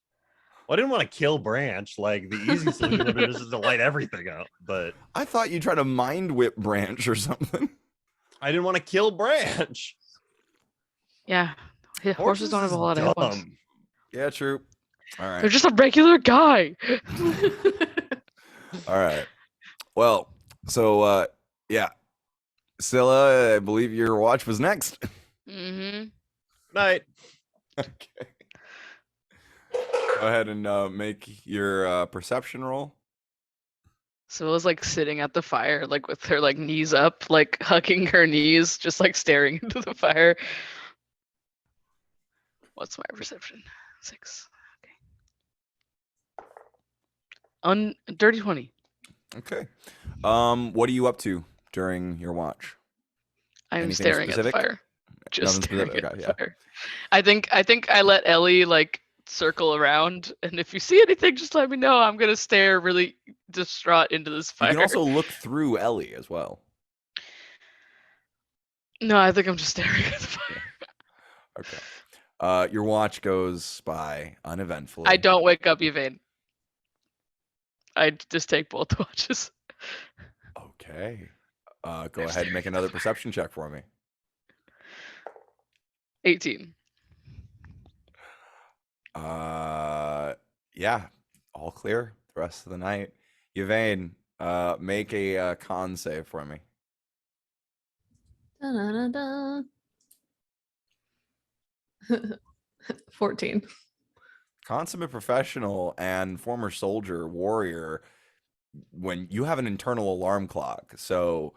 Well, I didn't want to kill Branch. Like the easy solution would have been just to light everything up, but I thought you tried to mind whip Branch or something. I didn't want to kill Branch. Yeah. Horses don't have a whole lot of hit points. Yeah, true. All right. They're just a regular guy. All right. Well, so yeah, Scylla, I believe your watch was next. Mm-hmm. Night. Okay. Go ahead and make your perception roll. So it was like sitting at the fire, like with her like knees up, like hugging her knees, just like staring into the fire. What's my perception? 6. Okay. Dirty 20. Okay. What are you up to during your watch? I'm Anything staring specific? at the fire. Just Nothing staring specific, at okay, the yeah. fire. I think I let Ellie like circle around, and if you see anything, just let me know. I'm gonna stare really distraught into this fire. You can also look through Ellie as well. No, I think I'm just staring at the fire. Okay. Your watch goes by uneventfully. I don't wake up, Yvain. I just take both watches. Okay. Go ahead and make another perception check for me. 18. Yeah, all clear the rest of the night. Yvain, make a con save for me. Da-da-da-da. 14. Consummate professional and former soldier, warrior, when you have an internal alarm clock, so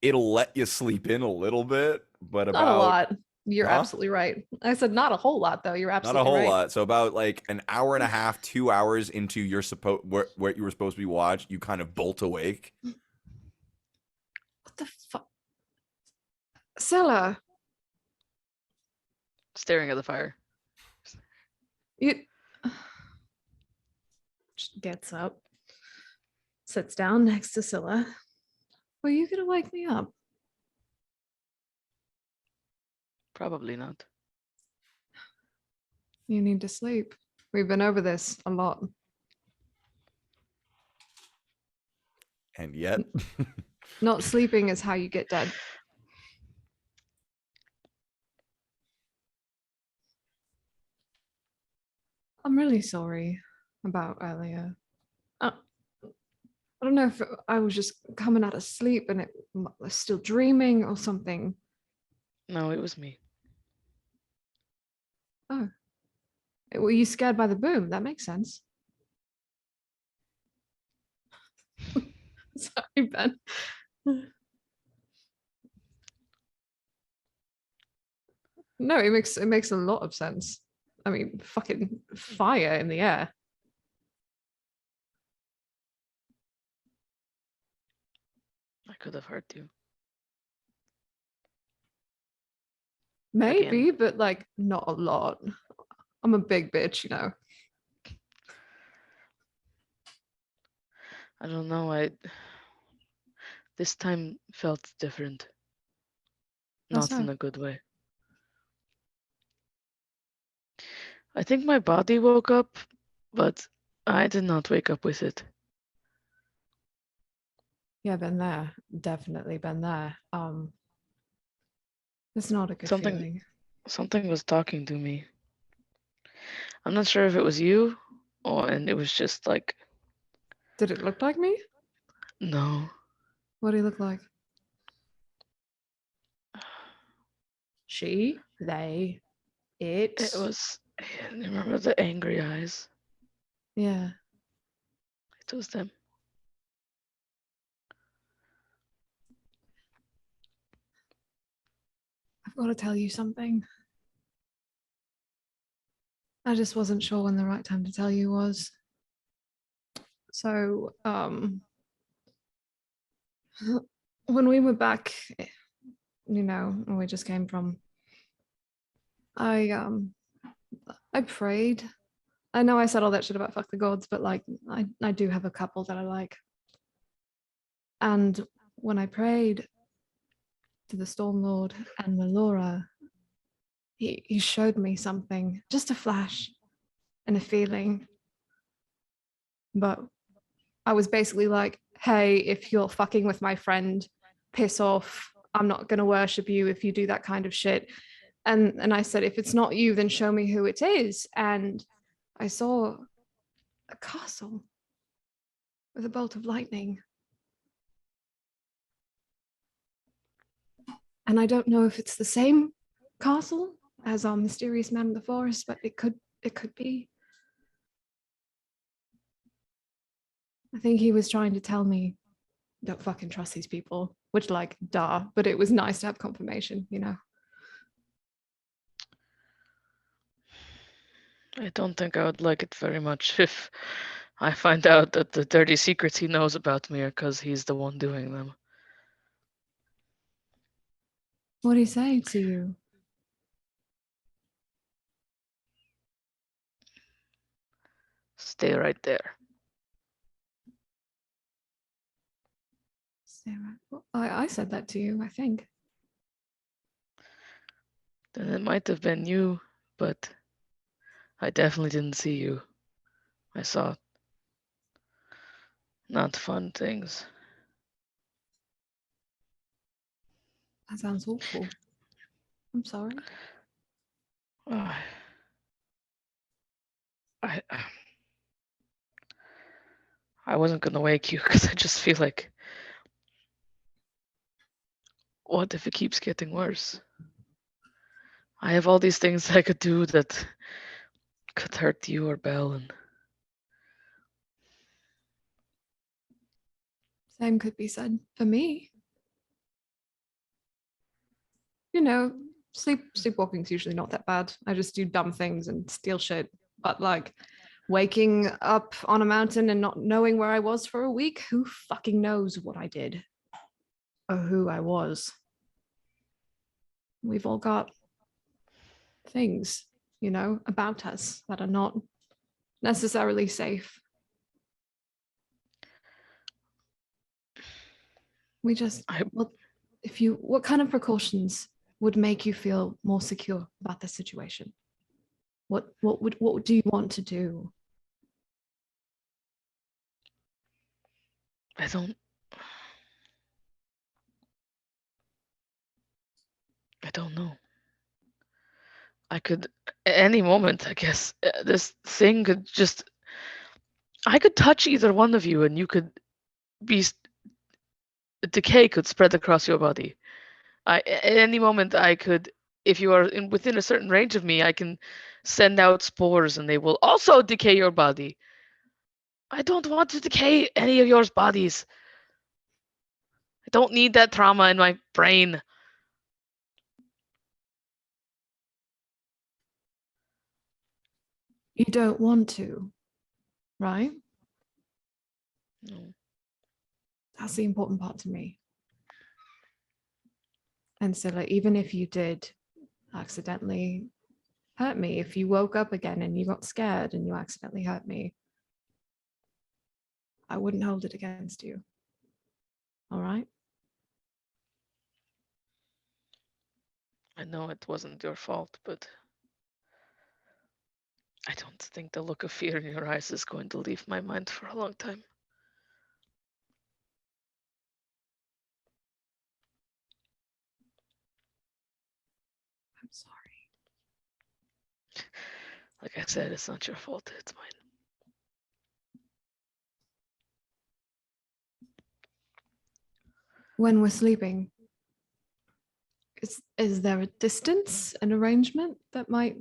it'll let you sleep in a little bit, but Not a lot. You're Huh? absolutely right. I said not a whole lot though. You're not absolutely a whole right. lot. So about like an hour and a half, 2 hours into your what you were supposed to be watched, you kind of bolt awake. What the fuck? Scylla, Staring at the fire. you Just gets up, sits down next to Scylla. Were you gonna wake me up? Probably not. You need to sleep. We've been over this a lot. And yet, Not sleeping is how you get dead. I'm really sorry about earlier. I don't know if I was just coming out of sleep and it was still dreaming or something. No, it was me. Oh. Were you scared by the boom? That makes sense. Sorry, Ben. No, it makes a lot of sense. I mean, fucking fire in the air. I could have hurt you. Maybe, Again. but like not a lot. I'm a big bitch, you know. I don't know. This time felt different. How Not in so? a good way. I think my body woke up, but I did not wake up with it. Yeah, been there. Definitely been there. It's not a good feeling. Something was talking to me. I'm not sure if it was you, and it was just like, Did it look like me? no. What do you look like? She, they, it. It was. I remember the angry eyes. Yeah. It was them. I've got to tell you something. I just wasn't sure when the right time to tell you was. So, when we were back, you know, when we just came from, I prayed. I know I said all that shit about fuck the gods, but like I do have a couple that I like. And when I prayed to the Storm Lord and Melora, he showed me something, just a flash and a feeling. But I was basically like, hey, if you're fucking with my friend, piss off. I'm not going to worship you if you do that kind of shit. And I said, if it's not you, then show me who it is. And I saw a castle with a bolt of lightning. And I don't know if it's the same castle as our mysterious man in the forest, but it could be. I think he was trying to tell me, don't fucking trust these people, which, like, duh, but it was nice to have confirmation, you know? I don't think I would like it very much if I find out that the dirty secrets he knows about me are because he's the one doing them. What did he say to you? Stay right there. Sarah, well, I said that to you, I think. Then it might have been you, but I definitely didn't see you. I saw not fun things. That sounds awful. I'm sorry. I I wasn't gonna wake you because I just feel like, what if it keeps getting worse? I have all these things I could do that could hurt you or Belle, and Same could be said for me. You know, sleepwalking's usually not that bad. I just do dumb things and steal shit. But like waking up on a mountain and not knowing where I was for a week, who fucking knows what I did or who I was? We've all got things, you know, about us that are not necessarily safe. We just, well, if you, what kind of precautions would make you feel more secure about the situation? What do you want to do? I don't know. I could, at any moment, I guess, this thing could just, I could touch either one of you and you could be, decay could spread across your body. At any moment I could, if you are within a certain range of me, I can send out spores and they will also decay your body. I don't want to decay any of yours bodies. I don't need that trauma in my brain. You don't want to, right? No. That's the important part to me. And so, like, even if you did accidentally hurt me, if you woke up again and you got scared and you accidentally hurt me, I wouldn't hold it against you. All right? I know it wasn't your fault, but I don't think the look of fear in your eyes is going to leave my mind for a long time. I'm sorry. Like I said, it's not your fault, it's mine. When we're sleeping, is there a distance, an arrangement that might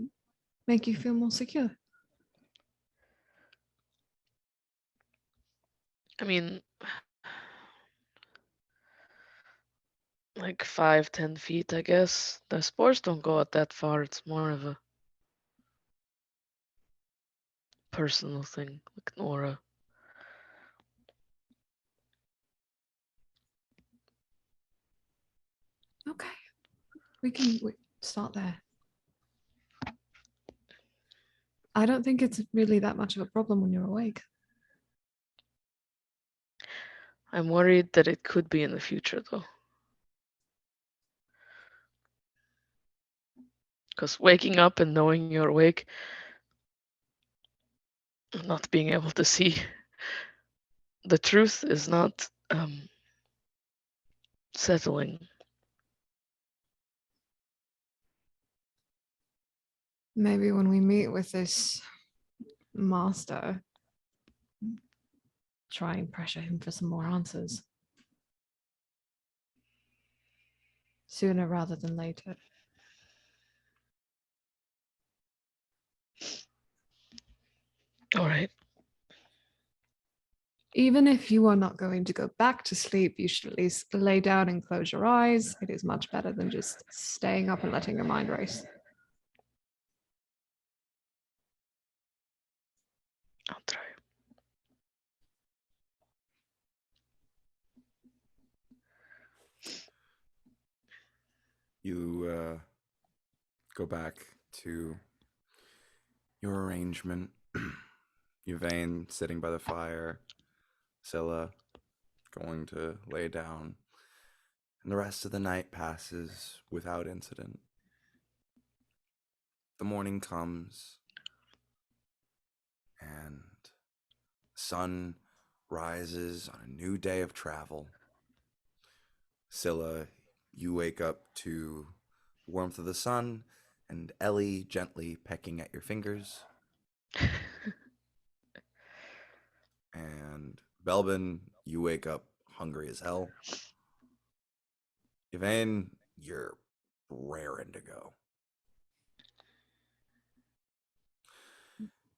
make you feel more secure? I mean, like 5-10 feet, I guess. The spores don't go out that far. It's more of a personal thing, like an aura. Okay, we can start there. I don't think it's really that much of a problem when you're awake. I'm worried that it could be in the future, though. Because waking up and knowing you're awake, and not being able to see the truth is not settling. Maybe when we meet with this master, try and pressure him for some more answers. Sooner rather than later. All right. Even if you are not going to go back to sleep, you should at least lay down and close your eyes. It is much better than just staying up and letting your mind race. I'll try. You go back to your arrangement. Yvain sitting by the fire, Scylla going to lay down, and the rest of the night passes without incident. The morning comes, and the sun rises on a new day of travel. Scylla, you wake up to the warmth of the sun and Ellie gently pecking at your fingers. And Belbin, you wake up hungry as hell. Yvain, you're raring to go.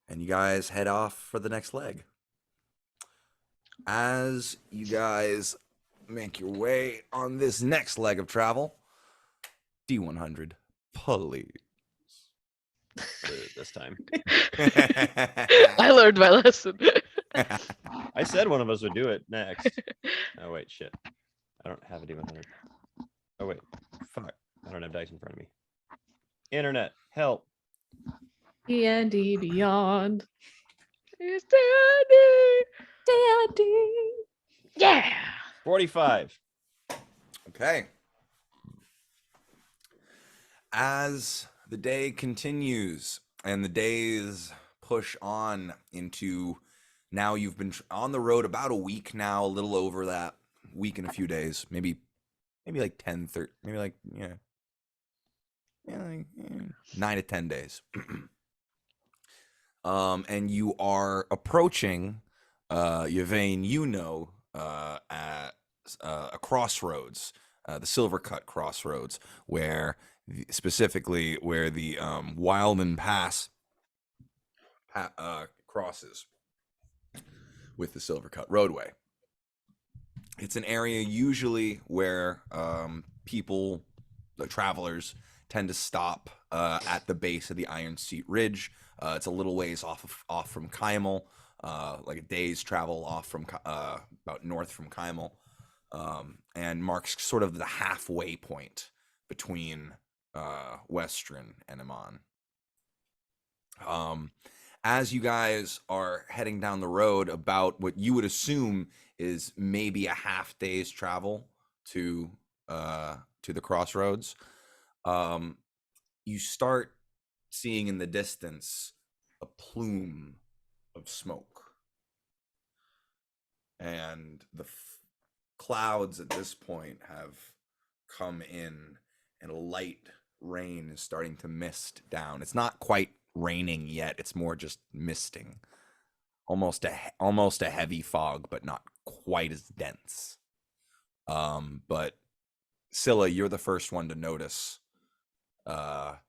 And you guys head off for the next leg. As you guys make your way on this next leg of travel, D100, please. This time. I learned my lesson. I said one of us would do it next. Oh wait, shit. I don't have a D100. Oh wait, fuck. I don't have dice in front of me. Internet, help. D&D Beyond. It's Daddy. D&D. Yeah. 45. Okay. As the day continues and the days push on into, now you've been on the road about a week now, a little over that, week and a few days, maybe like 10, 30, maybe like, like 9 to 10 days. And you are approaching, Yvain, at a crossroads, the Silver Cut crossroads, where specifically where the Wildman Pass crosses with the Silver Cut roadway. It's an area usually where people, the travelers, tend to stop at the base of the Iron Seat Ridge. It's a little ways off from Kymel, like a day's travel off from about north from Kymel, and marks sort of the halfway point between Western and Amon. As you guys are heading down the road, about what you would assume is maybe a half day's travel to the crossroads, you start seeing in the distance a plume of smoke, and the clouds at this point have come in, and a light rain is starting to mist down. It's not quite raining yet, it's more just misting, almost a heavy fog, but not quite as dense. But Scylla, you're the first one to notice that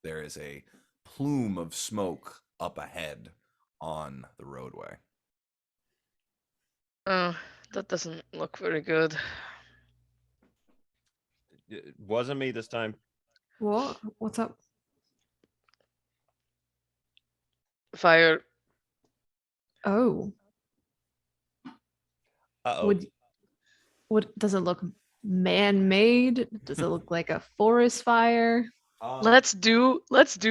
there is a plume of smoke up ahead on the roadway. Oh, that doesn't look very good. It wasn't me this time. What? What's up? Fire. Oh. Uh-oh. What does it look man-made? Does it look like a forest fire? Let's do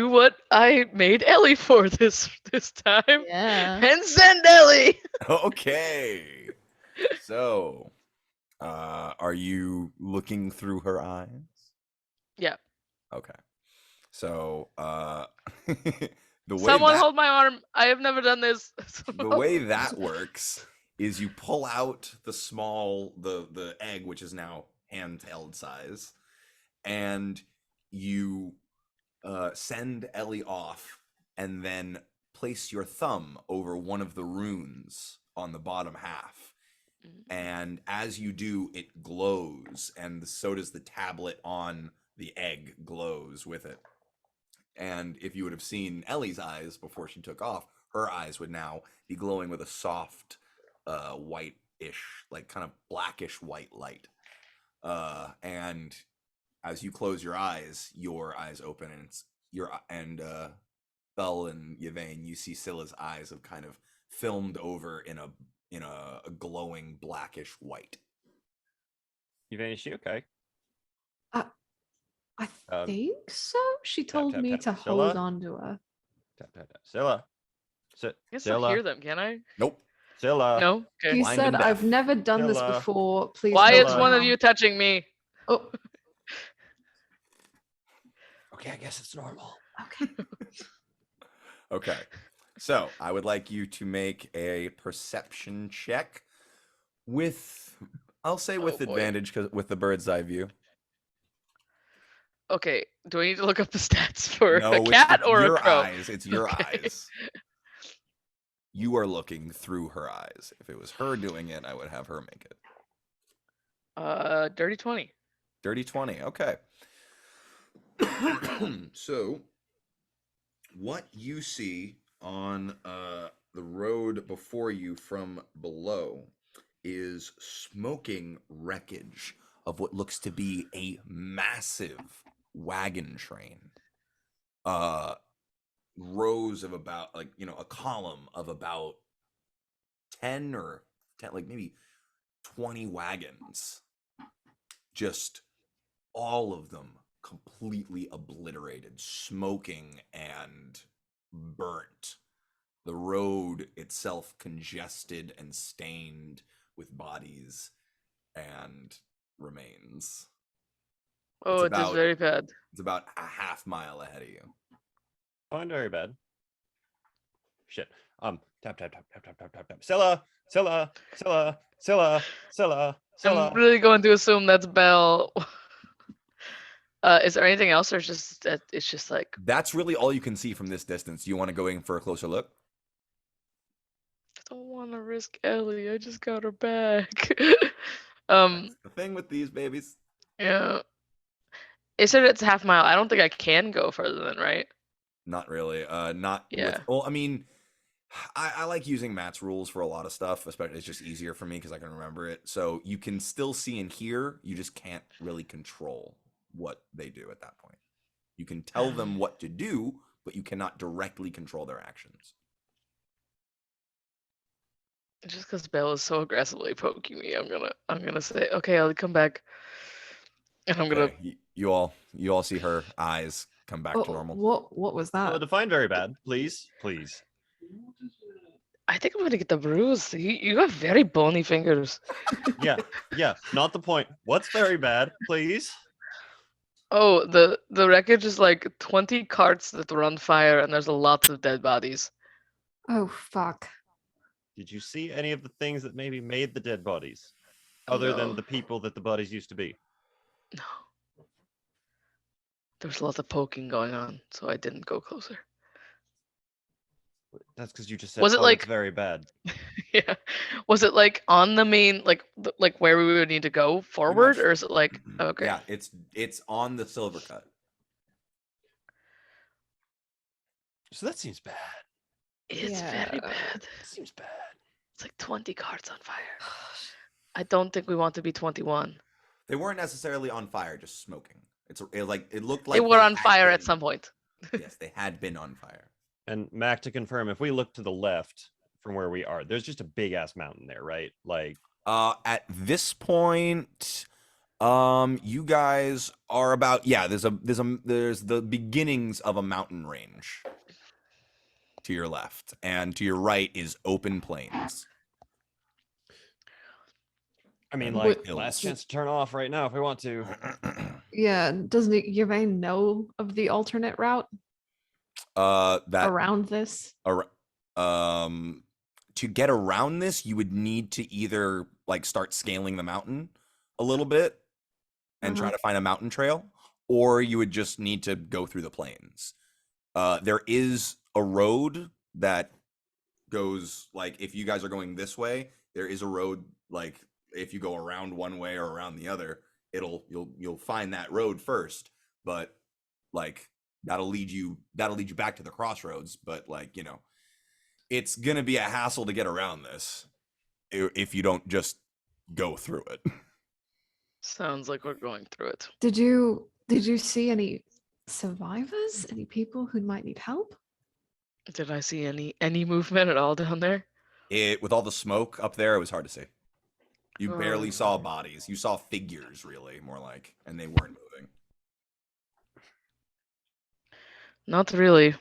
what I made Ellie for this time. Yeah. And send Ellie. Okay. So, are you looking through her eyes? Yeah. Okay. So, the way Someone that hold my arm. I have never done this. the way that works is you pull out the egg, which is now handheld size, and you send Ellie off, and then place your thumb over one of the runes on the bottom half. And as you do, it glows, and so does the tablet on the egg glows with it. And if you would have seen Ellie's eyes before she took off, her eyes would now be glowing with a soft, white-ish, like kind of blackish white light. And as you close your eyes open, and Belle and Yvain, you see Scylla's eyes have kind of filmed over in a glowing blackish white. Yvain, is she okay? I think so. She told tap, me tap. to Scylla? hold on to her. Tap, tap, tap. Scylla. I can still hear them, can I? Nope. Scylla. No? Okay. He Blind said, and I've deaf. never done this Scylla. before. Please Why hold is Scylla. one of on." you touching me? Oh, Okay, I guess it's normal. okay. Okay. So I would like you to make a perception check with, I'll say with Oh, boy. advantage, because with the bird's eye view. Okay. Do I need to look up the stats for No, a cat or your a crow? eyes. It's your Okay. eyes. You are looking through her eyes. If it was her doing it, I would have her make it. Dirty 20. Dirty 20. Okay. So, what you see on the road before you from below is smoking wreckage of what looks to be a massive wagon train. Rows of about, like, a column of about 10 or 10, like maybe 20 wagons. Just all of them completely obliterated, smoking and burnt. The road itself congested and stained with bodies and remains. Oh, it is very bad. It's about a half mile ahead of you. Fine, very bad. Shit. Tap, tap, tap, tap, tap, tap, tap, tap. Scylla, Scylla, Scylla, Scylla, Scylla, Scylla. I'm really going to assume that's Belle. Is there anything else, or it's just like That's really all you can see from this distance. Do you want to go in for a closer look? I don't want to risk Ellie. I just got her back. That's the thing with these babies. Yeah. It said it's half mile. I don't think I can go further than, right? Not really. Not Yeah. with. Well, I mean, I like using Matt's rules for a lot of stuff. Especially, it's just easier for me because I can remember it. So you can still see and hear. You just can't really control what they do at that point. You can tell them what to do, but you cannot directly control their actions. Just because Belle is so aggressively poking me, I'm gonna say, okay, I'll come back, and I'm gonna. Okay, you all see her eyes come back to normal. What was that? Define very bad, please, please. I think I'm gonna get the bruise. You have very bony fingers. Yeah, not the point. What's very bad, please? Oh, the wreckage is like 20 carts that were on fire, and there's a lot of dead bodies. Oh, fuck. Did you see any of the things that maybe made the dead bodies, other No. than the people that the bodies used to be? No. There was a lot of poking going on, so I didn't go closer. That's because you just said, Was it like- it's very bad. Yeah. Was it like on the main, like where we would need to go forward, much. or is it like okay? Yeah, it's on the silver cut. So that seems bad. It's very Yeah. bad. That seems bad. It's like 20 carts on fire. I don't think we want to be 21. They weren't necessarily on fire, just smoking. It looked like They were on had fire at been- some point. Yes, they had been on fire. And Mac, to confirm, if we look to the left from where we are, there's just a big ass mountain there, right? Like, At this point, You guys are about there's the beginnings of a mountain range to your left, and to your right is open plains. I mean, And like, hills. last chance to turn off right now if we want to. Yeah, doesn't Yvain know of the alternate route that around this? To get around this, you would need to either like start scaling the mountain a little bit and try to find a mountain trail, or you would just need to go through the plains. There is a road that goes, like, if you guys are going this way, there is a road, like, if you go around one way or around the other, you'll find that road first, but like that'll lead you back to the crossroads. But like, it's gonna be a hassle to get around this if you don't just go through it. Sounds like we're going through it. Did you see any survivors? Any people who might need help? Did I see any movement at all down there? With all the smoke up there, it was hard to see. You barely Oh. saw bodies. You saw figures, really, more like, and they weren't moving. Not really. It's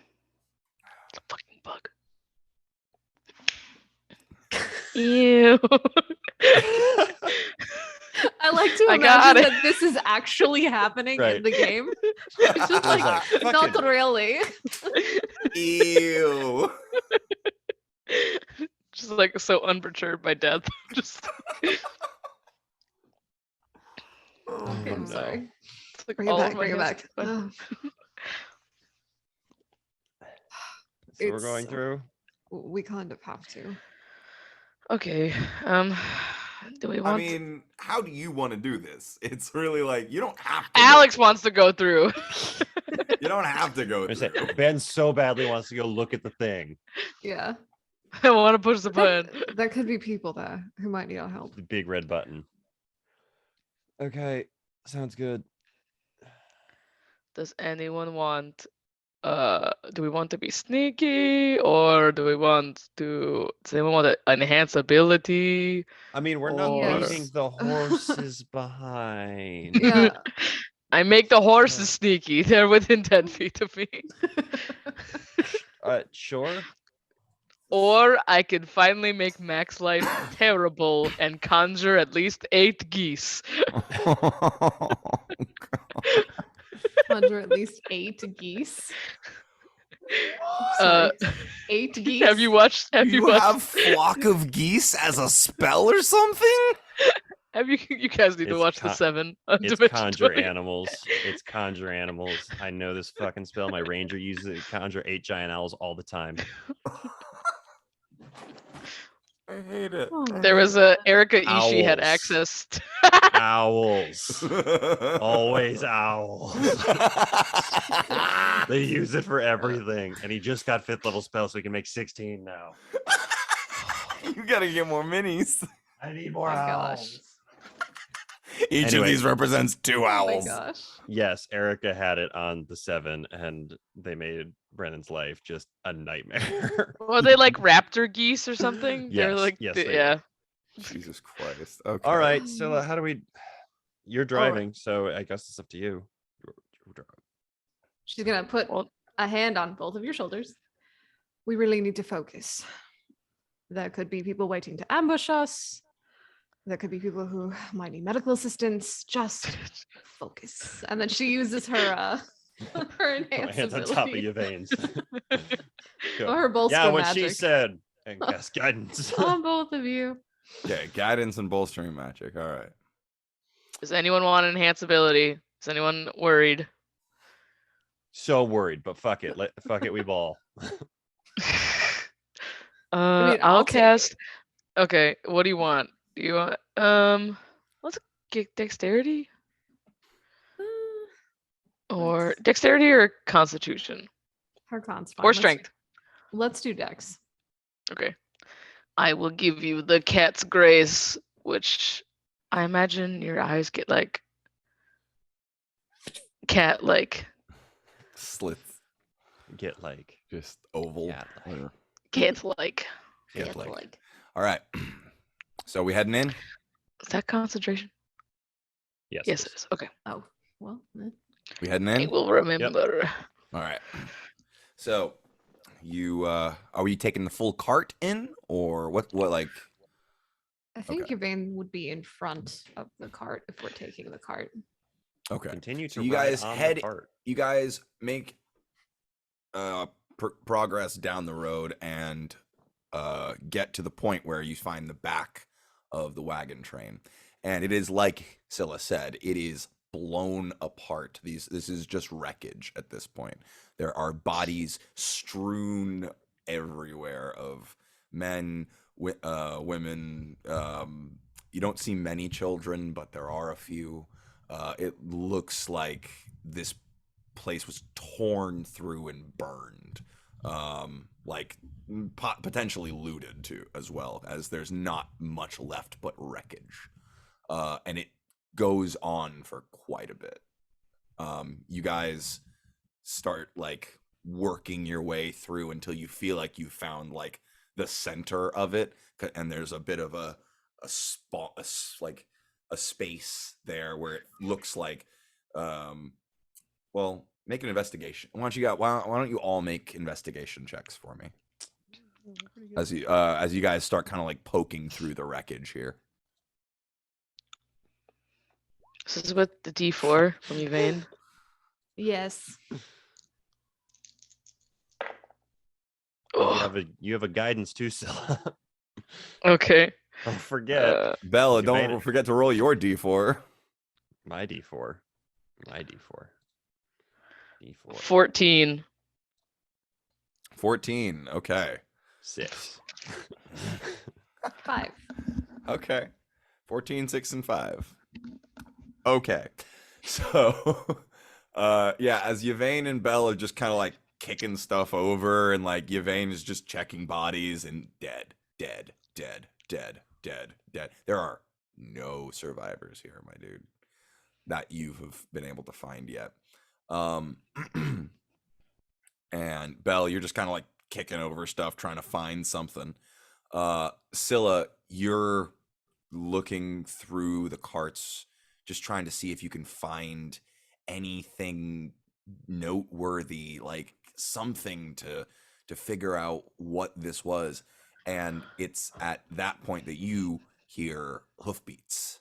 a fucking bug. Ew. I like to I got imagine it. that this is actually happening Right. in the game. It's just like, not fucking- really. Ew. Just like so unperturbed by death. Just Okay, I'm no. sorry. it's like Bring it all back. of my Bring it hands back. are- So we're It's- going through. We kind of have to. Okay. Do we want? I mean, how do you want to do this? It's really like, you don't have to. Alex wants to go through. You don't have to go I say, through. Ben so badly wants to go look at the thing. Yeah. I want to push the button. There could be people there who might need our help. The big red button. Okay, sounds good. Does anyone want? Do we want to be sneaky, or do we want to? Does anyone want to enhance ability? I mean, we're not Or- leaving the horses behind. Yeah. I make the horses sneaky. They're within 10 feet of me. Sure. Or I can finally make Mac's life terrible and conjure at least 8 geese. Under at least 8 geese. Uh, Sorry, 8 geese. have you watched? Have you You watched? have flock of geese as a spell or something? Have you? You guys need to It's watch the con- 7 on It's Dimension conjure 20. animals. It's conjure animals. I know this fucking spell. My ranger uses it to conjure 8 giant owls all the time. I hate it. Oh my There was a Erica Ishii Owls. had access to Owls. Always owls. They use it for everything. And he just got 5th level spell, so he can make 16 now. You gotta get more minis. I need more my owls. gosh. Each Anyway. of these represents 2 Oh my owls. gosh. Yes, Erica had it on the 7, and they made Brennan's life just a nightmare. Were they like raptor geese or something? They're Yes, like yes, the- they yeah. Jesus Christ. Okay. All right, so how do we? You're driving, so I guess it's up to you. She's gonna put Well, a hand on both of your shoulders. We really need to focus. There could be people waiting to ambush us. There could be people who might need medical assistance. Just focus. And then she uses her her enhanced Hands on top of ability. your veins. Or her bolster Yeah, what magic she said. And cast guidance. on both of you. Okay, guidance and bolstering magic. All right. does anyone want enhance ability? Is anyone worried? So worried, but fuck it. Fuck it, we ball. mean, I'll I'll take it. cast. Okay, what do you want? Do you want let's get dexterity or Let's- dexterity or constitution Her con's fine. or Let's- strength? Let's do dex. Okay. I will give you the cat's grace, which I imagine your eyes get like cat like Slits. Get like. Just oval. Yeah, like- or- cat like. Cat like. All right. So we heading in? Is that concentration? Yes. Yes, it is. Okay. Oh, well. We heading I in? will remember. All right. So, you are we taking the full cart in, or what? What like? I think Okay. Yvain would be in front of the cart if we're taking the cart. Okay. Continue So to you ride guys on head. the cart. You guys make progress down the road and get to the point where you find the back of the wagon train, and it is like Scylla said, it is blown apart. This is just wreckage at this point. There are bodies strewn everywhere of men, women. You don't see many children, but there are a few. It looks like this place was torn through and burned, like potentially looted too, as well, as there's not much left but wreckage, and it goes on for quite a bit. You guys start like working your way through until you feel like you found like the center of it, and there's a bit of a spot, like a space there where it looks like, well, make an investigation. Why don't you all make investigation checks for me as you guys start kind of like poking through the wreckage here. This is with the D4 from Yvain. Yes. You have a guidance too, Scylla. Okay. Don't forget. Bella, You made don't it. forget to roll your d4. My D4. My D4. D4. 14. 14. Okay. 6. 5. Okay. 14, 6, and 5. Okay. So, yeah, as Yvain and Belle are just kind of like kicking stuff over, and like Yvain is just checking bodies, and dead. There are no survivors here, my dude, that you have been able to find yet. And Belle, you're just kind of like kicking over stuff, trying to find something. Scylla, you're looking through the carts, just trying to see if you can find anything noteworthy, like something to figure out what this was. And it's at that point that you hear hoofbeats.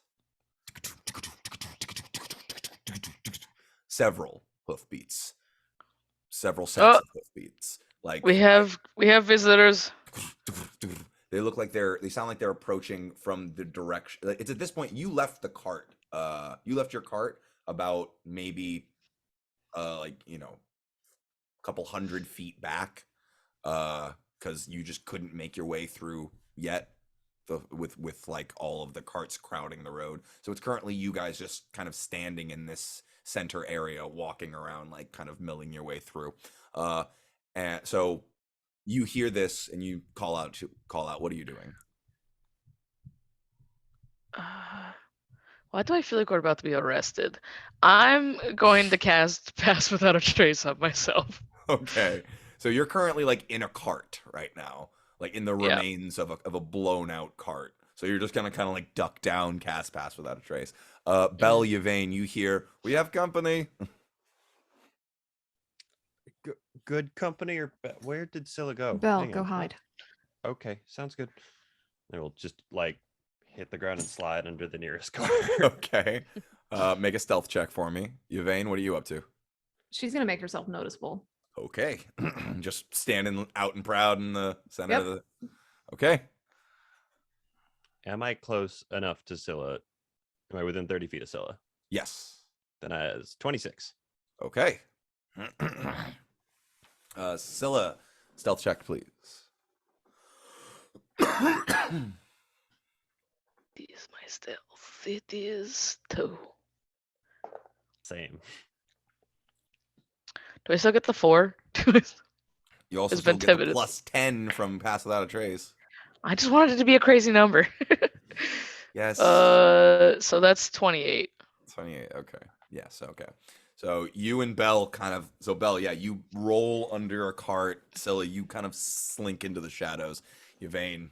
Several hoofbeats. Several sets of hoofbeats. Like We have visitors. they look like they sound like they're approaching from the direction. Like, it's at this point you left the cart. You left your cart about maybe like, you know, a couple 100 feet back, because you just couldn't make your way through yet, with like all of the carts crowding the road. So it's currently you guys just kind of standing in this center area, walking around, like kind of milling your way through. And so you hear this and you call out. What are you doing? Why do I feel like we're about to be arrested? I'm going to cast Pass Without a Trace on myself. Okay. So you're currently like in a cart right now, like in the remains of a blown out cart. So you're just gonna kind of like duck down, cast Pass Without a Trace. Belle, Yvain, you hear, we have company. Good company, or where did Scylla go? Belle, Hang go on. hide. Okay, sounds good. And we'll just like hit the ground and slide under the nearest car. Okay. Make a stealth check for me. Yvain, what are you up to? She's gonna make herself noticeable. Okay. Just standing out and proud in the center Yep. of the. Okay. Am I close enough to Scylla? Am I within 30 feet of Scylla? Yes. Then I has 26. Okay. Scylla, stealth check, please. It is my stealth. It is 2. Same. Do I still get the 4? You also It's still been get 10 the minutes. plus 10 from Pass Without a Trace. I just wanted it to be a crazy number. Yes. So that's 28. 28. Okay. Yes. Okay. So you and Belle Belle, yeah, you roll under a cart. Scylla, you kind of slink into the shadows. Yvain,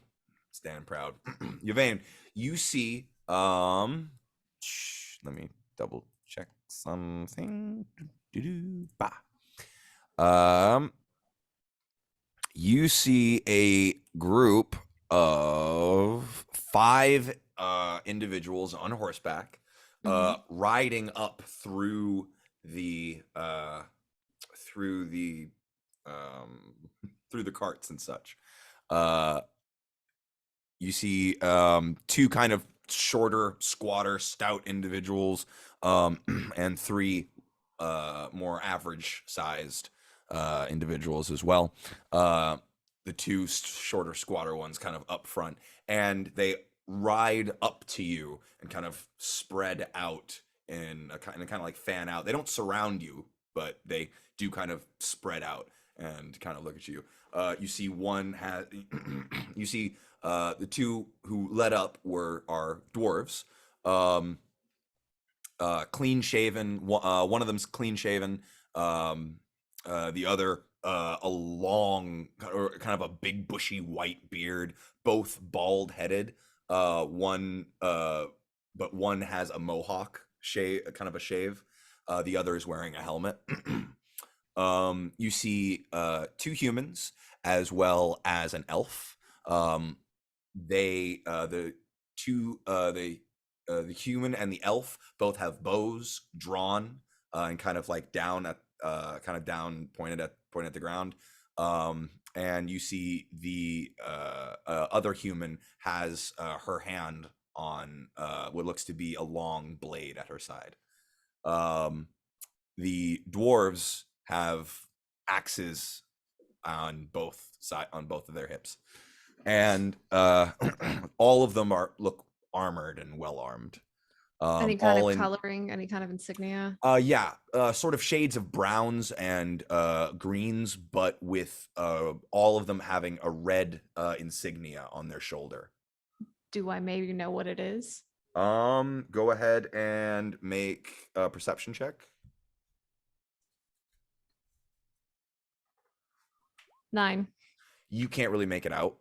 stand proud. Yvain, you see, let me double check something. Bah. You see a group of 5 individuals on horseback riding up through the through the carts and such. You see 2 kind of shorter, squatter, stout individuals, and 3 more average sized individuals as well. The 2 shorter, squatter ones kind of up front, and they ride up to you and kind of spread out in a kind of like fan out. They don't surround you, but they do kind of spread out and kind of look at you. You see one has you see the 2 who led up are dwarves, clean shaven. One of them's clean shaven. The other a long or kind of a big bushy white beard, both bald headed. One but one has a mohawk shave, kind of a shave. The other is wearing a helmet. You see 2 humans as well as an elf. The human and the elf both have bows drawn and kind of like down at pointed at the ground. And you see the other human has her hand on what looks to be a long blade at her side. The dwarves have axes on both of their hips, and all of them look armored and well armed. Any kind of coloring, any kind of insignia? Sort of shades of browns and greens, but with all of them having a red insignia on their shoulder. Do I maybe know what it is? Go ahead and make a perception check. 9. You can't really make it out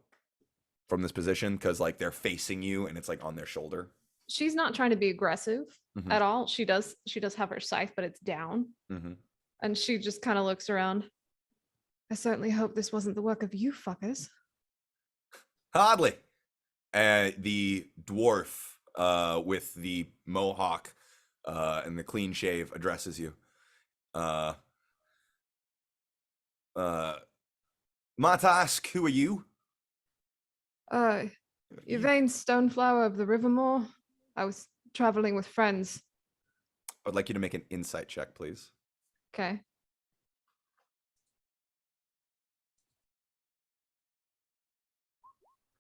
from this position because like they're facing you and it's like on their shoulder. She's not trying to be aggressive at all. She does have her scythe, but it's down. And she just kind of looks around. I certainly hope this wasn't the work of you fuckers. Hardly. The dwarf with the mohawk and the clean shave addresses you. Might I ask, who are you? Yvain Stoneflower of the Rivermore. I was traveling with friends. I'd like you to make an insight check, please. Okay.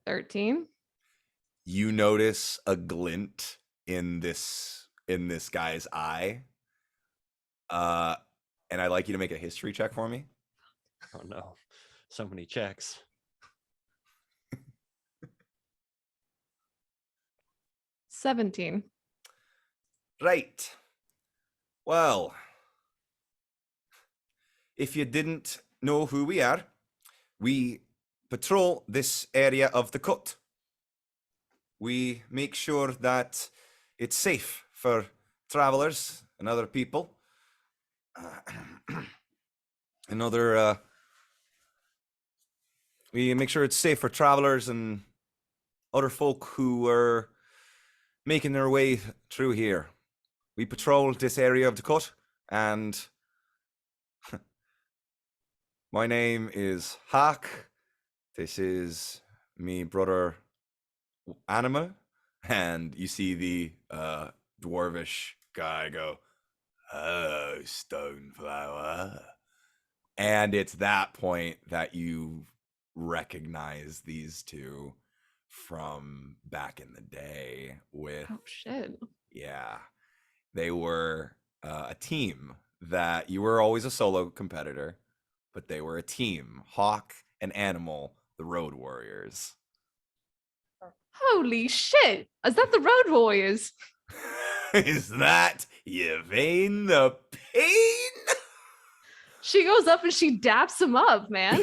13. You notice a glint in this guy's eye. And I'd like you to make a history check for me. Oh no. So many checks. 17. Right. Well, if you didn't know who we are, we patrol this area of the cut. We make sure that it's safe for travelers and other people. We make sure it's safe for travelers and other folk who are making their way through here. We patrol this area of the cut, and my name is Hawk. This is me brother Anima, and you see the dwarvish guy go, "Oh, Stoneflower," and it's that point that you recognize these 2 from back in the day with Oh shit. Yeah, they were a team that you were always a solo competitor, but they were a team. Hawk and Animal, the Road Warriors. Holy shit. Is that the Road Warriors? Is that Yvain the Pain? She goes up and she daps him up, man.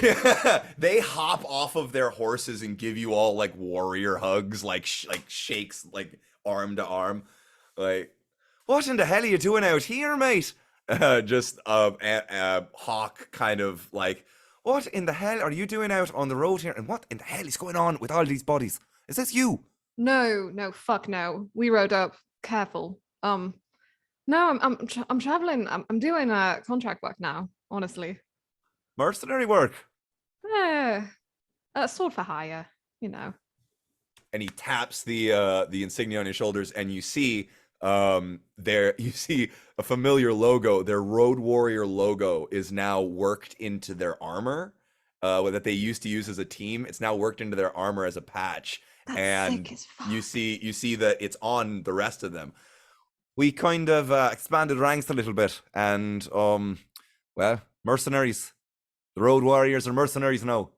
They hop off of their horses and give you all like warrior hugs, like shakes, like arm to arm. Like, What in the hell are you doing out here, mate? Just Hawk kind of like, what in the hell are you doing out on the road here? And what in the hell is going on with all these bodies? Is this you? No, fuck no. We rode up. Careful. No, I'm traveling. I'm doing contract work now. Honestly. Mercenary work. Sword for hire. You know. And he taps the insignia on his shoulders, and you see you see a familiar logo. Their Road Warrior logo is now worked into their armor that they used to use as a team. It's now worked into their armor as a patch. That's And sick as fuck. you see that it's on the rest of them. We kind of expanded ranks a little bit, and well, mercenaries. The Road Warriors are mercenaries now.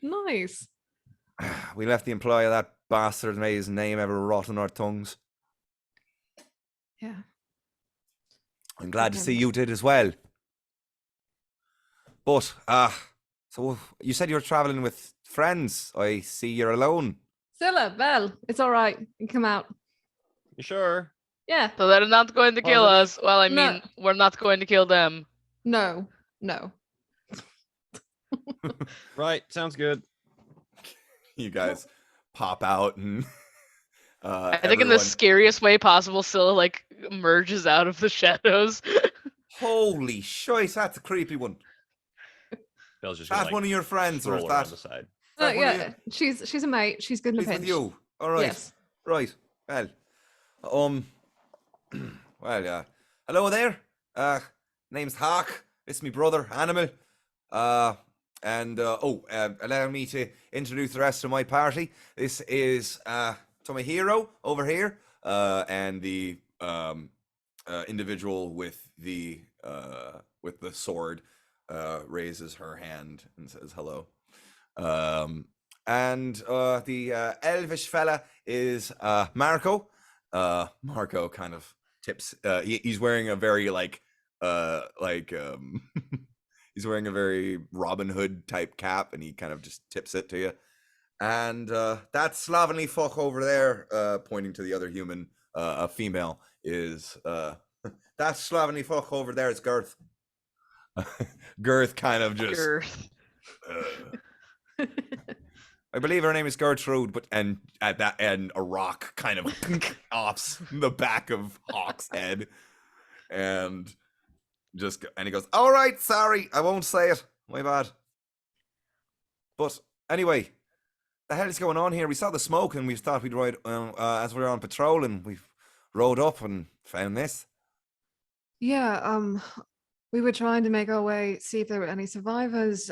Nice. We left the employee of that bastard made his name ever rot on our tongues. Yeah. I'm glad to Okay. see you did as well. But so you said you were traveling with friends. I see you're alone. Scylla, Belle, it's all right. You come out. You sure? Yeah. So they're not going to kill Positive? us. Well, I No. mean, we're not going to kill them. No. Right. Sounds good. You guys pop out and I think in the scariest way possible, Scylla like emerges out of the shadows. Holy shit, that's a creepy one. Bell's just That's gonna, like, one of your friends, or is stroll around that? the side. that one of Yeah. She's a mate. She's good in a She's with pinch. you. All right. Yes. Right. Well. Well, hello there. Name's Hawk. This is my brother, Animal. Allow me to introduce the rest of my party. This is Tomohiro over here, and the individual with the sword raises her hand and says hello. And the elvish fella is Marco. Marco kind of tips. He's wearing a very he's wearing a very Robin Hood type cap, and he kind of just tips it to you. And that slovenly fuck over there, pointing to the other human, a female, is that slovenly fuck over there is Girth. Girth kind of just. Girth. I believe her name is Gertrude, and a rock kind of offs the back of Hawk's head, and he goes, "All right, sorry, I won't say it. My bad." But anyway, the hell is going on here? We saw the smoke, and we thought we'd ride as we were on patrol, and we rode up and found this. Yeah. We were trying to make our way, see if there were any survivors,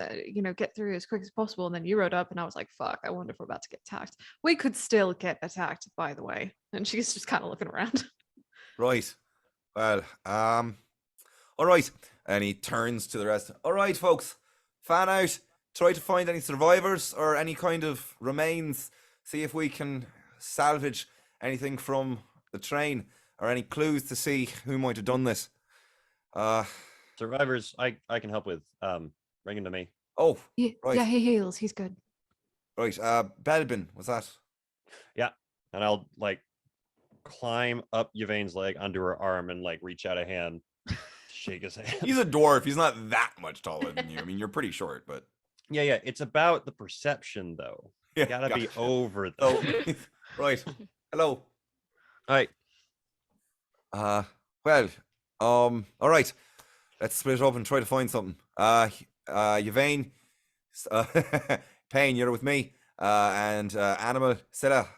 get through as quick as possible. And then you rode up, and I was like, fuck, I wonder if we're about to get attacked. We could still get attacked, by the way. And she's just kind of looking around. Right. Well, all right. And he turns to the rest. All right, folks, fan out. Try to find any survivors or any kind of remains. See if we can salvage anything from the train or any clues to see who might have done this. Survivors, I can help with. Bring him to me. Oh, Yeah, right. yeah, he heals. He's good. Right. Belbin, was that? Yeah, and I'll like climb up Yvain's leg onto her arm and like reach out a hand, shake his hand. He's a dwarf. He's not that much taller than you. I mean, you're pretty short, but Yeah. It's about the perception, though. yeah, Gotta be gotcha. over Oh, that. right. Hello. All right. Well, all right. Let's split up and try to find something. Yvain, Payne, you're with me. And Animal, Scylla,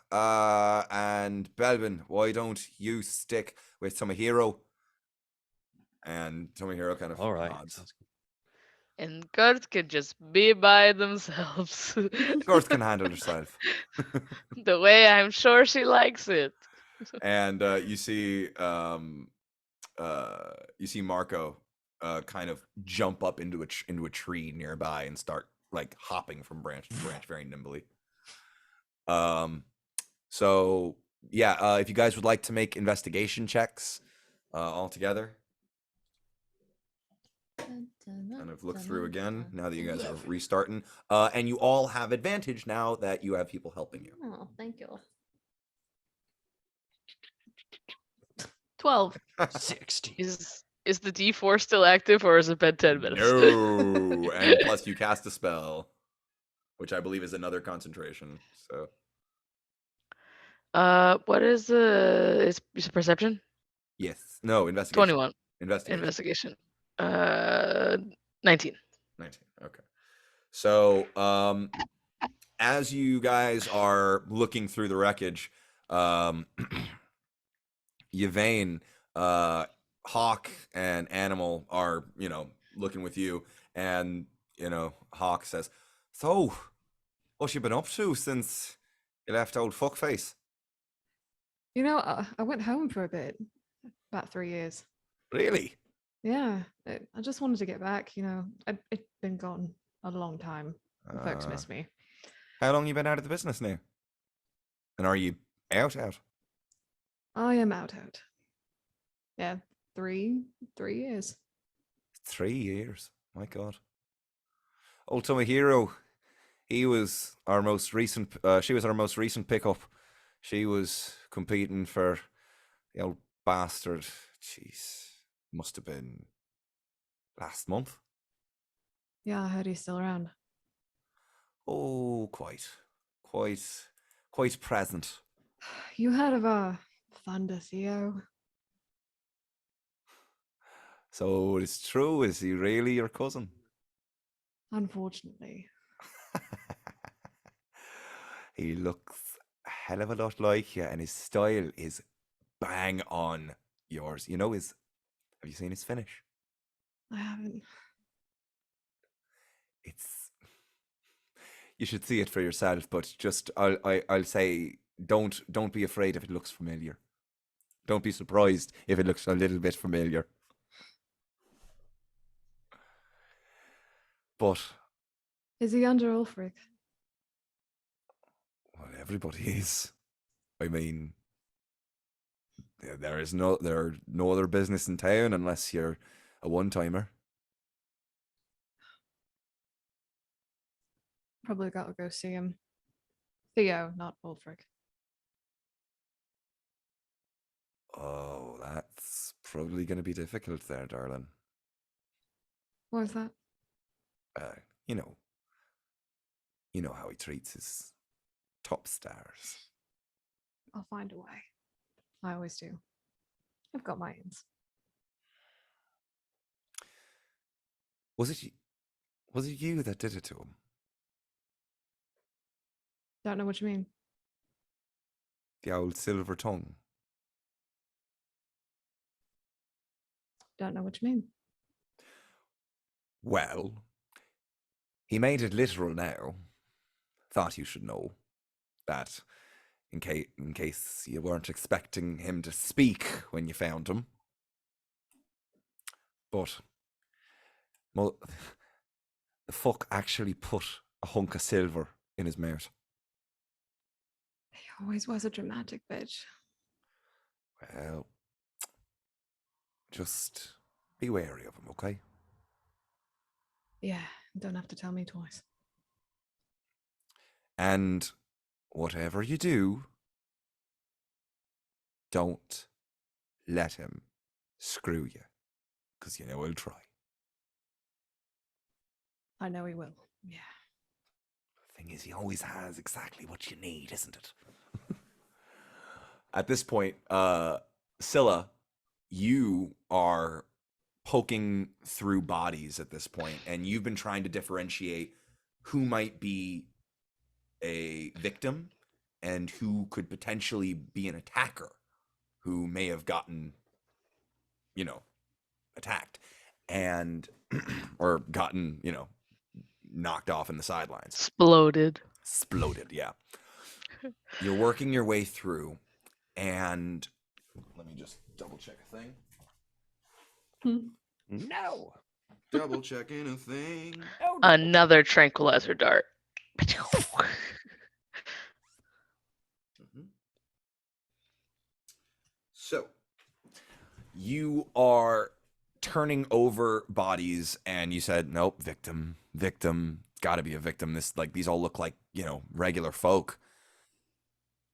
and Belbin, why don't you stick with Tomohiro? And Tomohiro kind of All right. nods. And Girth can just be by themselves. Girth can handle herself. The way I'm sure she likes it. And you see Marco kind of jump up into a tree nearby and start like hopping from branch to branch very nimbly. So yeah, if you guys would like to make investigation checks all together, kind of look through again now that you guys are restarting, and you all have advantage now that you have people helping you. Oh, thank you. 12. 60. Is the D4 still active, or is it been 10 minutes? No, and plus you cast a spell, which I believe is another concentration. So What is is it perception? yes, no investigation. 21. Investigation. Investigation. 19. 19. Okay. So as you guys are looking through the wreckage, Yvain, Hawk, and Animal are, looking with you, and Hawk says, "So, what you been up to since you left old fuckface?" I went home for a bit, about 3 years. Really? Yeah, I just wanted to get back. I'd been gone a long time. Folks miss me. How long you been out of the business now? And are you out? I am out. Yeah, 3 years. 3 years. My God. Ultimate Hero. He was our most recent. She was our most recent pickup. She was competing for the old bastard. Jeez, must have been last month. Yeah, I heard he's still around. Oh, quite present. You heard of Thunder Theo? So it's true. Is he really your cousin? Unfortunately. He looks a hell of a lot like you, and his style is bang on yours. Have you seen his finish? I haven't. You should see it for yourself, but just I'll say don't be afraid if it looks familiar. Don't be surprised if it looks a little bit familiar. But Is he under Ulfric? well, everybody is. I mean, there are no other business in town unless you're a one-timer. Probably gotta go see him. Theo, not Ulfric. Oh, that's probably going to be difficult there, darling. What was that? You know how he treats his top stars. I'll find a way. I always do. I've got my ends. Was it you that did it to him? Don't know what you mean. The old silver tongue. Don't know what you mean. Well, he made it literal now. Thought you should know that in case you weren't expecting him to speak when you found him. But well, the fuck actually put a hunk of silver in his mouth. He always was a dramatic bitch. Well, just be wary of him, okay? Yeah, don't have to tell me twice. And whatever you do, don't let him screw you, because he'll try. I know he will. Yeah. The thing is, he always has exactly what you need, isn't it? At this point, Scylla, you are poking through bodies at this point, and you've been trying to differentiate who might be a victim and who could potentially be an attacker who may have gotten, attacked and or gotten, knocked off in the sidelines. Exploded, yeah. You're working your way through, and let me just double check a thing. No. Double checking a thing. Another tranquilizer dart. So, you are turning over bodies, and you said, "Nope, victim. Got to be a victim. These all look like regular folk."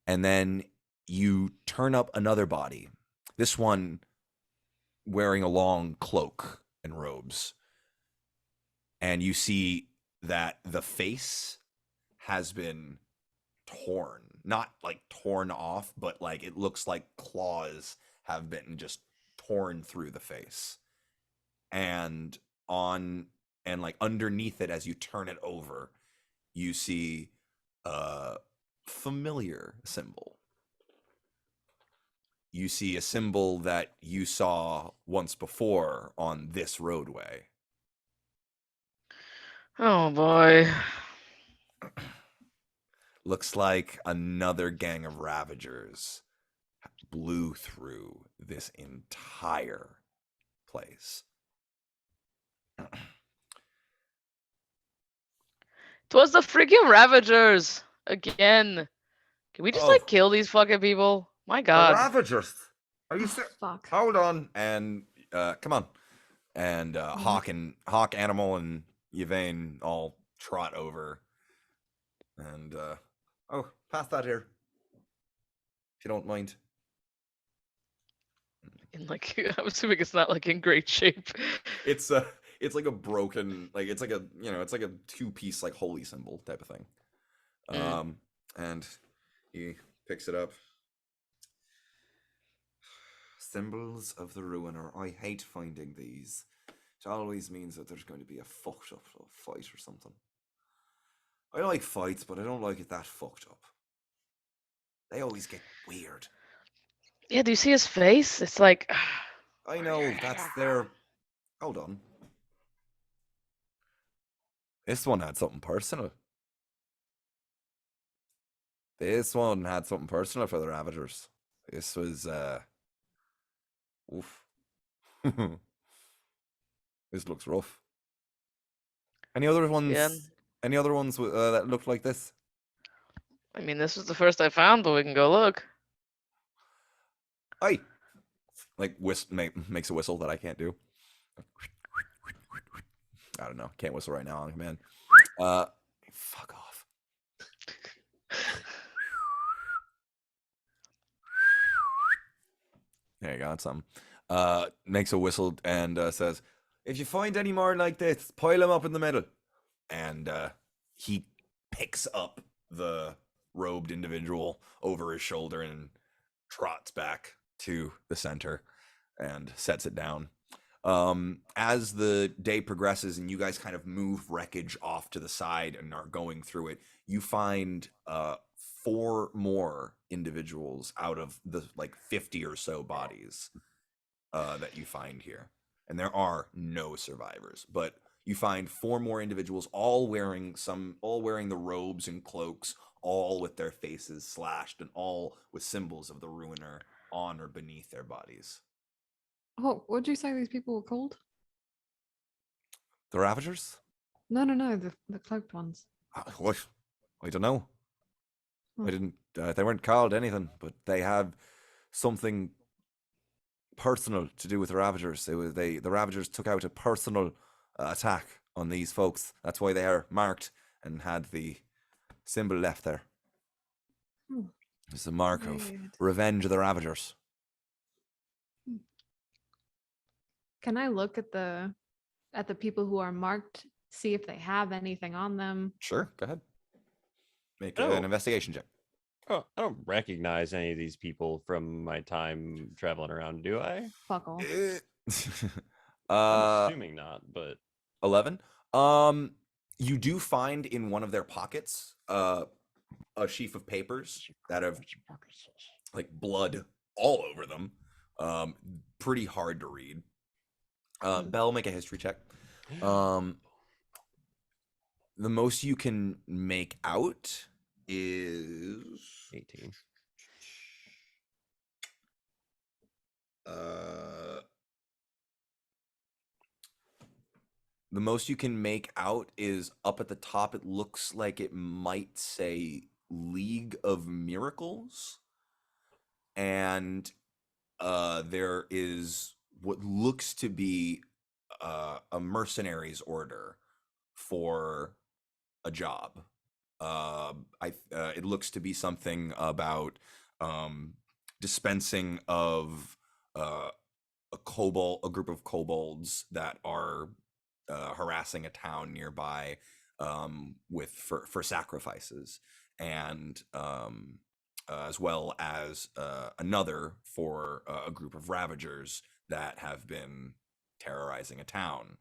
And then you turn up another body, This one wearing a long cloak and robes. And you see that the face has been torn. Not like torn off, but like it looks like claws have been just torn through the face. And like underneath it, as you turn it over, you see a familiar symbol. You see a symbol that you saw once before on this roadway. Oh boy. Looks like another gang of Ravagers blew through this entire place. Twas the freaking Ravagers again. Can we just Oh. like kill these fucking people? My The God. Ravagers. Are you Oh, serious? fuck. Hold on. And come on. And Hawk, Animal, and Yvain all trot over. And oh, pass that here. If you don't mind. In like, I'm assuming it's not like in great shape. It's like a broken, like it's like a, you know, it's like a two-piece like holy symbol type of thing. And he picks it up. Symbols of the Ruiner. I hate finding these. It always means that there's going to be a fucked up fight or something. I like fights, but I don't like it that fucked up. They always get weird. Yeah, do you see his face? It's like. I know, that's their... Hold on. This one had something personal. This one had something personal for the Ravagers. This was, oof. This looks rough. Any other ones? Yeah. Any other ones that look like this? I mean, this was the first I found, but we can go look. Aye. Like makes a whistle that I can't do. I don't know. Can't whistle right now on command. Fuck off. There you go. That's something. Makes a whistle and says, "If you find any more like this, pile them up in the middle." And he picks up the robed individual over his shoulder and trots back to the center and sets it down. As the day progresses and you guys kind of move wreckage off to the side and are going through it, you find 4 more individuals out of the like 50 or so bodies that you find here. And there are no survivors, but you find 4 more individuals, all wearing the robes and cloaks, all with their faces slashed, and all with symbols of the Ruiner on or beneath their bodies. Oh, what'd you say these people were called? The Ravagers? No, the cloaked ones. What? I don't know. Hmm. I didn't. They weren't called anything, but they have something personal to do with the Ravagers. The Ravagers took out a personal attack on these folks. That's why they are marked and had the symbol left there. Hmm. It's a mark of Weird. revenge of the Ravagers. Can I look at the people who are marked, see if they have anything on them? Sure, go ahead. Make Oh. an investigation check. Oh, I don't recognize any of these people from my time traveling around, do I? Fuck off. I'm assuming not, but 11. You do find in one of their pockets a sheaf of papers that have like blood all over them. Pretty hard to read. Belle, make a history check. The most you can make out is 18. The most you can make out is up at the top. It looks like it might say League of Miracles. And there is what looks to be a mercenaries order for a job. It looks to be something about dispensing of a group of kobolds that are harassing a town nearby with for sacrifices, and as well as another for a group of ravagers that have been terrorizing a town.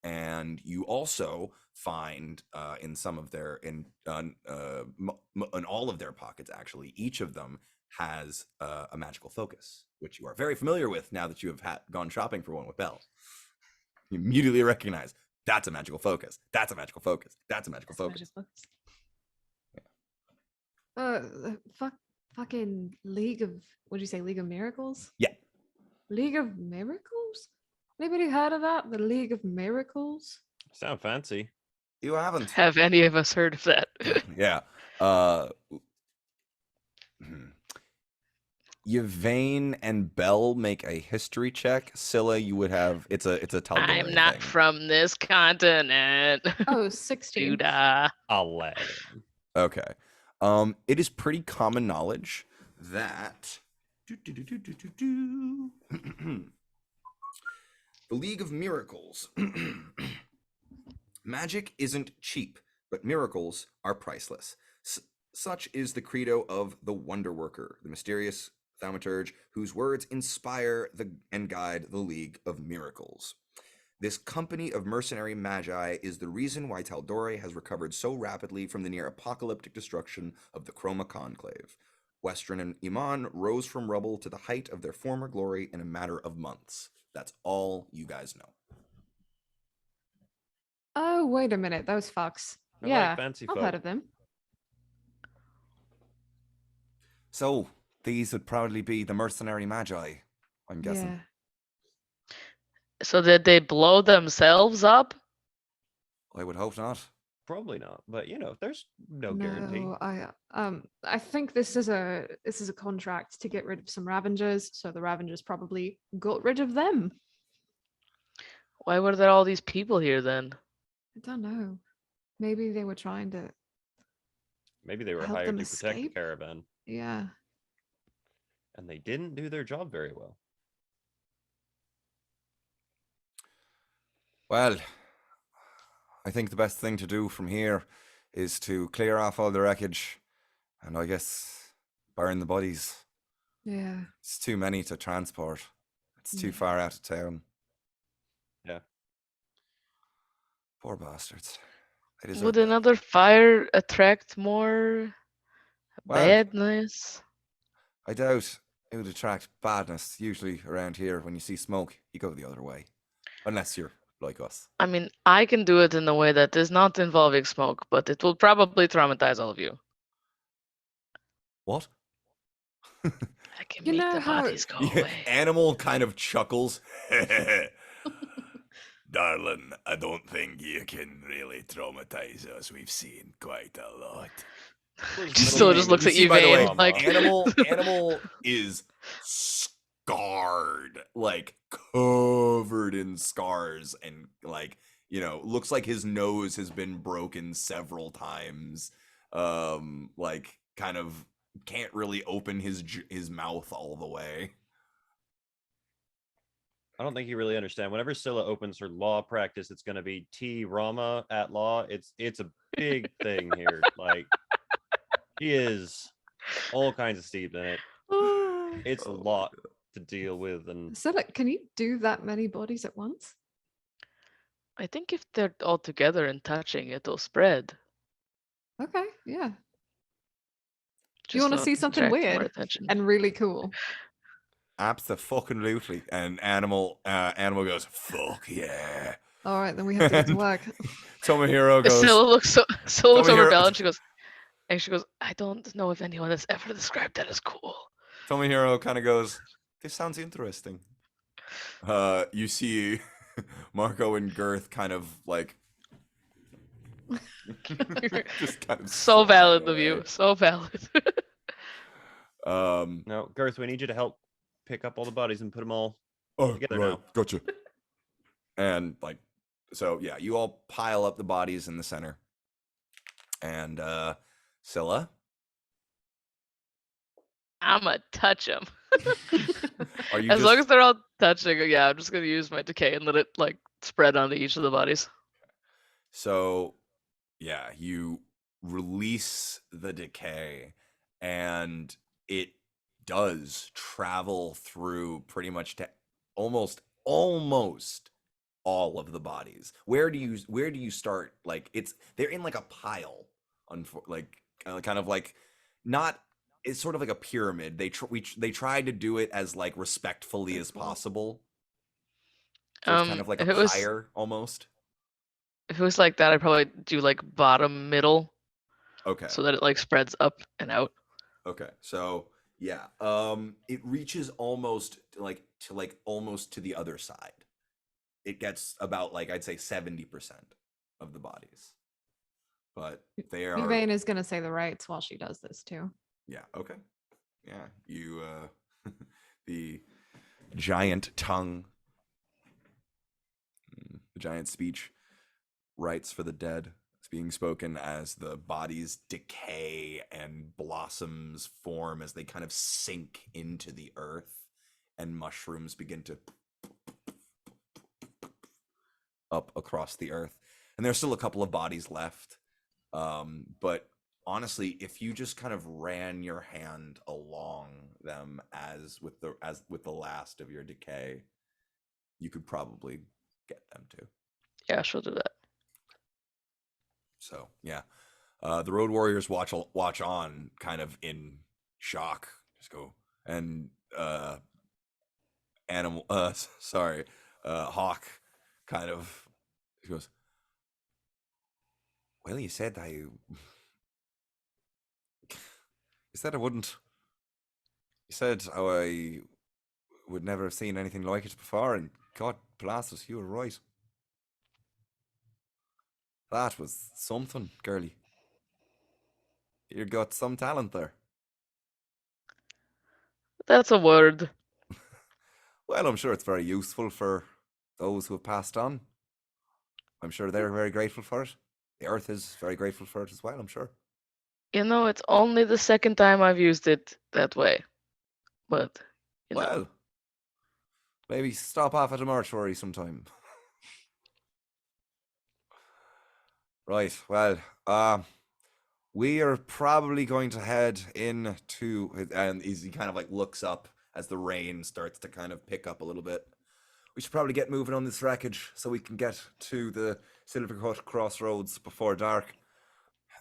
And you also find in some of their in all of their pockets, actually, each of them has a magical focus, which you are very familiar with now that you have gone shopping for one with Belle. You immediately recognize that's a magical focus. That's a magical focus. That's a magical focus. Fucking League of, what'd you say, League of Miracles? Yeah. League of Miracles? Anybody heard of that? The League of Miracles? Sound fancy. You haven't. Have any of us heard of that? Yeah. Yvain and Belle make a history check. Scylla, you would have it's a Tal'Dorei I'm not thing. from this continent. Oh, 16. Judah. 11. Okay. It is pretty common knowledge that the League of Miracles. Magic isn't cheap, but miracles are priceless. Such is the credo of the Wonder Worker, the mysterious thaumaturge whose words inspire and guide the League of Miracles. This company of mercenary magi is the reason why Tal'Dorei has recovered so rapidly from the near-apocalyptic destruction of the Chroma Conclave. Western and Iman rose from rubble to the height of their former glory in a matter of months. That's all you guys know. Oh, wait a minute. Those fucks. I Yeah, like fancy I've folk. heard of them. So, these would probably be the mercenary magi, I'm guessing. Yeah. So did they blow themselves up? I would hope not. Probably not, but there's no guarantee. No, I think this is a contract to get rid of some Ravengers, so the Ravengers probably got rid of them. Why were there all these people here then? I don't know. Maybe they were trying to. Maybe they were help hired them to protect the escape? caravan, Yeah. and they didn't do their job very well. Well, I think the best thing to do from here is to clear off all the wreckage and I guess burn the bodies. Yeah. It's too many to transport. It's too Yeah. far out of town. Yeah. Poor bastards. They deserve Would that. another fire attract more Well, badness? I doubt it would attract badness. Usually around here, when you see smoke, you go the other way. Unless you're like us. I mean, I can do it in a way that is not involving smoke, but it will probably traumatize all of you. What? I can You make know the how- bodies go Yeah, away. Animal kind of chuckles. Darling, I don't think you can really traumatize us. We've seen quite a lot. Still just looks You at see, you, by the way, Vane, like Animal is scarred, like covered in scars, and like looks like his nose has been broken several times. Like kind of can't really open his mouth all the way. I don't think you really understand. Whenever Scylla opens her law practice, it's going to be T Rama at law. It's a big thing here. Like, he is all kinds of steeped in it. It's a lot to deal with, and So, like, can you do that many bodies at once? I think if they're all together and touching, it'll spread. Okay, yeah. Just wanna to see something attract more weird attention. And really cool. Absolutely. And animal goes, fuck yeah. All right, then we have to get to work. Tomohiro goes, Scylla looks over Tomohiro- Belle and she goes, I don't know if anyone has ever described that as cool. Tomohiro kind of goes, this sounds interesting. You see Marco and Girth kind of like just kind of So slide valid of away. you. So valid. no, Girth, we need you to help pick up all the bodies and put them all together now. Gotcha. And like, so yeah, you all pile up the bodies in the center. And Scylla, I'ma touch him. Are you As just long as they're all touching, yeah, I'm just gonna use my decay and let it like spread onto each of the bodies. so? Yeah, you release the decay, and it does travel through pretty much to almost all of the bodies. Where do you start? Like they're in like a pile, like kind of like not. It's sort of like a pyramid. They tried to do it as like respectfully as possible. So it's kind of like a If it was pyre almost. like that, I'd probably do like bottom middle Okay. so that it like spreads up and out. Okay. So yeah, it reaches almost almost to the other side. It gets about like I'd say 70% of the bodies, but they are Yvain is gonna say the rights while she does this too. yeah. Okay. Yeah, you the giant tongue, the giant speech, rites for the dead. It's being spoken as the bodies decay and blossoms form as they kind of sink into the earth, and mushrooms begin to up across the earth. And there's still a couple of bodies left, but honestly, if you just kind of ran your hand along them as with the last of your decay, you could probably get them to. Yeah, she'll do that. So yeah, the road warriors watch on, kind of in shock. Just go and animal. Sorry, Hawk, kind of. He goes. Well, you said I wouldn't. You said I would never have seen anything like it before, and God bless us, you were right. That was something, girlie. You got some talent there. That's a word. Well, I'm sure it's very useful for those who have passed on. I'm sure they're very grateful for it. The Earth is very grateful for it as well, I'm sure. You know, it's only the second time I've used it that way. But, you know. Well, maybe stop off at a mortuary sometime. Right, well, we are probably going to head into, and he kind of like looks up as the rain starts to kind of pick up a little bit. We should probably get moving on this wreckage so we can get to the Silvercut Crossroads before dark,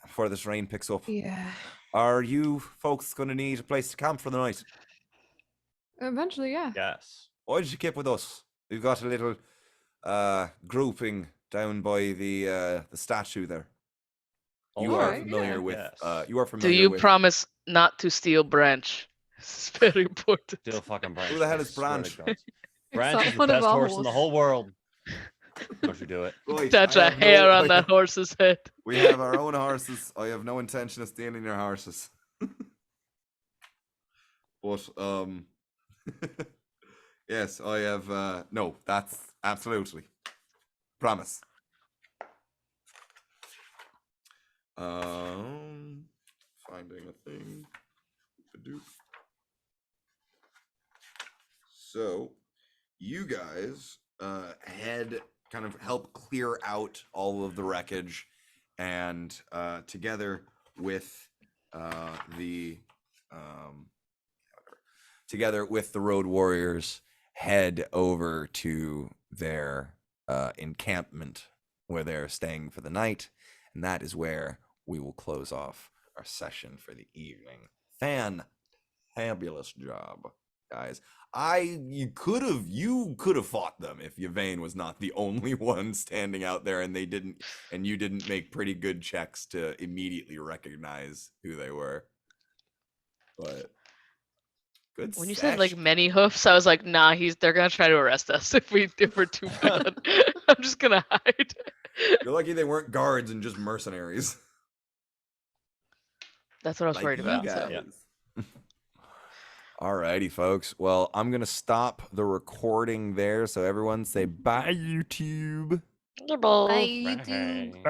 before this rain picks up. Yeah. Are you folks going to need a place to camp for the night? Eventually, yeah. Yes. Why did you keep with us? We've got a little grouping down by the statue there. You are Alright, familiar yeah. with Yes. you are Do familiar you with promise not to steal Branch? It's very important. Still fucking Branch. Who the hell I is swear to Branch? God. Branch is the Son of best horse in owls. the whole world. Don't you do it. Right, Touch I a have hair no- on that horse's head. We have our own horses. I have no intention of stealing your horses. But yes, I have no, that's absolutely. Promise. Finding a thing. So you guys head kind of help clear out all of the wreckage, and together with the road warriors head over to their encampment where they're staying for the night, and that is where we will close off our session for the evening. Fabulous job, guys. You could have fought them if Yvain was not the only one standing out there, and you didn't make pretty good checks to immediately recognize who they were. But good. When you said like many hoofs, I was like, nah, they're gonna try to arrest us if we're too bad. I'm just gonna hide. You're lucky they weren't guards and just mercenaries. That's what I was Like worried you about. guys. So. Alrighty, folks. Well, I'm gonna stop the recording there, so everyone say bye, YouTube. Bye. YouTube. Bye.